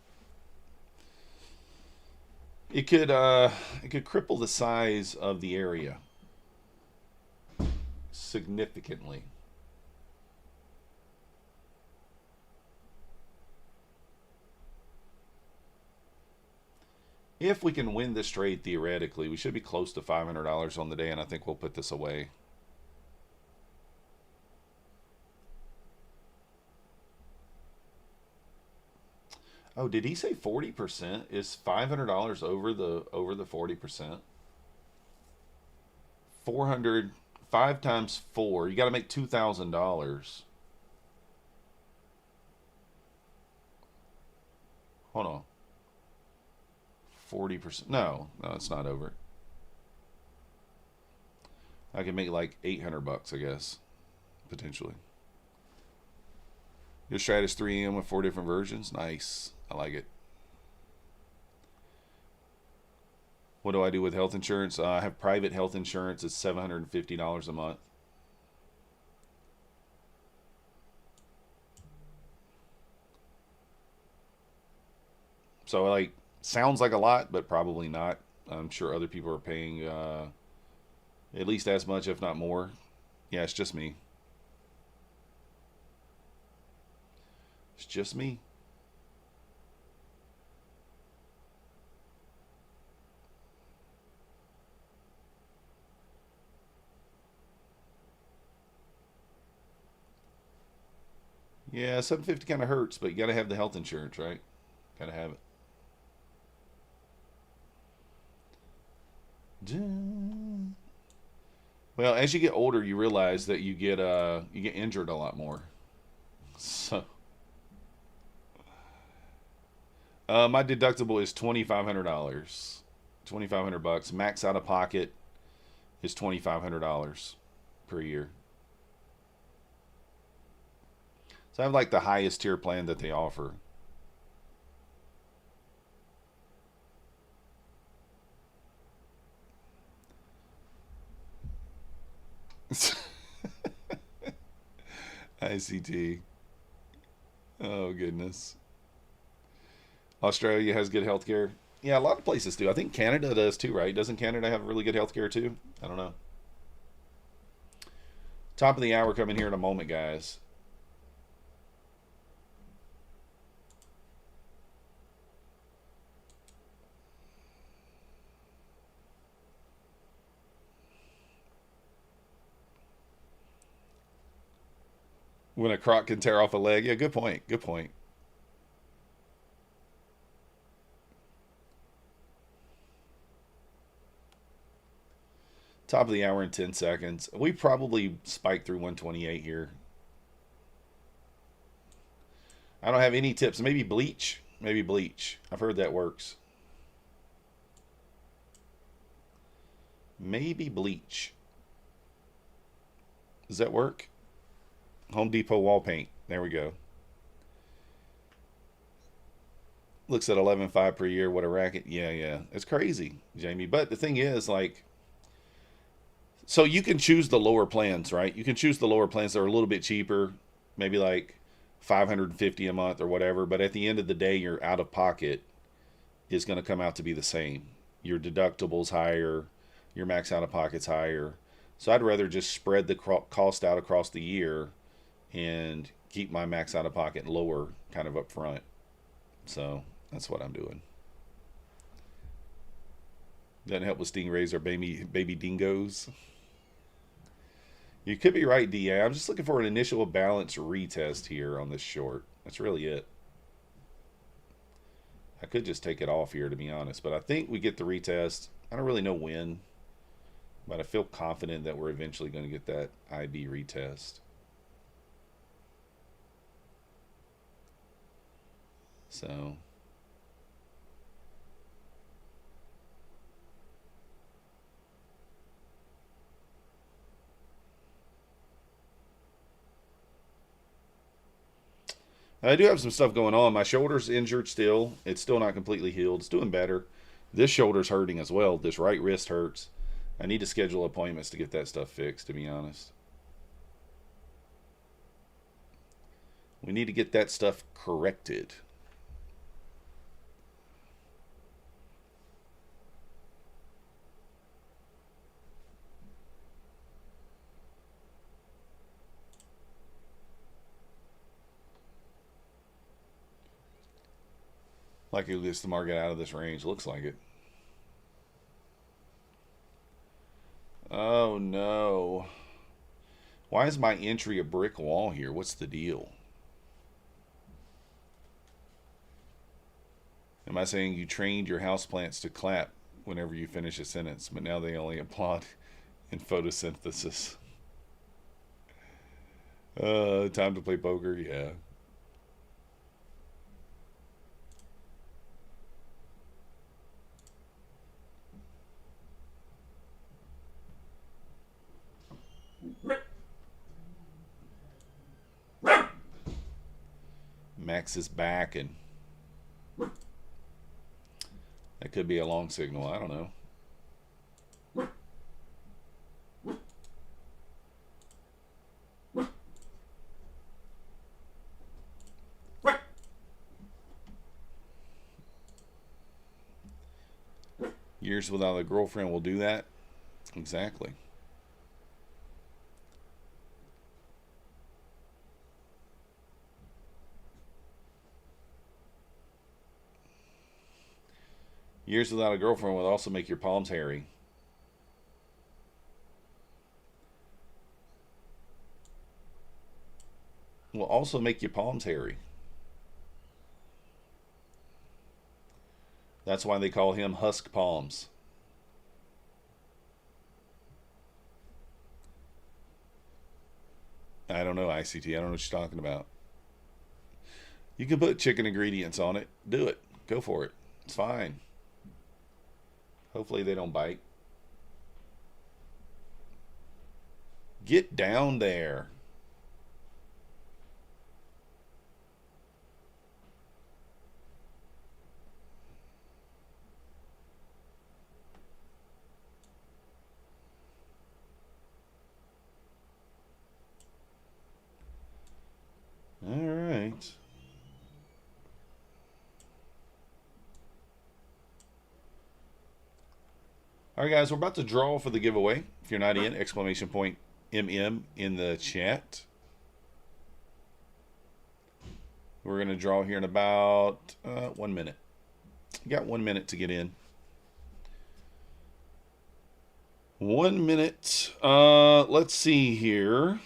It could cripple the size of the area significantly. If we can win this trade theoretically, we should be close to $500 on the day, and I think we'll put this away. Oh, did he say 40%? Is $500 over the 40%? 400, 5 times 4. You got to make $2,000. Hold on. 40%. No, it's not over. I can make like $800, I guess, potentially. Your strat is 3 AM with 4 different versions. Nice. I like it. What do I do with health insurance? I have private health insurance. It's $750 a month. So like, sounds like a lot, but probably not. I'm sure other people are paying at least as much, if not more. Yeah, it's just me. It's just me. Yeah, 750 kind of hurts, but you got to have the health insurance, right? Got to have it. Well, as you get older, you realize that you get injured a lot more. So, my deductible is $2,500. $2,500. Max out of pocket is $2,500 per year. So I have like the highest tier plan that they offer. ICT. Oh, goodness. Australia has good healthcare. Yeah, a lot of places do. I think Canada does too, right? Doesn't Canada have really good healthcare too? I don't know. Top of the hour coming here in a moment, guys. When a croc can tear off a leg. Yeah, good point. Good point. Top of the hour in 10 seconds. We probably spiked through 128 here. I don't have any tips. Maybe bleach. Maybe bleach. I've heard that works. Maybe bleach. Does that work? Home Depot wall paint. There we go. Looks at 11.5 per year. What a racket. Yeah. It's crazy, Jamie. But the thing is, like, so you can choose the lower plans, right? You can choose the lower plans that are a little bit cheaper, maybe like $550 a month or whatever. But at the end of the day, your out of pocket is going to come out to be the same. Your deductible's higher, your max out of pocket's higher. So I'd rather just spread the cost out across the year and keep my max out of pocket lower kind of up front. So that's what I'm doing. Doesn't help with stingrays or baby dingoes. You could be right, DA. I'm just looking for an initial balance retest here on this short. That's really it. I could just take it off here, to be honest. But I think we get the retest. I don't really know when. But I feel confident that we're eventually going to get that IB retest. So... I do have some stuff going on. My shoulder's injured still. It's still not completely healed. It's doing better. This shoulder's hurting as well. This right wrist hurts. I need to schedule appointments to get that stuff fixed, to be honest. We need to get that stuff corrected. Like it gets the market out of this range. Looks like it. Oh no. Why is my entry a brick wall here? What's the deal? Am I saying you trained your houseplants to clap whenever you finish a sentence, but now they only applaud in photosynthesis? Time to play poker? Yeah. Max is back, and that could be a long signal. I don't know. Years without a girlfriend will do that. Exactly. Years without a girlfriend will also make your palms hairy. Will also make your palms hairy. That's why they call him Husk Palms. I don't know, ICT. I don't know what you're talking about. You can put chicken ingredients on it. Do it. Go for it. It's fine. Hopefully they don't bite. Get down there. All right. All right, guys, we're about to draw for the giveaway. If you're not in, exclamation point MM in the chat. We're going to draw here in about 1 minute. You got 1 minute to get in. 1 minute. Let's see here.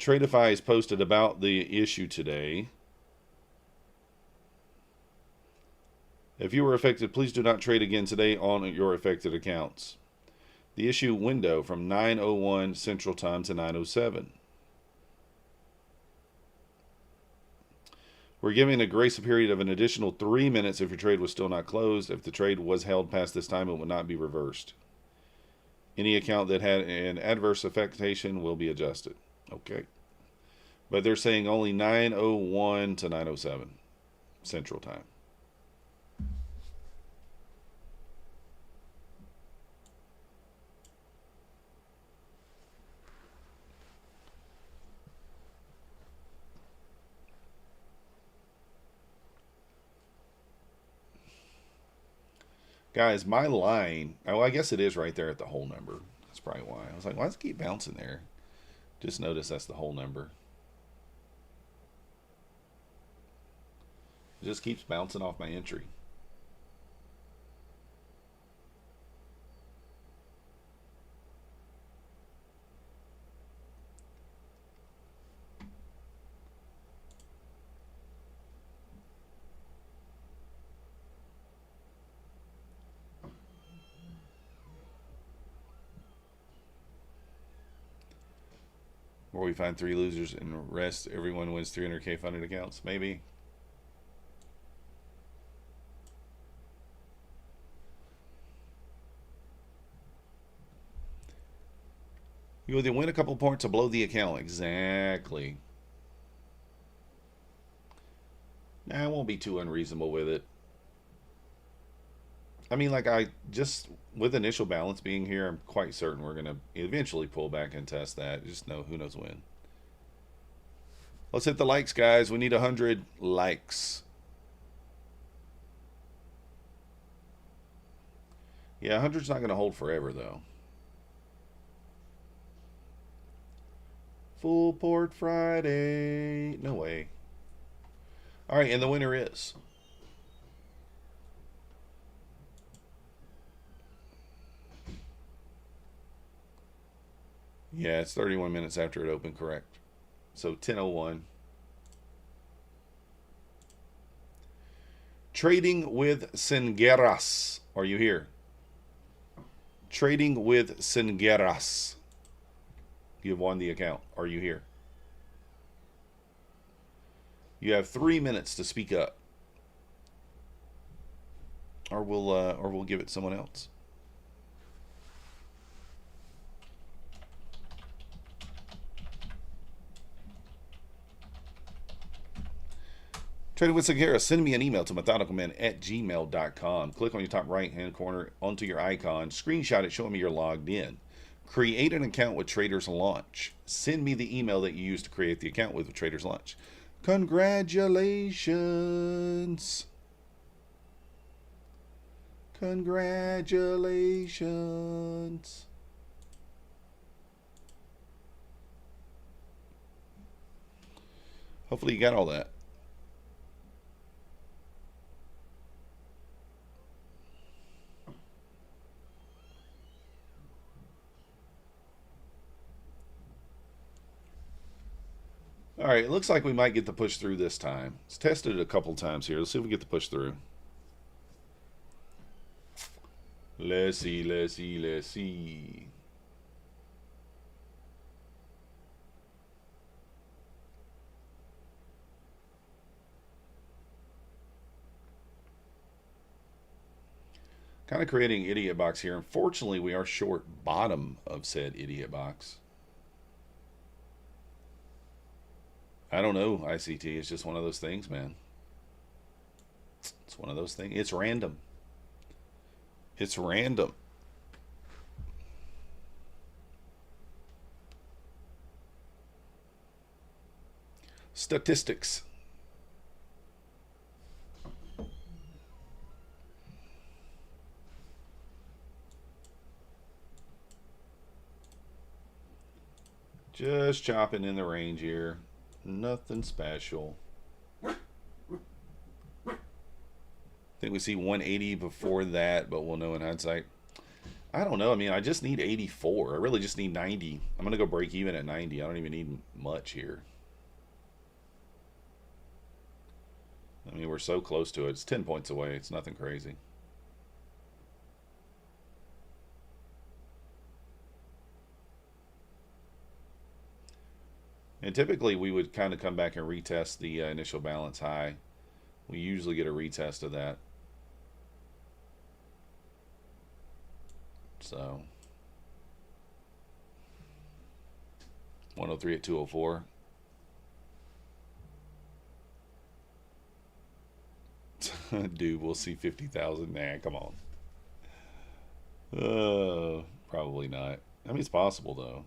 Tradeify has posted about the issue today. If you were affected, please do not trade again today on your affected accounts. The issue window from 9:01 Central Time to 9:07. We're giving a grace period of an additional 3 minutes if your trade was still not closed. If the trade was held past this time, it will not be reversed. Any account that had an adverse affectation will be adjusted. Okay. But they're saying only 9:01 to 9:07 Central Time. Guys, my line, oh, I guess it is right there at the whole number. That's probably why. I was like, why does it keep bouncing there? Just notice that's the whole number. It just keeps bouncing off my entry. Where we find 3 losers and the rest, everyone wins 300K funded accounts. Maybe. You either win a couple points or blow the account. Exactly. Nah, I won't be too unreasonable with it. I mean, like, I just, with initial balance being here, I'm quite certain we're going to eventually pull back and test that. Just know, who knows when. Let's hit the likes, guys. We need 100 likes. Yeah, 100's not going to hold forever, though. Full Port Friday. No way. All right, and the winner is... Yeah, it's 31 minutes after it opened, correct. So 10:01. Trading with Singeras. Are you here? Trading with Singeras. You've won the account. Are you here? You have 3 minutes to speak up. Or we'll give it to someone else. Trading with Sagara, send me an email to methodicalman@gmail.com. Click on your top right-hand corner onto your icon. Screenshot it showing me you're logged in. Create an account with Traders Launch. Send me the email that you used to create the account with Traders Launch. Congratulations. Congratulations. Hopefully you got all that. All right, it looks like we might get the push through this time. Let's test it a couple times here. Let's see if we get the push through. Let's see, let's see, let's see. Kind of creating idiot box here. Unfortunately, we are short bottom of said idiot box. I don't know, ICT. It's just one of those things, man. It's one of those things. It's random. It's random. Statistics. Just chopping in the range here. Nothing special. I think we see 180 before that, but we'll know in hindsight. I don't know. I mean, I just need 84. I really just need 90. I'm going to go break even at 90. I don't even need much here. I mean, we're so close to it. It's 10 points away. It's nothing crazy. And typically we would kind of come back and retest the initial balance high. We usually get a retest of that. So 103 at 204. Dude, we'll see 50,000. Nah, come on. Probably not. I mean, it's possible though.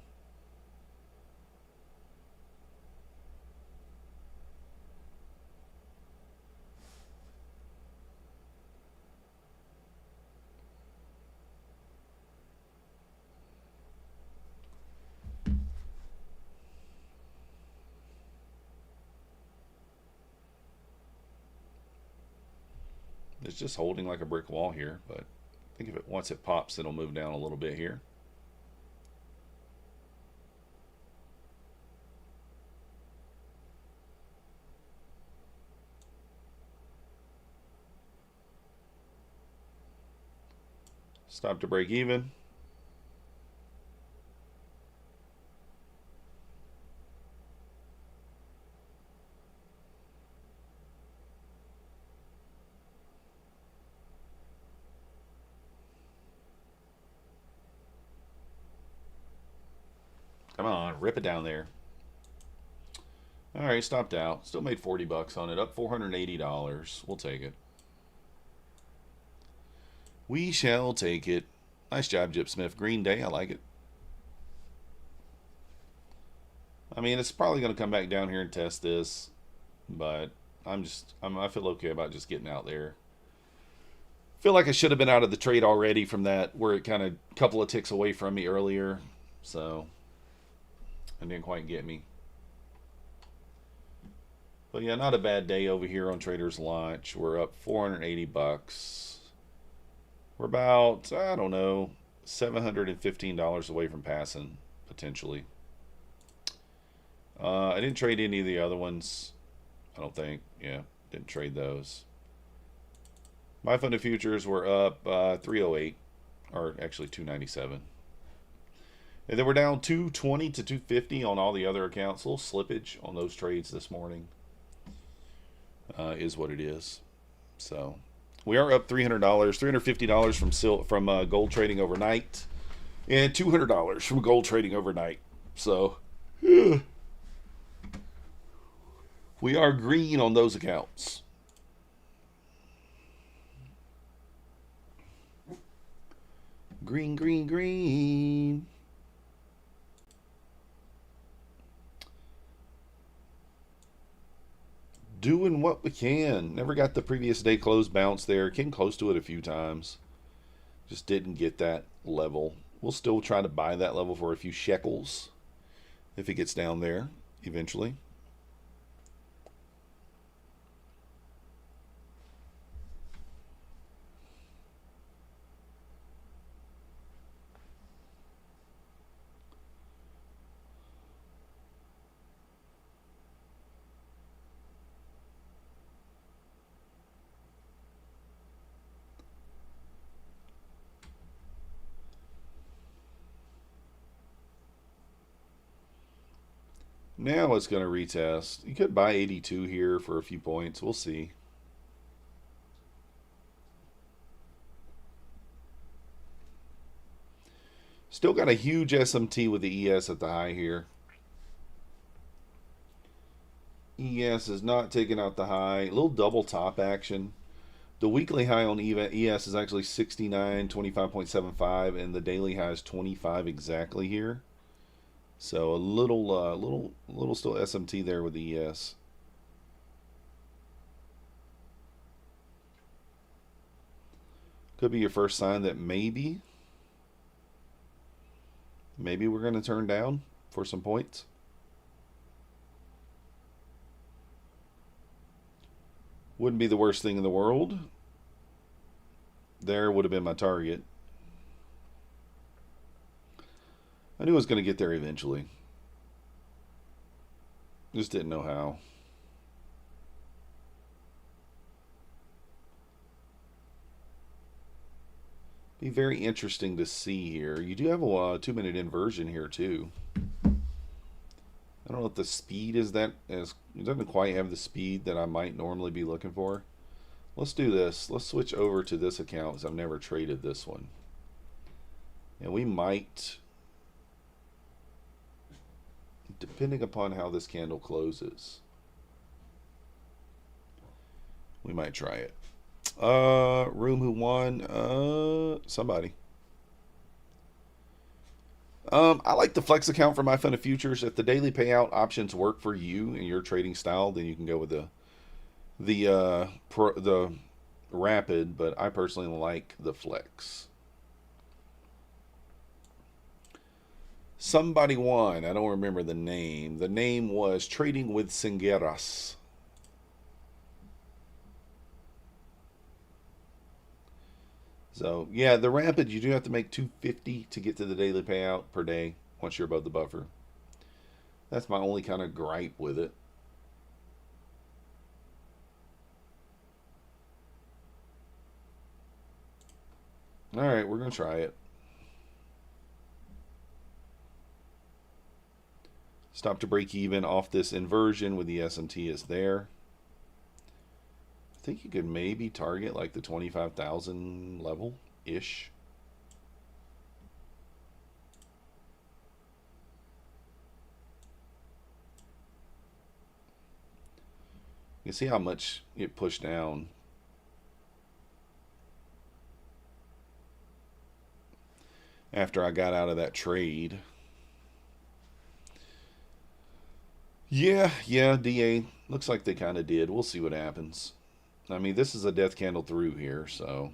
It's just holding like a brick wall here, but I think if it once it pops, it'll move down a little bit here. Stop to break even. Come on, rip it down there. All right, stopped out. Still made 40 bucks on it. Up $480. We'll take it. We shall take it. Nice job, Jip Smith. Green Day, I like it. I mean, it's probably going to come back down here and test this, but I feel okay about just getting out there. Feel like I should have been out of the trade already from that, where it kind of a couple of ticks away from me earlier, so it didn't quite get me. But yeah, not a bad day over here on Trader's Launch. We're up 480 bucks. We're about, I don't know, $715 away from passing, potentially. I didn't trade any of the other ones. I don't think. Yeah, didn't trade those. My funded futures were up 308, or actually 297. And then we're down 220 to 250 on all the other accounts. A little slippage on those trades this morning. Is what it is. So we are up $300, $350 from gold trading overnight, and $200 from gold trading overnight. So we are green on those accounts. Green, green, green. Doing what we can. Never got the previous day close bounce there. Came close to it a few times. Just didn't get that level. We'll still try to buy that level for a few shekels if it gets down there eventually. Now it's going to retest. You could buy 82 here for a few points. We'll see. Still got a huge SMT with the ES at the high here. ES is not taking out the high. A little double top action. The weekly high on ES is actually 69, 25.75, and the daily high is 25 exactly here. So a little still SMT there with the ES. Could be your first sign that maybe we're going to turn down for some points. Wouldn't be the worst thing in the world. There would have been my target. I knew I was going to get there eventually. Just didn't know how. Be very interesting to see here. You do have a 2-minute inversion here too. I don't know if the speed is that as it doesn't quite have the speed that I might normally be looking for. Let's do this. Let's switch over to this account because I've never traded this one. And we might, depending upon how this candle closes, we might try it. Room who won? Somebody. I like the flex account for my fund of futures. If the daily payout options work for you and your trading style, then you can go with the rapid. But I personally like the flex. Somebody won. I don't remember the name. The name was Trading with Singeras. So, yeah, the rapid, you do have to make 250 to get to the daily payout per day once you're above the buffer. That's my only kind of gripe with it. All right, we're going to try it. Stop to break even off this inversion with the S&T is there. I think you could maybe target like the 25,000 level-ish. You can see how much it pushed down. After I got out of that trade. Yeah, DA. Looks like they kind of did. We'll see what happens. I mean, this is a death candle through here, so.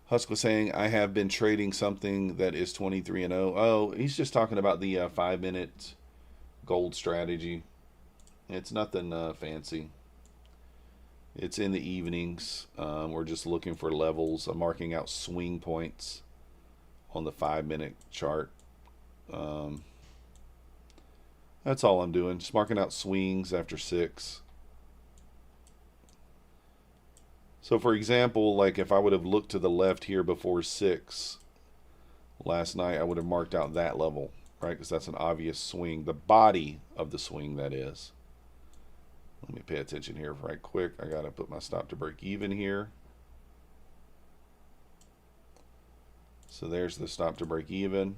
Husk was saying, I have been trading something that is 23-0. Oh, he's just talking about the 5-minute gold strategy. It's nothing fancy. It's in the evenings. We're just looking for levels. I'm marking out swing points on the 5-minute chart. That's all I'm doing. Just marking out swings after 6. So for example, like if I would have looked to the left here before 6 last night, I would have marked out that level, right? Because that's an obvious swing. The body of the swing, that is. Let me pay attention here right quick. I got to put my stop to break even here. So there's the stop to break even.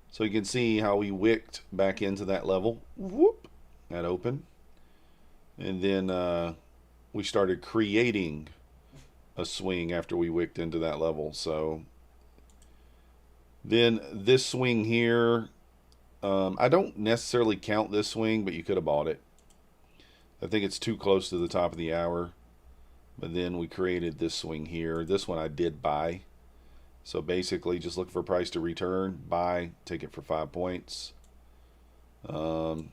So you can see how we wicked back into that level. Whoop, at open. And then we started creating a swing after we wicked into that level. So then this swing here, I don't necessarily count this swing, but you could have bought it. I think it's too close to the top of the hour. But then we created this swing here. This one I did buy. So basically, just look for price to return, buy, take it for 5 points. You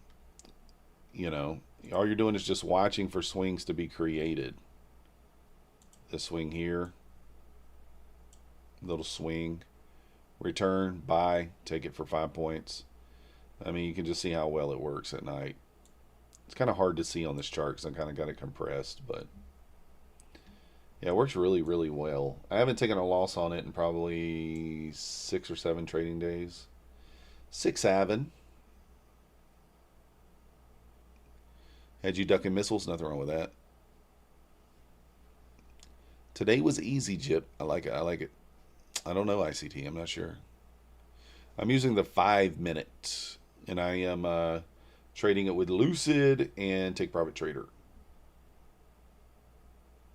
know, all you're doing is just watching for swings to be created. This swing here, little swing, return, buy, take it for 5 points. I mean, you can just see how well it works at night. It's kind of hard to see on this chart because I kind of got it compressed, but yeah, it works really, really well. I haven't taken a loss on it in probably 6 or 7 trading days. 6, 7. Had you ducking missiles? Nothing wrong with that. Today was easy, Jip. I like it. I like it. I don't know ICT. I'm not sure. I'm using the 5-minute, and I am trading it with Lucid and Take Profit Trader.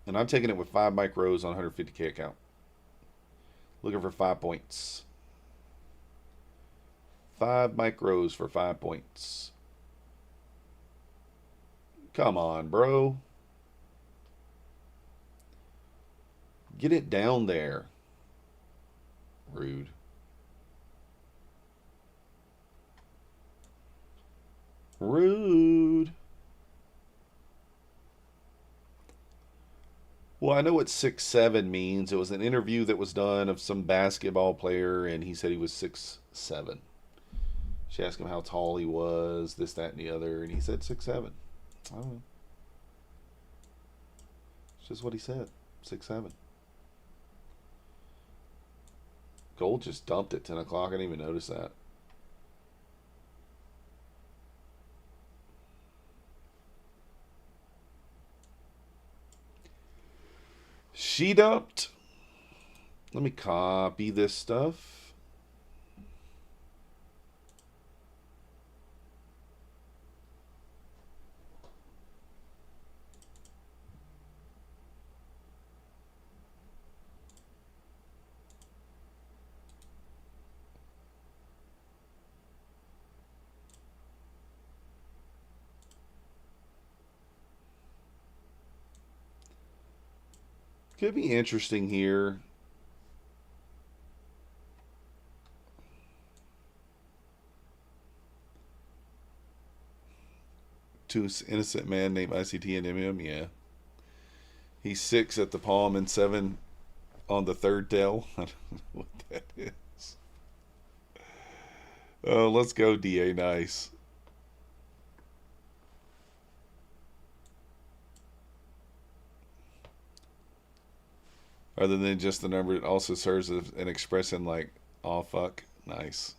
And I'm taking it with 5 micros on 150K account. Looking for 5 points. 5 micros for 5 points. Come on, bro. Get it down there. Rude. Rude. Well, I know what 6'7" means. It was an interview that was done of some basketball player, and he said he was 6'7". She asked him how tall he was, this, that, and the other, and he said 6'7". I don't know. Just what he said. 6-7. Gold just dumped at 10 o'clock. I didn't even notice that. She dumped. Let me copy this stuff. Could be interesting here. To innocent man named ICT and MM, yeah. He's 6 at the palm and 7 on the third tail. I don't know what that is. Oh, let's go, DA. Nice. Other than just the number, it also serves as an expression like, oh, fuck. Nice.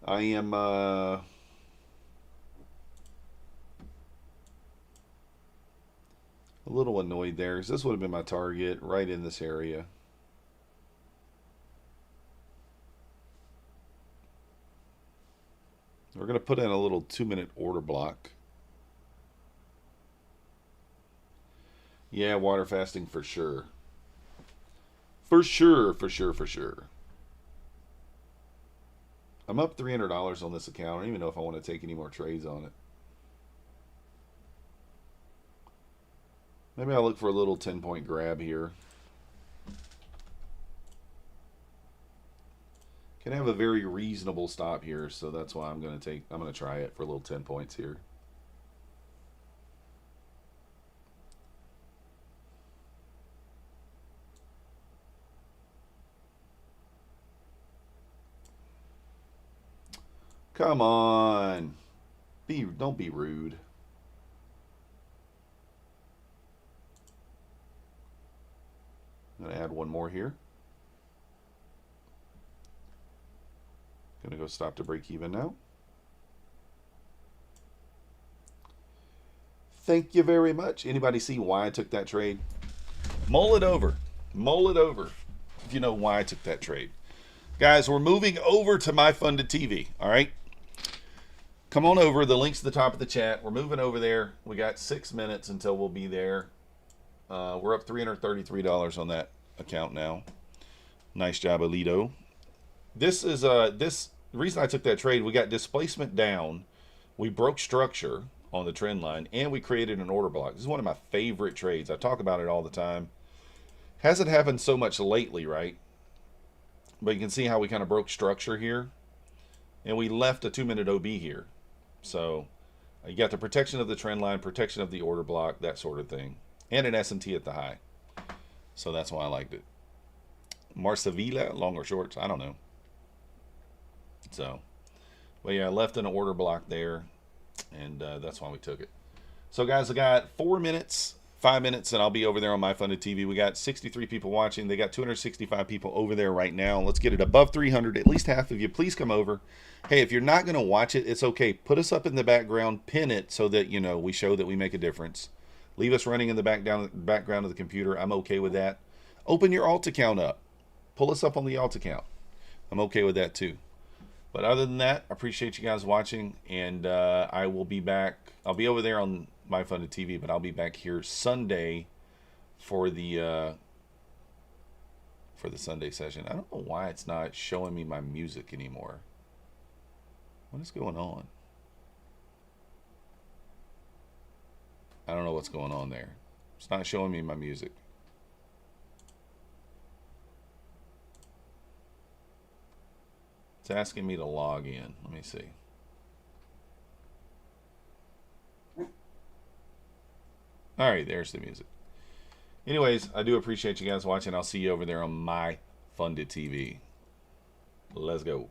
I am a little annoyed there, because this would have been my target right in this area. We're going to put in a little 2-minute order block. Yeah, water fasting for sure. For sure, for sure, for sure. I'm up $300 on this account. I don't even know if I want to take any more trades on it. Maybe I'll look for a little 10-point grab here. Can have a very reasonable stop here, so that's why I'm going to try it for a little 10 points here. Come on. Don't be rude. I'm going to add one more here. Going to go stop to break even now. Thank you very much. Anybody see why I took that trade? Mull it over. Mull it over if you know why I took that trade. Guys, we're moving over to My Funded TV, all right? Come on over. The link's at the top of the chat. We're moving over there. We got 6 minutes until we'll be there. We're up $333 on that account now. Nice job, Alito. This is the reason I took that trade. We got displacement down. We broke structure on the trend line, and we created an order block. This is one of my favorite trades. I talk about it all the time. Hasn't happened so much lately, right? But you can see how we kind of broke structure here. And we left a 2-minute OB here. So you got the protection of the trend line, protection of the order block, that sort of thing. And an S&T at the high. So that's why I liked it. Marsavilla, long or shorts, I don't know. So, but yeah, I left an order block there. And that's why we took it. So guys, I got 4 minutes, 5 minutes, and I'll be over there on My Funded TV. We got 63 people watching. They got 265 people over there right now. Let's get it above 300. At least half of you, please come over. Hey, if you're not going to watch it, it's okay. Put us up in the background, pin it so that, you know, we show that we make a difference. Leave us running in the background of the computer. I'm okay with that. Open your alt account up. Pull us up on the alt account. I'm okay with that too. But other than that, I appreciate you guys watching, and I will be back. I'll be over there on My Funded TV, but I'll be back here Sunday for the Sunday session. I don't know why it's not showing me my music anymore. What is going on? I don't know what's going on there. It's not showing me my music. It's asking me to log in. Let me see. All right, there's the music. Anyways, I do appreciate you guys watching. I'll see you over there on my Funded TV. Let's go.